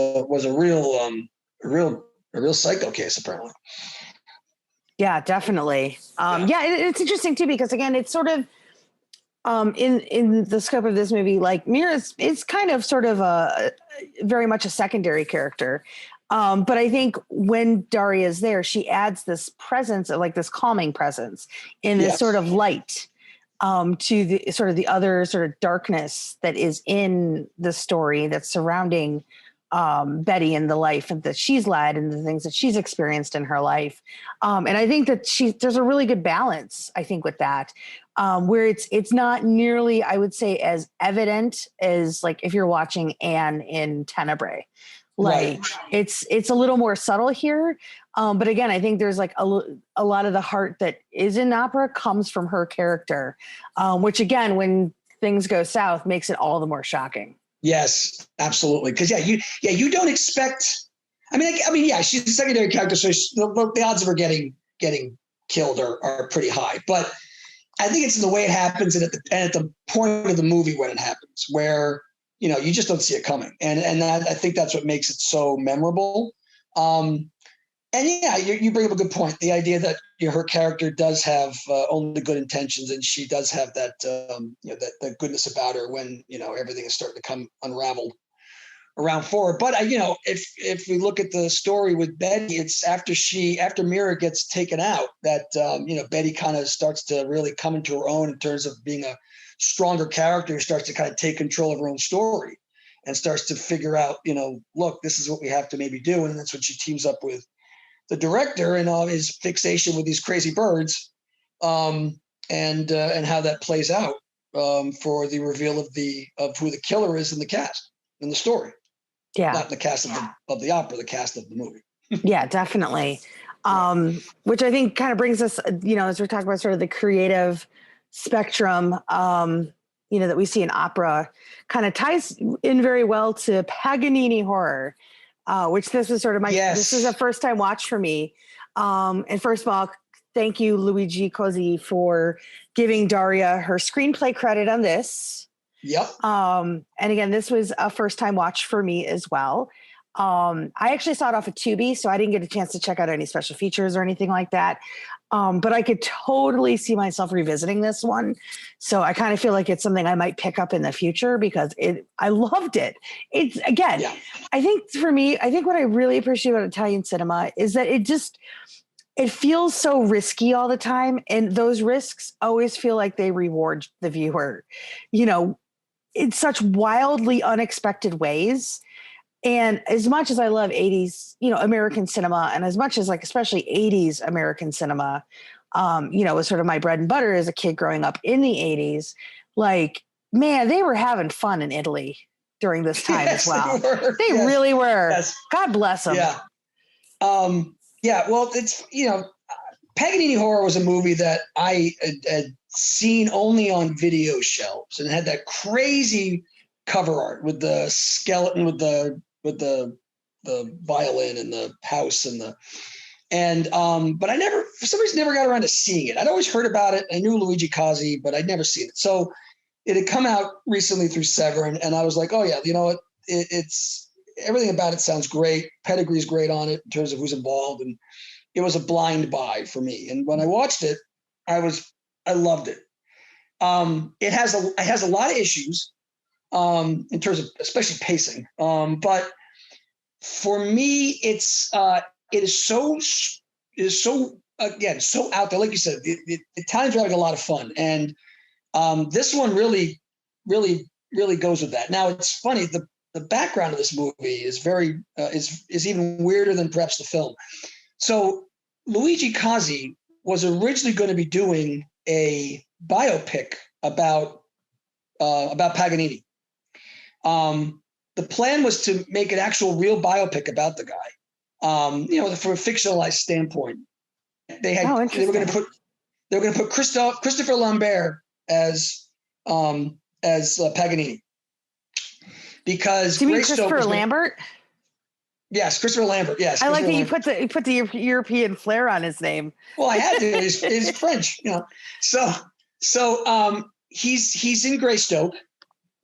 a real psycho case, apparently. Yeah, definitely. It's interesting too, because again, it's sort of, in the scope of this movie, like Mira is kind of sort of very much a secondary character. But I think when Daria is there, she adds this presence, like this calming presence in this sort of light, to the other sort of darkness that is in the story that's surrounding Betty and the life that she's led and the things that she's experienced in her life. And I think that there's a really good balance, I think, with that, where it's not nearly, I would say, as evident as like if you're watching Anne in Tenebrae. Like it's a little more subtle here. But again, I think there's like a lot of the heart that is in opera comes from her character, which again, when things go south, makes it all the more shocking. Yes, absolutely. Because you don't expect. I mean, yeah, she's a secondary character, so the odds of her getting killed are pretty high. But I think it's in the way it happens and at the point of the movie when it happens, where you know you just don't see it coming, and that, I think that's what makes it so memorable. And yeah, you bring up a good point. The idea that her character does have only good intentions, and she does have that that goodness about her when everything is starting to come unraveled around for her. But if we look at the story with Betty, it's after Mira gets taken out that Betty kind of starts to really come into her own in terms of being a stronger character, starts to kind of take control of her own story and starts to figure out, look, this is what we have to maybe do, and that's when she teams up with the director and all his fixation with these crazy birds, and how that plays out for the reveal of who the killer is in the cast in the story. Yeah. Not the cast of the opera, the cast of the movie. Yeah, definitely. Which I think kind of brings us, as we're talking about sort of the creative spectrum, that we see in opera, kind of ties in very well to Paganini horror, which this was sort of this is a first time watch for me. And first of all, thank you, Luigi Cozzi, for giving Daria her screenplay credit on this. Yep. And again, this was a first time watch for me as well. I actually saw it off of Tubi, so I didn't get a chance to check out any special features or anything like that. But I could totally see myself revisiting this one. So I kind of feel like it's something I might pick up in the future because I loved it. It's again, I think for me, what I really appreciate about Italian cinema is that it feels so risky all the time. And those risks always feel like they reward the viewer, in such wildly unexpected ways. And as much as I love 80s, American cinema, and as much as especially 80s American cinema, was sort of my bread and butter as a kid growing up in the 80s, man, they were having fun in Italy during this time as well. They really were. Yes. God bless them. Yeah. Well, it's, Paganini Horror was a movie that I had seen only on video shelves, and it had that crazy cover art with the skeleton with the violin and the house but I never, for some reason, never got around to seeing it. I'd always heard about it. I knew Luigi Cozzi, but I'd never seen it. So it had come out recently through Severin, and I was like, oh yeah, you know what? It's everything about it sounds great. Pedigree's great on it in terms of who's involved, and it was a blind buy for me. And when I watched it, I loved it. It has a lot of issues in terms of especially pacing. But for me, it is so again, so out there. Like you said, the Italians are having a lot of fun. And this one really, really, really goes with that. Now it's funny, the background of this movie is very, is even weirder than perhaps the film. So Luigi Cozzi was originally going to be doing a biopic about Paganini. The plan was to make an actual real biopic about the guy. From a fictionalized standpoint. They were going to put Christopher Lambert as Paganini. Because do you mean Christopher Lambert? Yes, Christopher Lambert. Yes, I like that you put the European flair on his name. Well, I had to. He's French, So he's in Greystoke,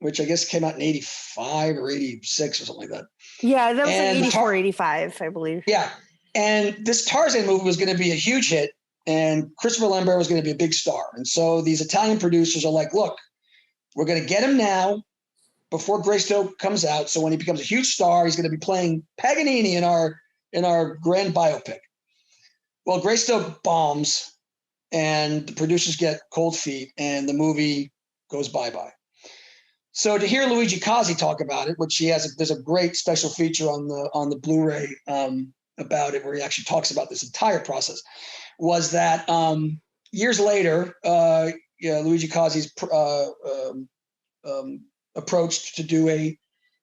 which I guess came out in 85 or 86 or something like that. Yeah, that was 84, 85, I believe. Yeah, and this Tarzan movie was going to be a huge hit, and Christopher Lambert was going to be a big star. And so these Italian producers are like, look, we're going to get him now before Greystoke comes out. So when he becomes a huge star, he's going to be playing Paganini in our grand biopic. Well, Greystoke bombs, and the producers get cold feet, and the movie goes bye-bye. So to hear Luigi Cozzi talk about it, which there's a great special feature on the Blu-ray about it, where he actually talks about this entire process, was that years later, Luigi Cozzi's approached to do a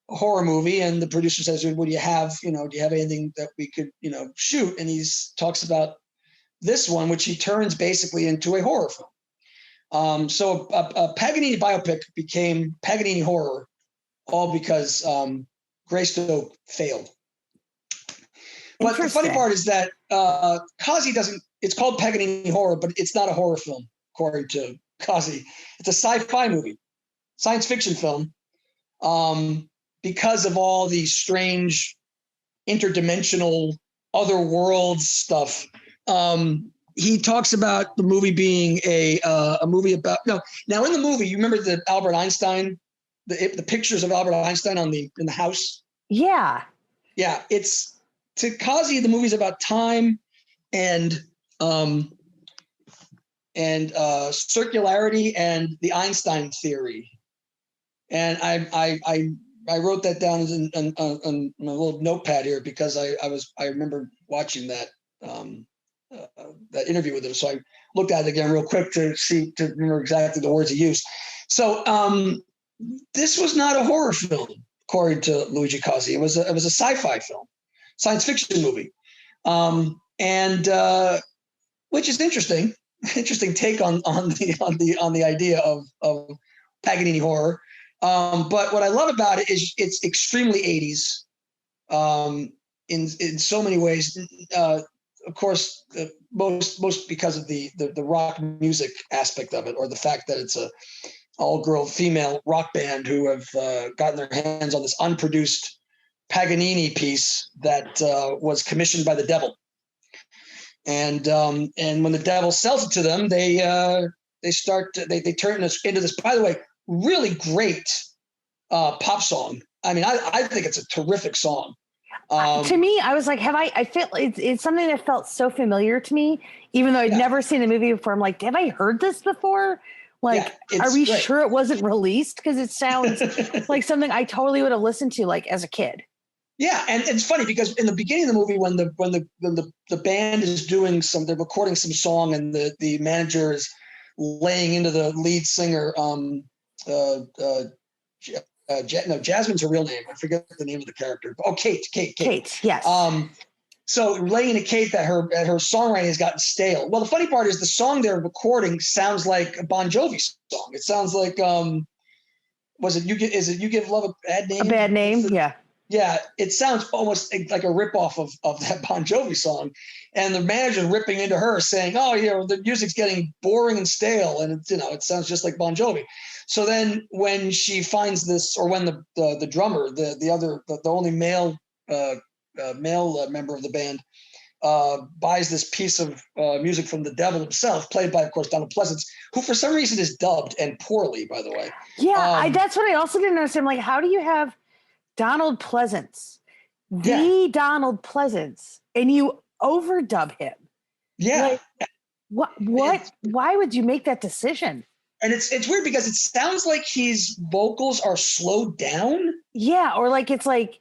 horror movie, and the producer says, "Well, do you have anything that we could shoot?" And he talks about this one, which he turns basically into a horror film. So a Paganini biopic became Paganini Horror, all because Greystoke failed. But the funny part is that Cozzi it's called Paganini Horror, but it's not a horror film, according to Cozzi. It's a sci-fi movie, science fiction film, because of all the strange interdimensional other worlds stuff. He talks about the movie being a movie about Now in the movie, you remember the Albert Einstein, the pictures of Albert Einstein in the house. Yeah. It's to Cozzi. The movie's about time and circularity and the Einstein theory. And I wrote that down on my little notepad here because I remember watching that. that interview with him. So I looked at it again real quick to remember exactly the words he used. So this was not a horror film, according to Luigi Cozzi. It was a sci-fi film, science fiction movie, and which is interesting take on the idea of Paganini horror. But what I love about it is it's extremely 80s in so many ways. Of course, most because of the rock music aspect of it, or the fact that it's a all-girl female rock band who have gotten their hands on this unproduced Paganini piece that was commissioned by the devil. And when the devil sells it to them, they turn this into this, by the way, really great pop song. I mean, I think it's a terrific song. To me, I was like, I feel it's something that felt so familiar to me, even though I'd never seen the movie before. I'm like, have I heard this before? Like, are we sure it wasn't released? Because it sounds like something I totally would have listened to, like, as a kid. Yeah, and it's funny because in the beginning of the movie, when the band is doing they're recording some song, and the manager is laying into the lead singer. Jasmine's her real name. I forget the name of the character. Oh, Kate. Yes. So laying to Kate that her songwriting has gotten stale. Well, the funny part is the song they're recording sounds like a Bon Jovi song. It sounds like You Give Love a Bad Name? A Bad Name, yeah. Yeah, it sounds almost like a ripoff of that Bon Jovi song. And the manager ripping into her saying, oh, the music's getting boring and stale. And it sounds just like Bon Jovi. So then when she finds this, or when the drummer, the only male member of the band, buys this piece of music from the devil himself, played by, of course, Donald Pleasence, who for some reason is dubbed, and poorly, by the way. Yeah, that's what I also didn't understand. Like, how do you have Donald Pleasence, Donald Pleasence, and you overdub him? Yeah. Like, what? Why would you make that decision? And it's weird because it sounds like his vocals are slowed down. Yeah, or like it's like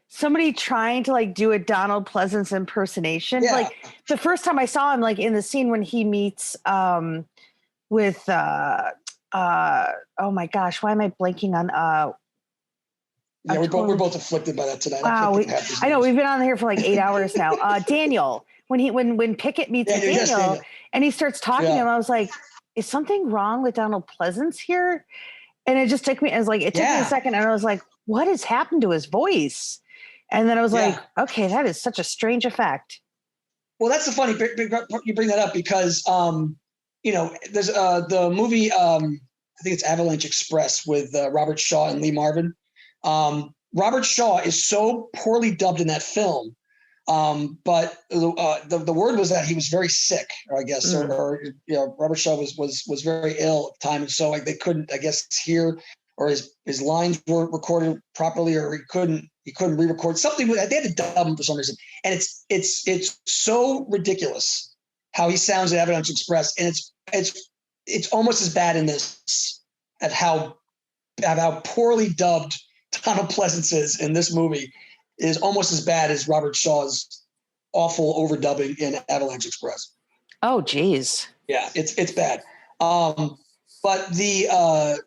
somebody trying to like do a Donald Pleasence impersonation. Yeah. Like the first time I saw him, like in the scene when he meets with oh my gosh, why am I blanking on yeah, we're both afflicted by that tonight. Wow, I know we've been on here for like 8 hours now. Daniel, when Pickett meets with Daniel, and he starts talking to him, I was like, is something wrong with Donald Pleasence here? And it just took me, it took me a second, and I was like, what has happened to his voice? And then I was like, okay, that is such a strange effect. Well, that's the funny, you bring that up because, there's the movie, I think it's Avalanche Express with Robert Shaw and Lee Marvin. Robert Shaw is so poorly dubbed in that film, but the word was that he was very sick, I guess, or Robert Shaw was very ill at the time, and so like they couldn't, I guess, hear, or his lines weren't recorded properly, or he couldn't re-record something. They had to dub him for some reason, and it's so ridiculous how he sounds at Avalanche Express, and it's almost as bad in this at how poorly dubbed Donald Pleasence is in this movie is almost as bad as Robert Shaw's awful overdubbing in Avalanche Express. Oh, geez. Yeah, it's bad. But the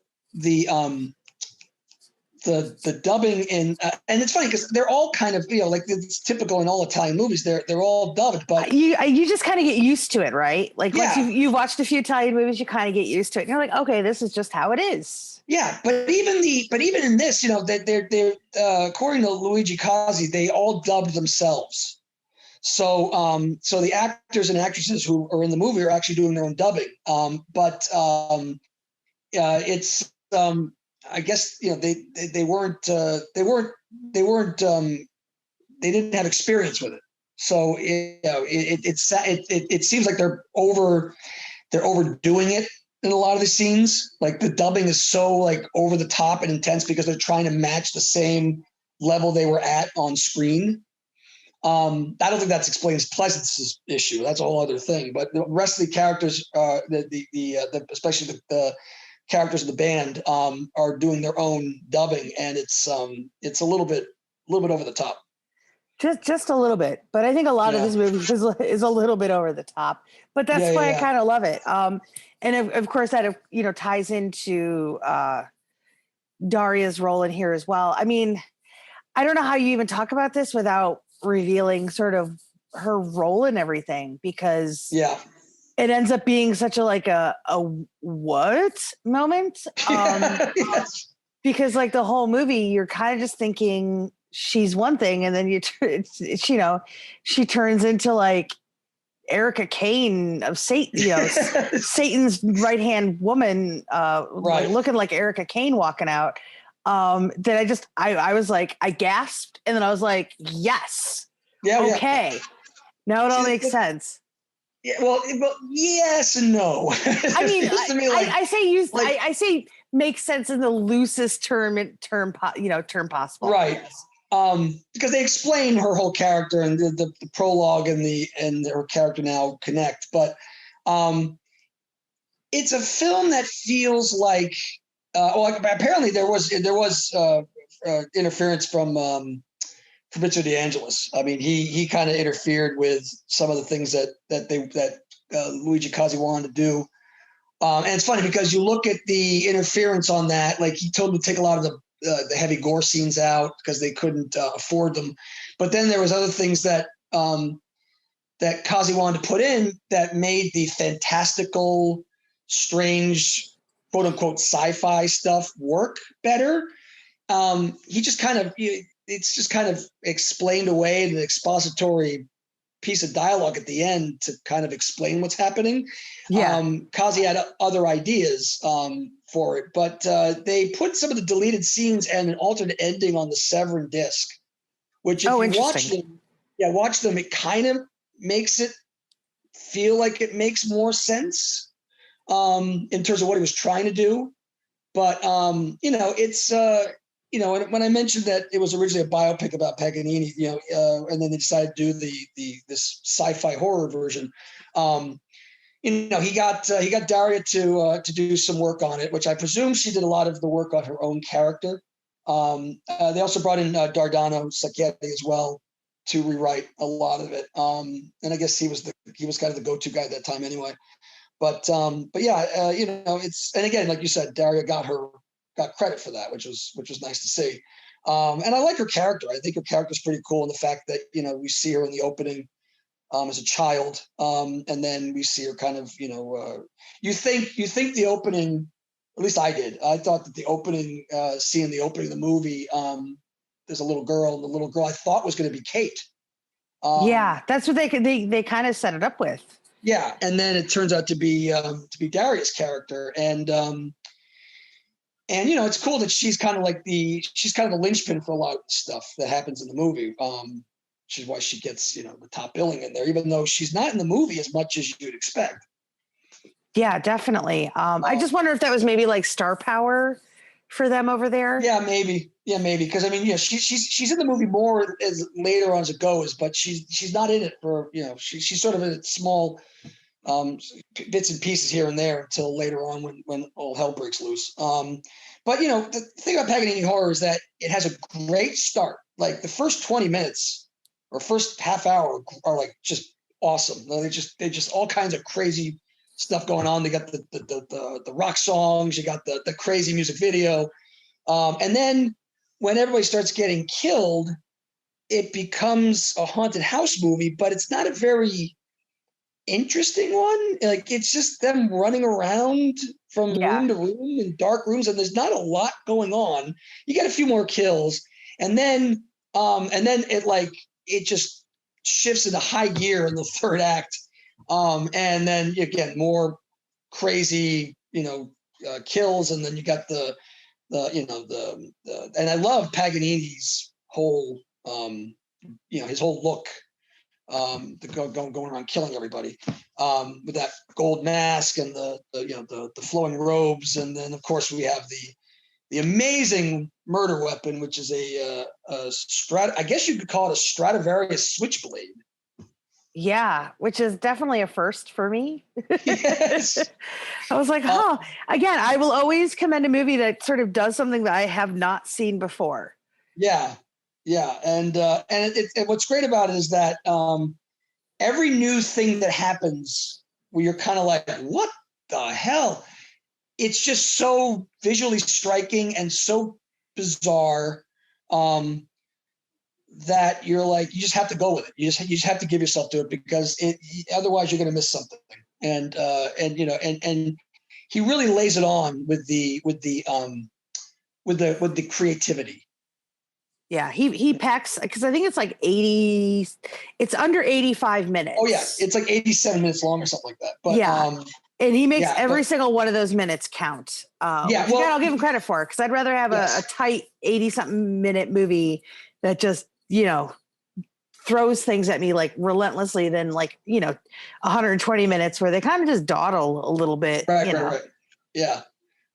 dubbing in and it's funny because they're all kind of like it's typical in all Italian movies. They're all dubbed, but you just kind of get used to it, right? Like once you've watched a few Italian movies, you kind of get used to it. And you're like, okay, this is just how it is. Yeah, but even in this, they're according to Luigi Cozzi, they all dubbed themselves. So the actors and actresses who are in the movie are actually doing their own dubbing. It's I guess they didn't have experience with it. So it seems like they're overdoing it in a lot of the scenes. Like the dubbing is so like over the top and intense because they're trying to match the same level they were at on screen. I don't think that explains Pleasance's issue. That's a whole other thing. But the rest of the characters, especially the characters of the band, are doing their own dubbing, and it's a little bit over the top. Just a little bit, but I think a lot of Yeah. this movie is a little bit over the top. But that's why I Yeah. kind of love it. And of course that ties into Daria's role in here as well. I mean, I don't know how you even talk about this without revealing sort of her role in everything, because Yeah. it ends up being such a what moment. Yes. Because like the whole movie, you're kind of just thinking she's one thing, and then she turns into like Erica Kane of Satan, Yes. Satan's right hand woman, like Right. looking like Erica Kane walking out. That I was like, I gasped, and then I was like, yes, Yeah. Yeah. okay, now it all makes sense. Yeah, well, yes and no. I It mean, feels to me like I say use like I say makes sense in the loosest term possible. right. Because they explain her whole character, and the prologue and her character now connect. But it's a film that feels like apparently there was interference from Fabrizio De Angelis. I mean, he kind of interfered with some of the things that Luigi Cozzi wanted to do. And it's funny because you look at the interference on that, like he told them to take a lot of the heavy gore scenes out because they couldn't afford them. But then there was other things that Cozzi wanted to put in that made the fantastical, strange, quote unquote, sci-fi stuff work better. He just kind of, it's just kind of explained away in an expository piece of dialogue at the end to kind of explain what's happening. Yeah. Kazi had other ideas for it, but they put some of the deleted scenes and an alternate ending on the Severin disc, which if you watch them, it kind of makes it feel like it makes more sense in terms of what he was trying to do. But it's when I mentioned that it was originally a biopic about Paganini, and then they decided to do this sci-fi horror version. He got Daria to do some work on it, which I presume she did a lot of the work on her own character. They also brought in Dardano Sacchetti as well to rewrite a lot of it. And I guess he was kind of the go-to guy at that time anyway. But yeah, it's, and again, like you said, Daria got credit for that, which was nice to see. And I like her character. I think her character is pretty cool in the fact that, we see her in the opening as a child. And then we see her kind of, you think the opening, at least I did. I thought that the opening, seeing the opening of the movie, there's a little girl, and the little girl I thought was going to be Kate. Yeah, that's what they kind of set it up with. Yeah, and then it turns out to be Daria's character, and it's cool that she's kind of the linchpin for a lot of the stuff that happens in the movie. Which is why she gets the top billing in there, even though she's not in the movie as much as you'd expect. Yeah, definitely. I just wonder if that was maybe like star power for them over there. Yeah, maybe. Because I mean, she's in the movie more as later on as it goes, but she's not in it for she's sort of in small bits and pieces here and there until later on when all hell breaks loose. But the thing about Paganini horror is that it has a great start. Like the first 20 minutes or first half hour are like just awesome. They just all kinds of crazy stuff going on. They got the rock songs, you got the crazy music video, and then when everybody starts getting killed, it becomes a haunted house movie, but it's not a very interesting one. Like it's just them running around from room to room in dark rooms, and there's not a lot going on. You get a few more kills, and then it just shifts into high gear in the third act, and then again more crazy kills, and then you got the and I love Paganini's whole his whole look, going around killing everybody, with that gold mask and the flowing robes, and then of course we have the amazing murder weapon, which is I guess you could call it a Stradivarius switchblade. Yeah, which is definitely a first for me. Yes. I was like, again, I will always commend a movie that sort of does something that I have not seen before. Yeah. Yeah, and what's great about it is that every new thing that happens, where you're kind of like, what the hell? It's just so visually striking and so bizarre that you're like, you just have to go with it. You just have to give yourself to it, because otherwise you're going to miss something. And he really lays it on with the creativity. Yeah, he packs, because I think it's like 80, it's under 85 minutes. Oh yeah, it's like 87 minutes long or something like that. But yeah, and he makes every single one of those minutes count. Yeah, well, I'll give him credit for, because I'd rather have a tight 80-something minute movie that just, throws things at me like relentlessly than 120 minutes where they kind of just dawdle a little bit. Right. Yeah.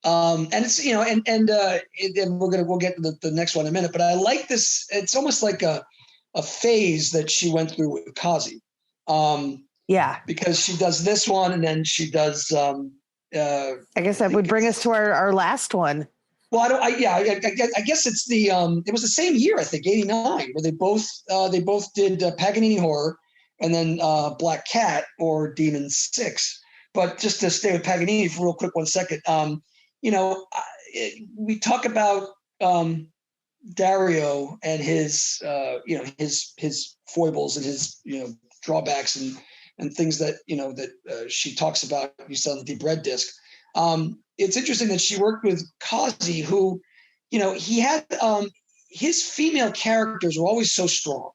And it's, and we'll get to the next one in a minute, but I like this. It's almost like a phase that she went through with Kazi. Because she does this one, and then she does, I guess that would bring us to our last one. Well, I guess it's it was the same year, I think, 89, where they both did Paganini Horror, and then Black Cat or Demon 6. But just to stay with Paganini for real quick 1 second, we talk about Dario and his his foibles and his drawbacks and things that she talks about. You saw on the Deep Red disc. It's interesting that she worked with Kazi, who, he had his female characters were always so strong.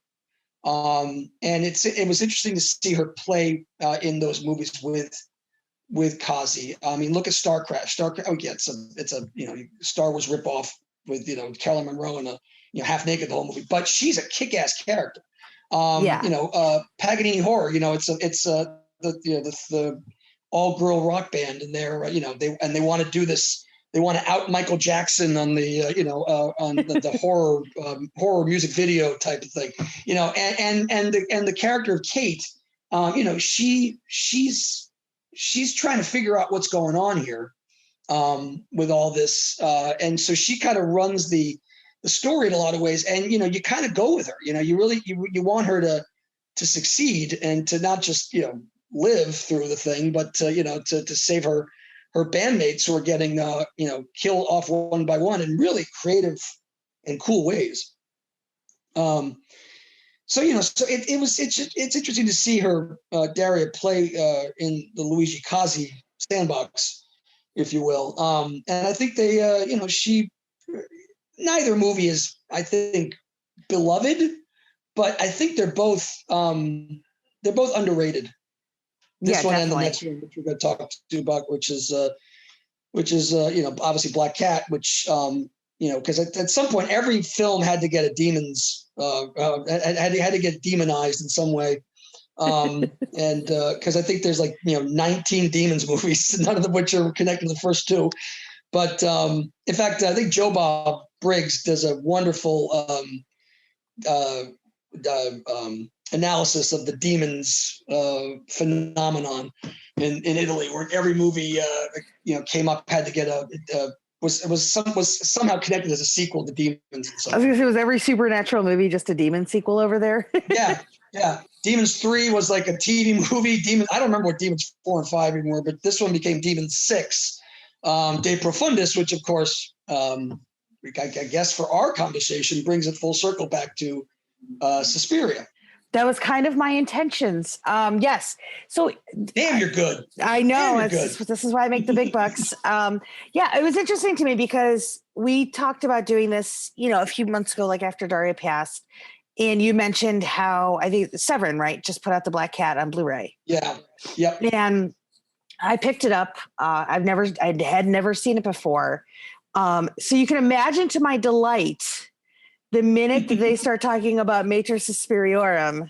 And it was interesting to see her play in those movies with Kazi. I mean, look at Starcraft. Oh yeah, it's a Star Wars ripoff with Carolyn Monroe and a half naked the whole movie, but she's a kick-ass character. Paganini Horror. It's the all-girl rock band, and they want to do this. They want to out Michael Jackson on the on the horror music video type of thing, and the character of Kate, she's trying to figure out what's going on here with all this, and so she kind of runs the story in a lot of ways, and you kind of go with her. You really you want her to succeed and to not just live through the thing, but to save her bandmates who are getting killed off one by one in really creative and cool ways. So it's interesting to see her Daria play in the Luigi Kazi sandbox, if you will. And I think they neither movie is, I think, beloved, but I think they're both underrated. This one and the next one, which we're going to talk to about, which is obviously Black Cat, which because at some point every film had to get a demons had to get demonized in some way, and because I think there's 19 demons movies, none of which are connected to the first two. But in fact, I think Joe Bob Briggs does a wonderful analysis of the demons phenomenon in Italy, where every movie came up had to get was somehow connected as a sequel to Demons. I was gonna say, was every supernatural movie just a demon sequel over there? yeah. Demons 3 was like a TV movie. I don't remember what Demons 4 and 5 anymore, but this one became Demons 6, De Profundis, which of course I guess for our conversation brings it full circle back to Suspiria. That was kind of my intentions. Yes. So damn, you're good. I know. This is why I make the big bucks. It was interesting to me because we talked about doing this, a few months ago, like after Daria passed, and you mentioned how I think Severin, right, just put out the Black Cat on Blu-ray. Yeah. Yep. And I picked it up. I had never seen it before. So you can imagine, to my delight, the minute that they start talking about Mater Suspiriorum,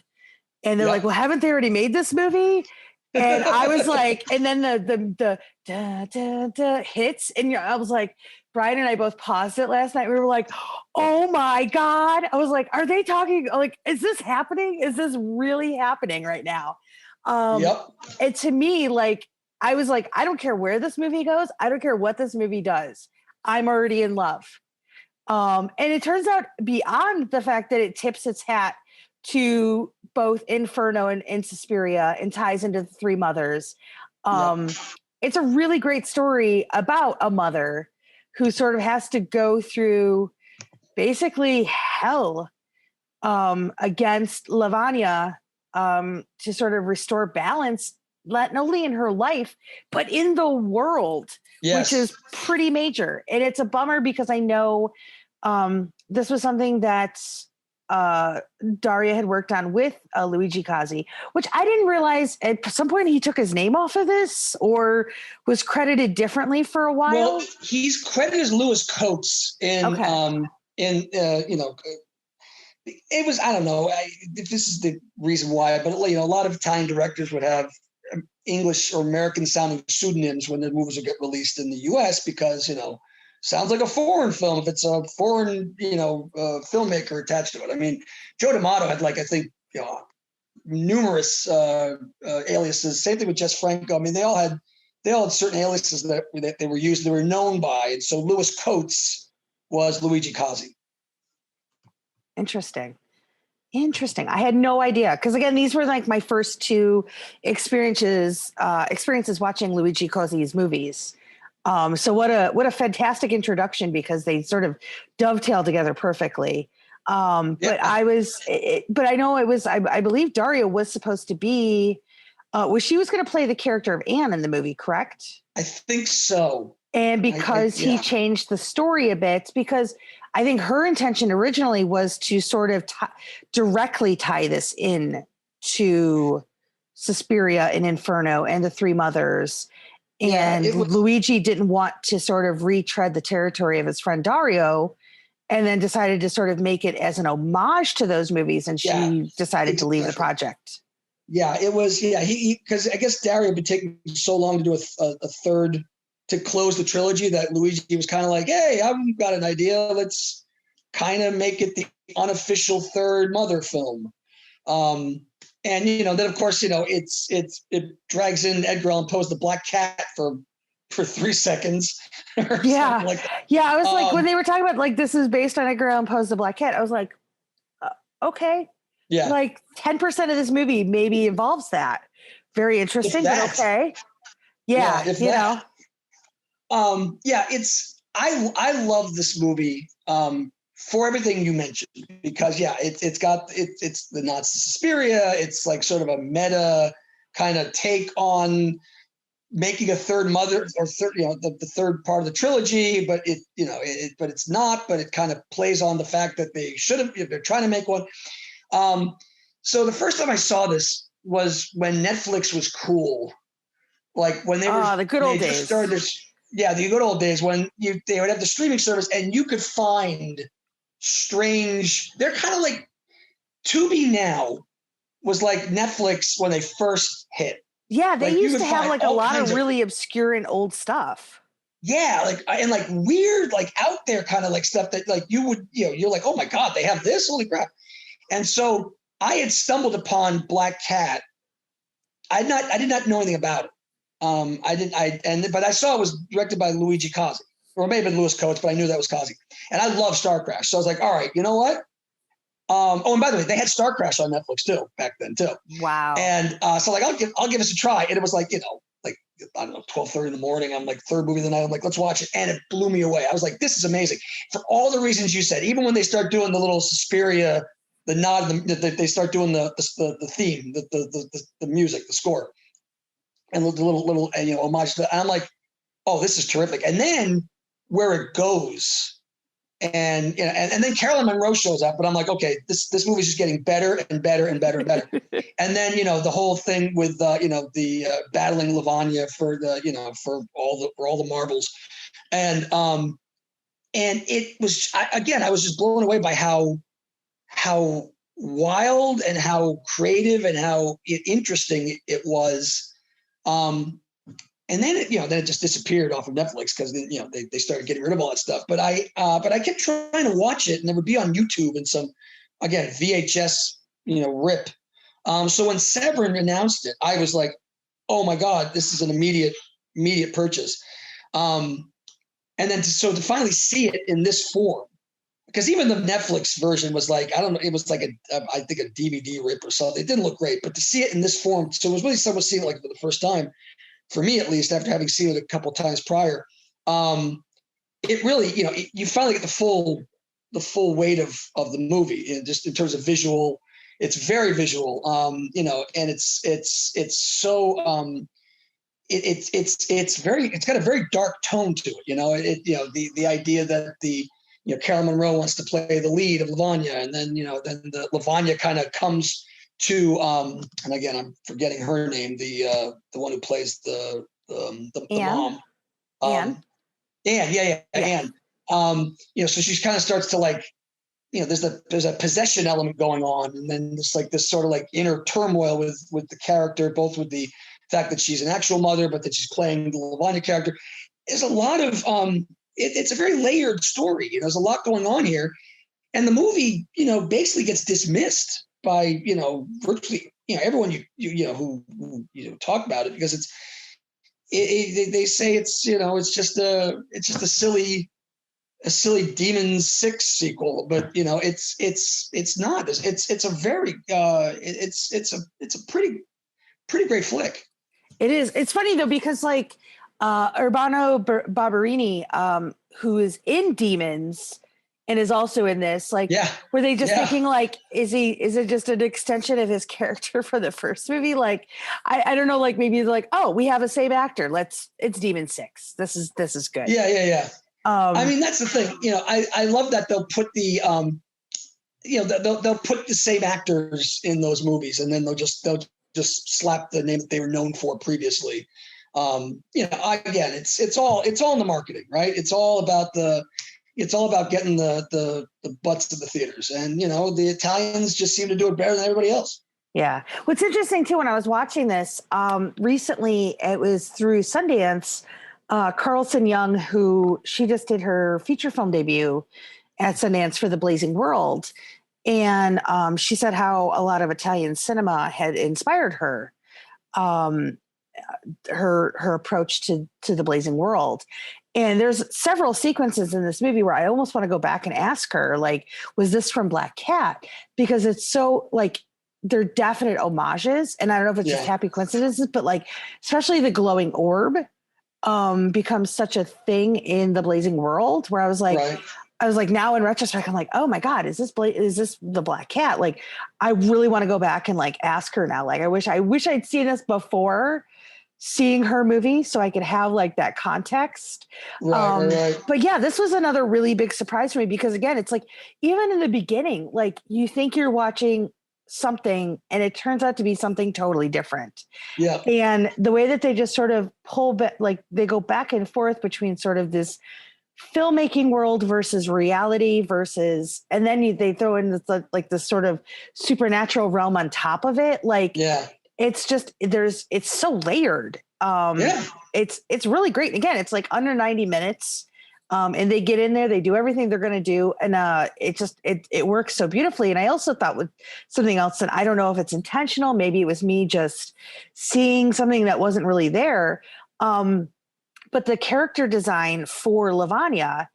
and they're like, well, haven't they already made this movie? And I was like, and then the da, da, da hits, and I was like, Brian and I both paused it last night. We were like, oh my God. I was like, are they talking? Like, is this happening? Is this really happening right now? Yep. And to me, I was like, I don't care where this movie goes. I don't care what this movie does. I'm already in love. And it turns out beyond the fact that it tips its hat to both Inferno and Suspiria and ties into the Three Mothers. Yep. It's a really great story about a mother who sort of has to go through basically hell against Lavanya to sort of restore balance, not only in her life, but in the world, Yes. which is pretty major. And it's a bummer because I know this was something that Daria had worked on with Luigi Cozzi, which I didn't realize at some point he took his name off of this or was credited differently for a while. Well, he's credited as Lewis Coates it was, I don't know if this is the reason why, but a lot of Italian directors would have English or American sounding pseudonyms when their movies would get released in the US because, sounds like a foreign film if it's a foreign, filmmaker attached to it. I mean, Joe D'Amato had I think, numerous aliases. Same thing with Jess Franco. I mean, they all had certain aliases that they were used, they were known by. And so Lewis Coates was Luigi Cozzi. Interesting. I had no idea. Because again, these were my first two experiences watching Luigi Cozzi's movies. So what a fantastic introduction because they sort of dovetail together perfectly. But I know it was, I believe Daria was supposed to be, she was going to play the character of Anne in the movie, correct? I think so. And because he changed the story a bit, because I think her intention originally was to sort of directly tie this in to Suspiria and Inferno and the Three Mothers. And Luigi didn't want to sort of retread the territory of his friend Dario, and then decided to sort of make it as an homage to those movies. And she decided to leave the project. Yeah, it was. Yeah, because I guess Dario had been taking so long to do a third to close the trilogy that Luigi was kind of like, hey, I've got an idea. Let's kind of make it the unofficial third Mother film. And, then of course, it drags in Edgar Allan Poe's The Black Cat for 3 seconds. Yeah. Like that. Yeah. I was like, when they were talking about this is based on Edgar Allan Poe's The Black Cat, I was like, okay. Yeah. 10% of this movie maybe involves that. Very interesting, but okay. Yeah. I love this movie for everything you mentioned because it's the nods to Suspiria. It's sort of a meta kind of take on making a third mother or the third part of the trilogy, but but it's not. But it kind of plays on the fact that they should have. They're trying to make one. So the first time I saw this was when Netflix was cool, when they were the good old days. Started this, the good old days when they would have the streaming service and you could find strange. They're kind of like Tubi now was like Netflix when they first hit. Yeah, they used to have a lot of really obscure and old stuff. Yeah, and weird, out there kind of stuff that you would, you're like, oh my God, they have this, holy crap. And so I had stumbled upon Black Cat. I did not know anything about it. But I saw it was directed by Luigi Cozzi, or it may have been Lewis Coates, but I knew that was Cozzi. And I love Star Crash. So I was like, all right, you know what? And by the way, they had Star Crash on Netflix too, back then too. Wow. And so I'll give this a try. And it was I don't know, 12:30 in the morning. I'm third movie of the night. I'm like, let's watch it. And it blew me away. I was like, this is amazing. For all the reasons you said, even when they start doing the little Suspiria, the nod, they start doing the theme, the music, the score, and the little homage to that. And I'm like, oh, this is terrific. And then where it goes, and then Carolyn Monroe shows up, but I'm like, okay, this movie's just getting better and better and better and better. And then the whole thing with the battling Lavanya for for all the marbles, and it was I was just blown away by how wild and how creative and how interesting it was. And then it just disappeared off of Netflix because they started getting rid of all that stuff. But I kept trying to watch it, and it would be on YouTube and some, again, VHS rip. So when Severin announced it, I was like, oh my God, this is an immediate purchase. And then to finally see it in this form, because even the Netflix version was like, I don't know, it was like I think a DVD rip or something. It didn't look great, but to see it in this form, so it was really someone seeing it like for the first time, for me at least, after having seen it a couple of times prior. It really, you finally get the full weight of the movie, and just in terms of visual. It's very visual, and it's so it's got a very dark tone to it. The idea that Carolyn Monroe wants to play the lead of Lavanya, and then the Lavanya kind of comes to and again I'm forgetting her name, the one who plays the mom. Anne. Anne, yeah. Anne. So she kind of starts to like, there's a possession element going on, and then there's like this sort of like inner turmoil with the character, both with the fact that she's an actual mother, but that she's playing the Lavanya character. There's a lot of it's a very layered story. There's a lot going on here, and the movie, basically gets dismissed by virtually everyone who talk about it, because they say it's just a silly Demon 6 sequel, but it's not. It's a very it's a pretty great flick. It is. It's funny though, because like Urbano Barberini, who is in Demons and is also in this, like, were they just thinking like, is it just an extension of his character for the first movie? Like, I don't know, like maybe like, oh, we have the same actor. It's Demon 6. This is good. Yeah. I mean, that's the thing. I love that they'll put the they'll put the same actors in those movies, and then they'll just slap the name that they were known for previously. Again, it's all in the marketing, right? It's all about getting the butts to the theaters, and the Italians just seem to do it better than everybody else. Yeah. What's interesting too, when I was watching this recently, it was through Sundance. Carlson Young, who she just did her feature film debut at Sundance for The Blazing World. And she said how a lot of Italian cinema had inspired her, her approach to The Blazing World. And there's several sequences in this movie where I almost want to go back and ask her, like, was this from Black Cat? Because it's so like, they're definite homages. And I don't know if it's just happy coincidences, but like, especially the glowing orb becomes such a thing in The Blazing World, where I was like, now in retrospect, I'm like, oh my God, is this the Black Cat? Like, I really want to go back and like ask her now. Like, I wish I'd seen this before seeing her movie, so I could have like that context. Right. But yeah, this was another really big surprise for me, because again, it's like, even in the beginning, like you think you're watching something and it turns out to be something totally different. Yeah. And the way that they just sort of pull back, like they go back and forth between sort of this filmmaking world versus reality versus, and then they throw in this sort of supernatural realm on top of it. Like, it's just, it's so layered. It's really great. Again, it's like under 90 minutes. And they get in there, they do everything they're going to do. And it works so beautifully. And I also thought with something else, and I don't know if it's intentional, maybe it was me just seeing something that wasn't really there. But the character design for Lavanya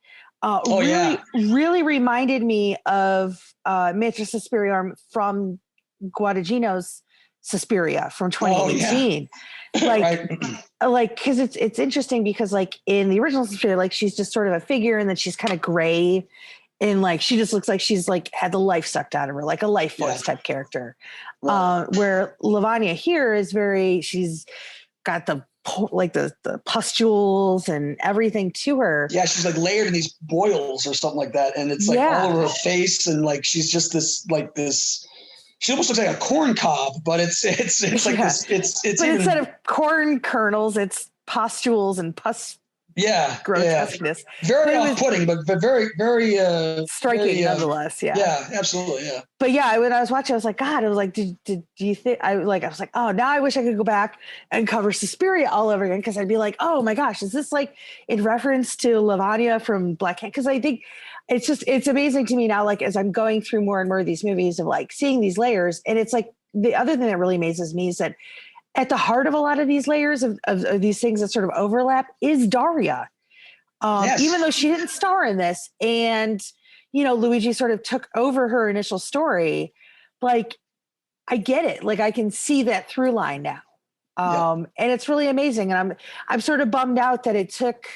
really reminded me of Maitre Suspiria from Guadagnino's Suspiria from 2018. Like, cause it's interesting because like in the original Suspiria, like she's just sort of a figure, and then she's kind of gray, and like, she just looks like she's like had the life sucked out of her, like a life force type character. Where Lavanya here is she's got the pustules and everything to her. Yeah. She's like layered in these boils or something like that. And it's like all over her face. And like, she's just this, she almost looks like a corn cob, but it's like this. But instead of corn kernels, it's pustules and grotesqueness. Very off-putting, but very, very striking nonetheless. Yeah, absolutely. Yeah. But yeah, when I was watching, I was like, God, I was like, do you think I was like, oh, now I wish I could go back and cover Suspiria all over again. Cause I'd be like, oh my gosh, is this like in reference to Lavanya from Black Cat? Cause I think it's amazing to me now, like, as I'm going through more and more of these movies of like seeing these layers. And it's like, the other thing that really amazes me is that at the heart of a lot of these layers of these things that sort of overlap is Daria. Even though she didn't star in this. And, Luigi sort of took over her initial story, like, I get it. Like, I can see that through line now. And it's really amazing. And I'm sort of bummed out that it took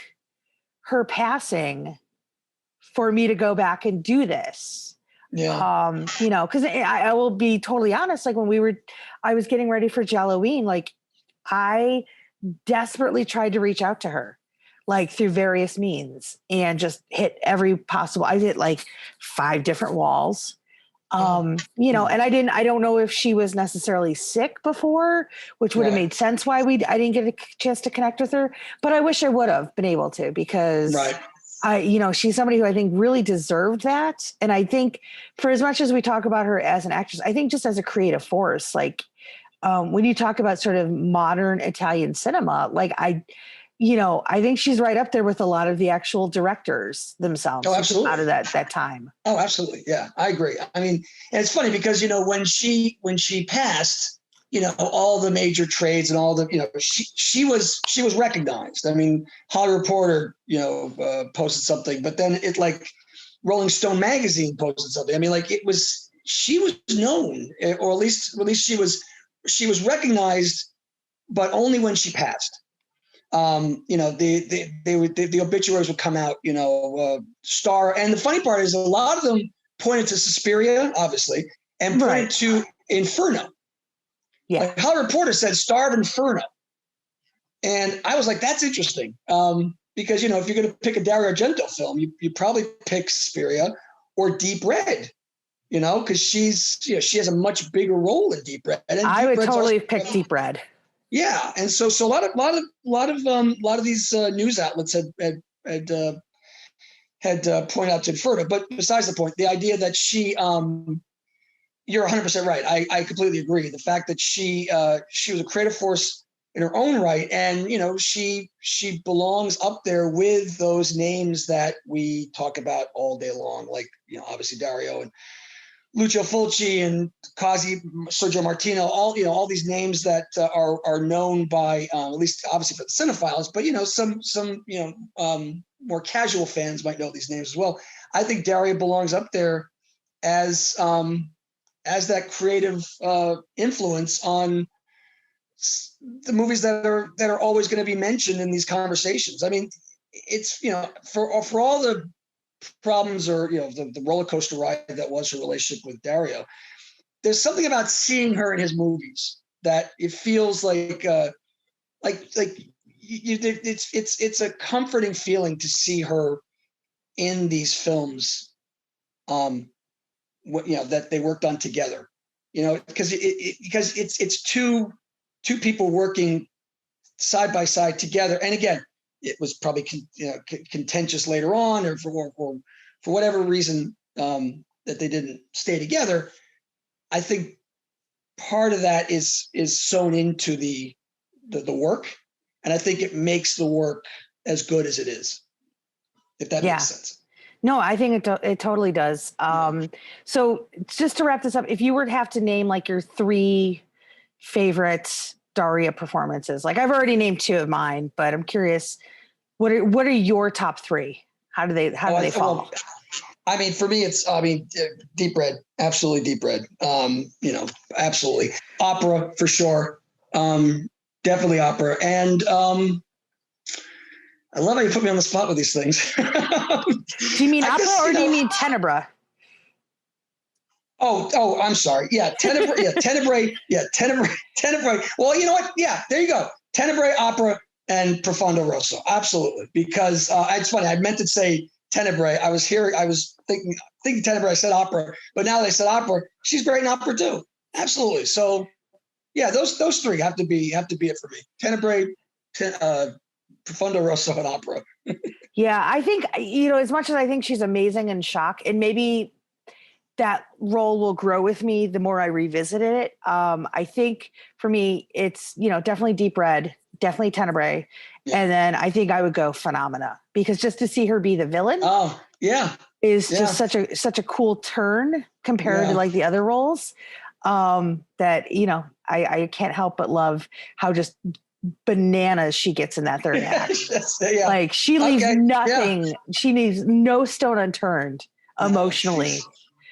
her passing for me to go back and do this. Yeah. Because I will be totally honest, like I was getting ready for Gialloween, like I desperately tried to reach out to her, like through various means, and just hit every possible, I hit like 5 different walls. And I don't know if she was necessarily sick before, which would have made sense why I didn't get a chance to connect with her, but I wish I would have been able to, because she's somebody who I think really deserved that. And I think for as much as we talk about her as an actress, I think just as a creative force, like when you talk about sort of modern Italian cinema, like I think she's right up there with a lot of the actual directors themselves. Oh, absolutely. Out of that time. Oh, absolutely. Yeah, I agree. I mean, and it's funny because, when she passed, all the major trades and all the, she was recognized. I mean, Hollywood Reporter, posted something, but then it like Rolling Stone magazine posted something. I mean, like she was known, or at least she was recognized, but only when she passed. The obituaries would come out, star. And the funny part is a lot of them pointed to Suspiria, obviously, and pointed to Inferno. Yeah. Like Hollywood Reporter said star of Inferno. And I was like, that's interesting. Because, if you're going to pick a Dario Argento film, you probably pick Suspiria or Deep Red, because she has a much bigger role in Deep Red. And I would totally pick Deep Red. Yeah, and so a lot of these news outlets had pointed out to Inferno. But besides the point, the idea that she, you're 100% right. I completely agree. The fact that she was a creative force in her own right, and she belongs up there with those names that we talk about all day long, like obviously Dario and Lucio Fulci and Kazi, Sergio Martino, all these names that are known by at least obviously for the cinephiles, but some more casual fans might know these names as well. I think Daria belongs up there as that creative influence on the movies that are always going to be mentioned in these conversations. I mean, it's for all the problems or the roller coaster ride that was her relationship with Dario, there's something about seeing her in his movies that it feels like it's a comforting feeling to see her in these films that they worked on together, because it's two people working side by side together. And again, it was probably contentious later on, or for whatever reason that they didn't stay together. I think part of that is sewn into the work, and I think it makes the work as good as it is, if that makes sense. No, I think it totally does. So just to wrap this up, if you were to have to name like your 3 favorite Daria performances, like I've already named 2 of mine, but I'm curious, what are your top 3? How do they fall? Well, I mean, for me, Deep Red, absolutely Deep Red. Absolutely opera for sure. Definitely opera. And I love how you put me on the spot with these things. Do you mean opera or do you mean Tenebrae? Oh, I'm sorry. Yeah, Tenebrae. Yeah, Tenebrae. Yeah, Tenebrae. Well, you know what? Yeah, there you go. Tenebrae, opera, and Profondo Rosso. Absolutely. Because it's funny. I meant to say Tenebrae. I was thinking Tenebrae. I said opera, but now they said opera. She's great in opera too. Absolutely. So, yeah, those 3 have to be it for me. Tenebrae, Profondo Rosso, and opera. Yeah, I think as much as I think she's amazing in Shock, and maybe that role will grow with me the more I revisit it. I think for me, it's, definitely Deep Red, definitely Tenebrae. Yeah. And then I think I would go Phenomena, because just to see her be the villain is just such a cool turn compared to like the other roles that, I can't help but love how just bananas she gets in that third act. Like she leaves nothing. Yeah. She leaves no stone unturned emotionally.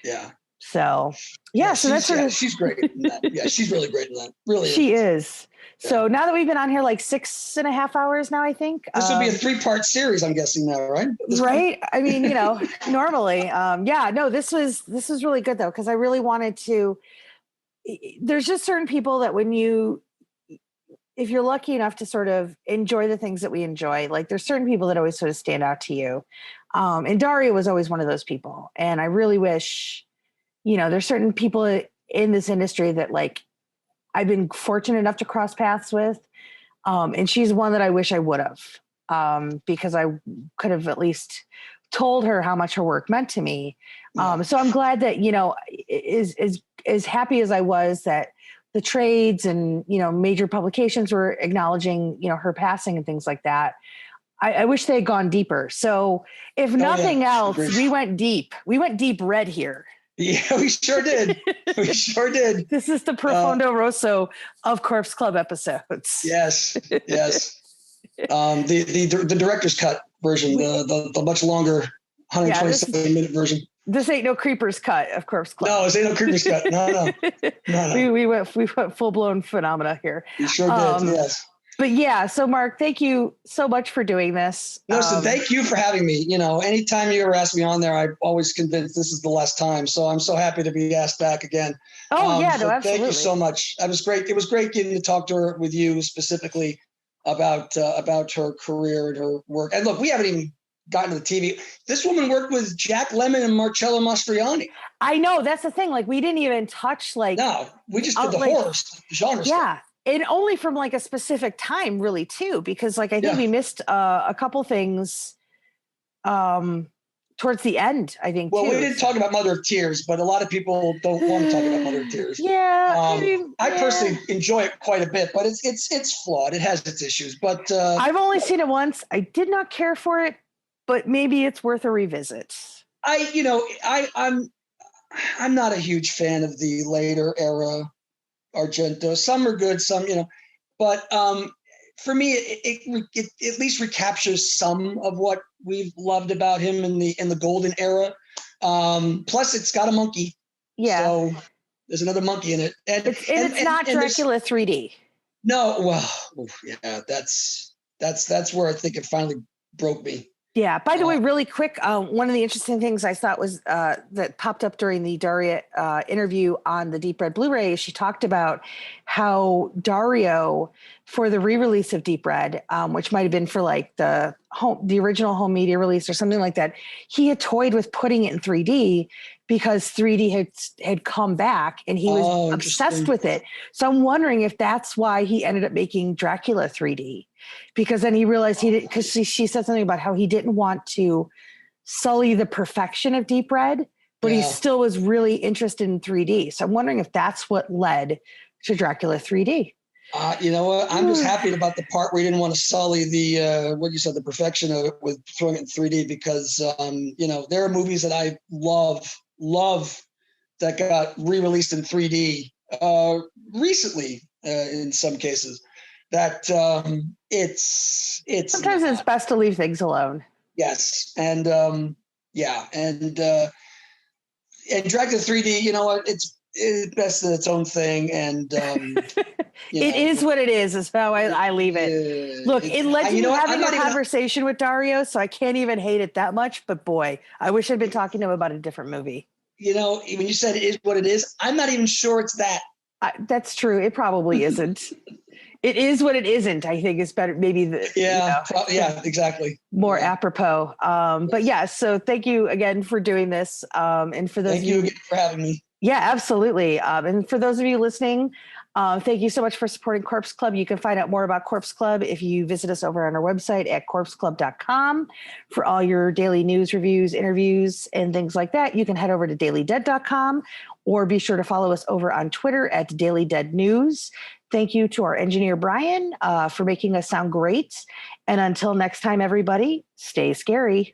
Yeah. So so that's sort of, she's great in that. Yeah, she's really great in that. Really, she is. So now that we've been on here like 6.5 hours now, I think this would be a 3-part series. I'm guessing now, right? Right. I mean, normally, this was really good though, because I really wanted to. There's just certain people that if you're lucky enough to sort of enjoy the things that we enjoy, like there's certain people that always sort of stand out to you. And Daria was always one of those people. And I really wish, there's certain people in this industry that like I've been fortunate enough to cross paths with. And she's one that I wish I would have, because I could have at least told her how much her work meant to me. So I'm glad that, as happy as I was that the trades and, major publications were acknowledging, her passing and things like that. I wish they had gone deeper. So if nothing else, we went deep. We went deep red here. Yeah, we sure did. We sure did. This is the Profondo Rosso of Corpse Club episodes. Yes. The director's cut version, the much longer 127-minute version. This ain't no creepers cut of Corpse Club. No, this ain't no creepers cut. No. We went full blown phenomena here. You sure did. Yes. But so Marc, thank you so much for doing this. Listen, thank you for having me. Anytime you ever ask me on there, I'm always convinced this is the last time. So I'm so happy to be asked back again. Absolutely. Thank you so much. It was great. It was great getting to talk to her with you specifically about her career and her work. And look, we haven't even gotten to the TV. This woman worked with Jack Lemmon and Marcello Mastroianni. I know, that's the thing. Like, we didn't even touch No, we just did the horror genre stuff. And only from like a specific time, really, too, because like I think we missed a couple things towards the end, I think. Well, we didn't talk about Mother of Tears, but a lot of people don't want to talk about Mother of Tears. I personally enjoy it quite a bit, but it's flawed. It has its issues. But I've only seen it once. I did not care for it, but maybe it's worth a revisit. I'm not a huge fan of the later era Argento. Some are good, some, but for me, it at least recaptures some of what we've loved about him in the golden era. Plus, it's got a monkey. Yeah. So there's another monkey in it, and it's not Dracula 3D. No, well, yeah, that's where I think it finally broke me. Yeah. By the way, really quick, one of the interesting things I thought was that popped up during the Daria interview on the Deep Red Blu-ray. She talked about how Dario, for the re-release of Deep Red, which might have been for like the original home media release or something like that, he had toyed with putting it in 3D because 3D had come back and he was obsessed with it. So I'm wondering if that's why he ended up making Dracula 3D. Because then he realized because she said something about how he didn't want to sully the perfection of Deep Red, but he still was really interested in 3D. So I'm wondering if that's what led to Dracula 3D. You know what? I'm just happy about the part where he didn't want to sully the the perfection of it with throwing it in 3D, because there are movies that I love that got re-released in 3D recently in some cases. That it's sometimes it's best to leave things alone. Yes, and Dracula 3D, you know what? It's best in its own thing, and it is what it is how I leave it. Look, it led to me having a conversation with Dario, so I can't even hate it that much. But boy, I wish I'd been talking to him about a different movie. When you said it is what it is, I'm not even sure it's that. That's true. It probably isn't. It is what it isn't, I think is better. Maybe exactly. More apropos. But so thank you again for doing this. And for those thank you again for having me. Yeah, absolutely. And for those of you listening, thank you so much for supporting Corpse Club. You can find out more about Corpse Club if you visit us over on our website at corpseclub.com for all your daily news, reviews, interviews, and things like that. You can head over to dailydead.com or be sure to follow us over on Twitter at Daily Dead News. Thank you to our engineer, Brian, for making us sound great. And until next time, everybody, stay scary.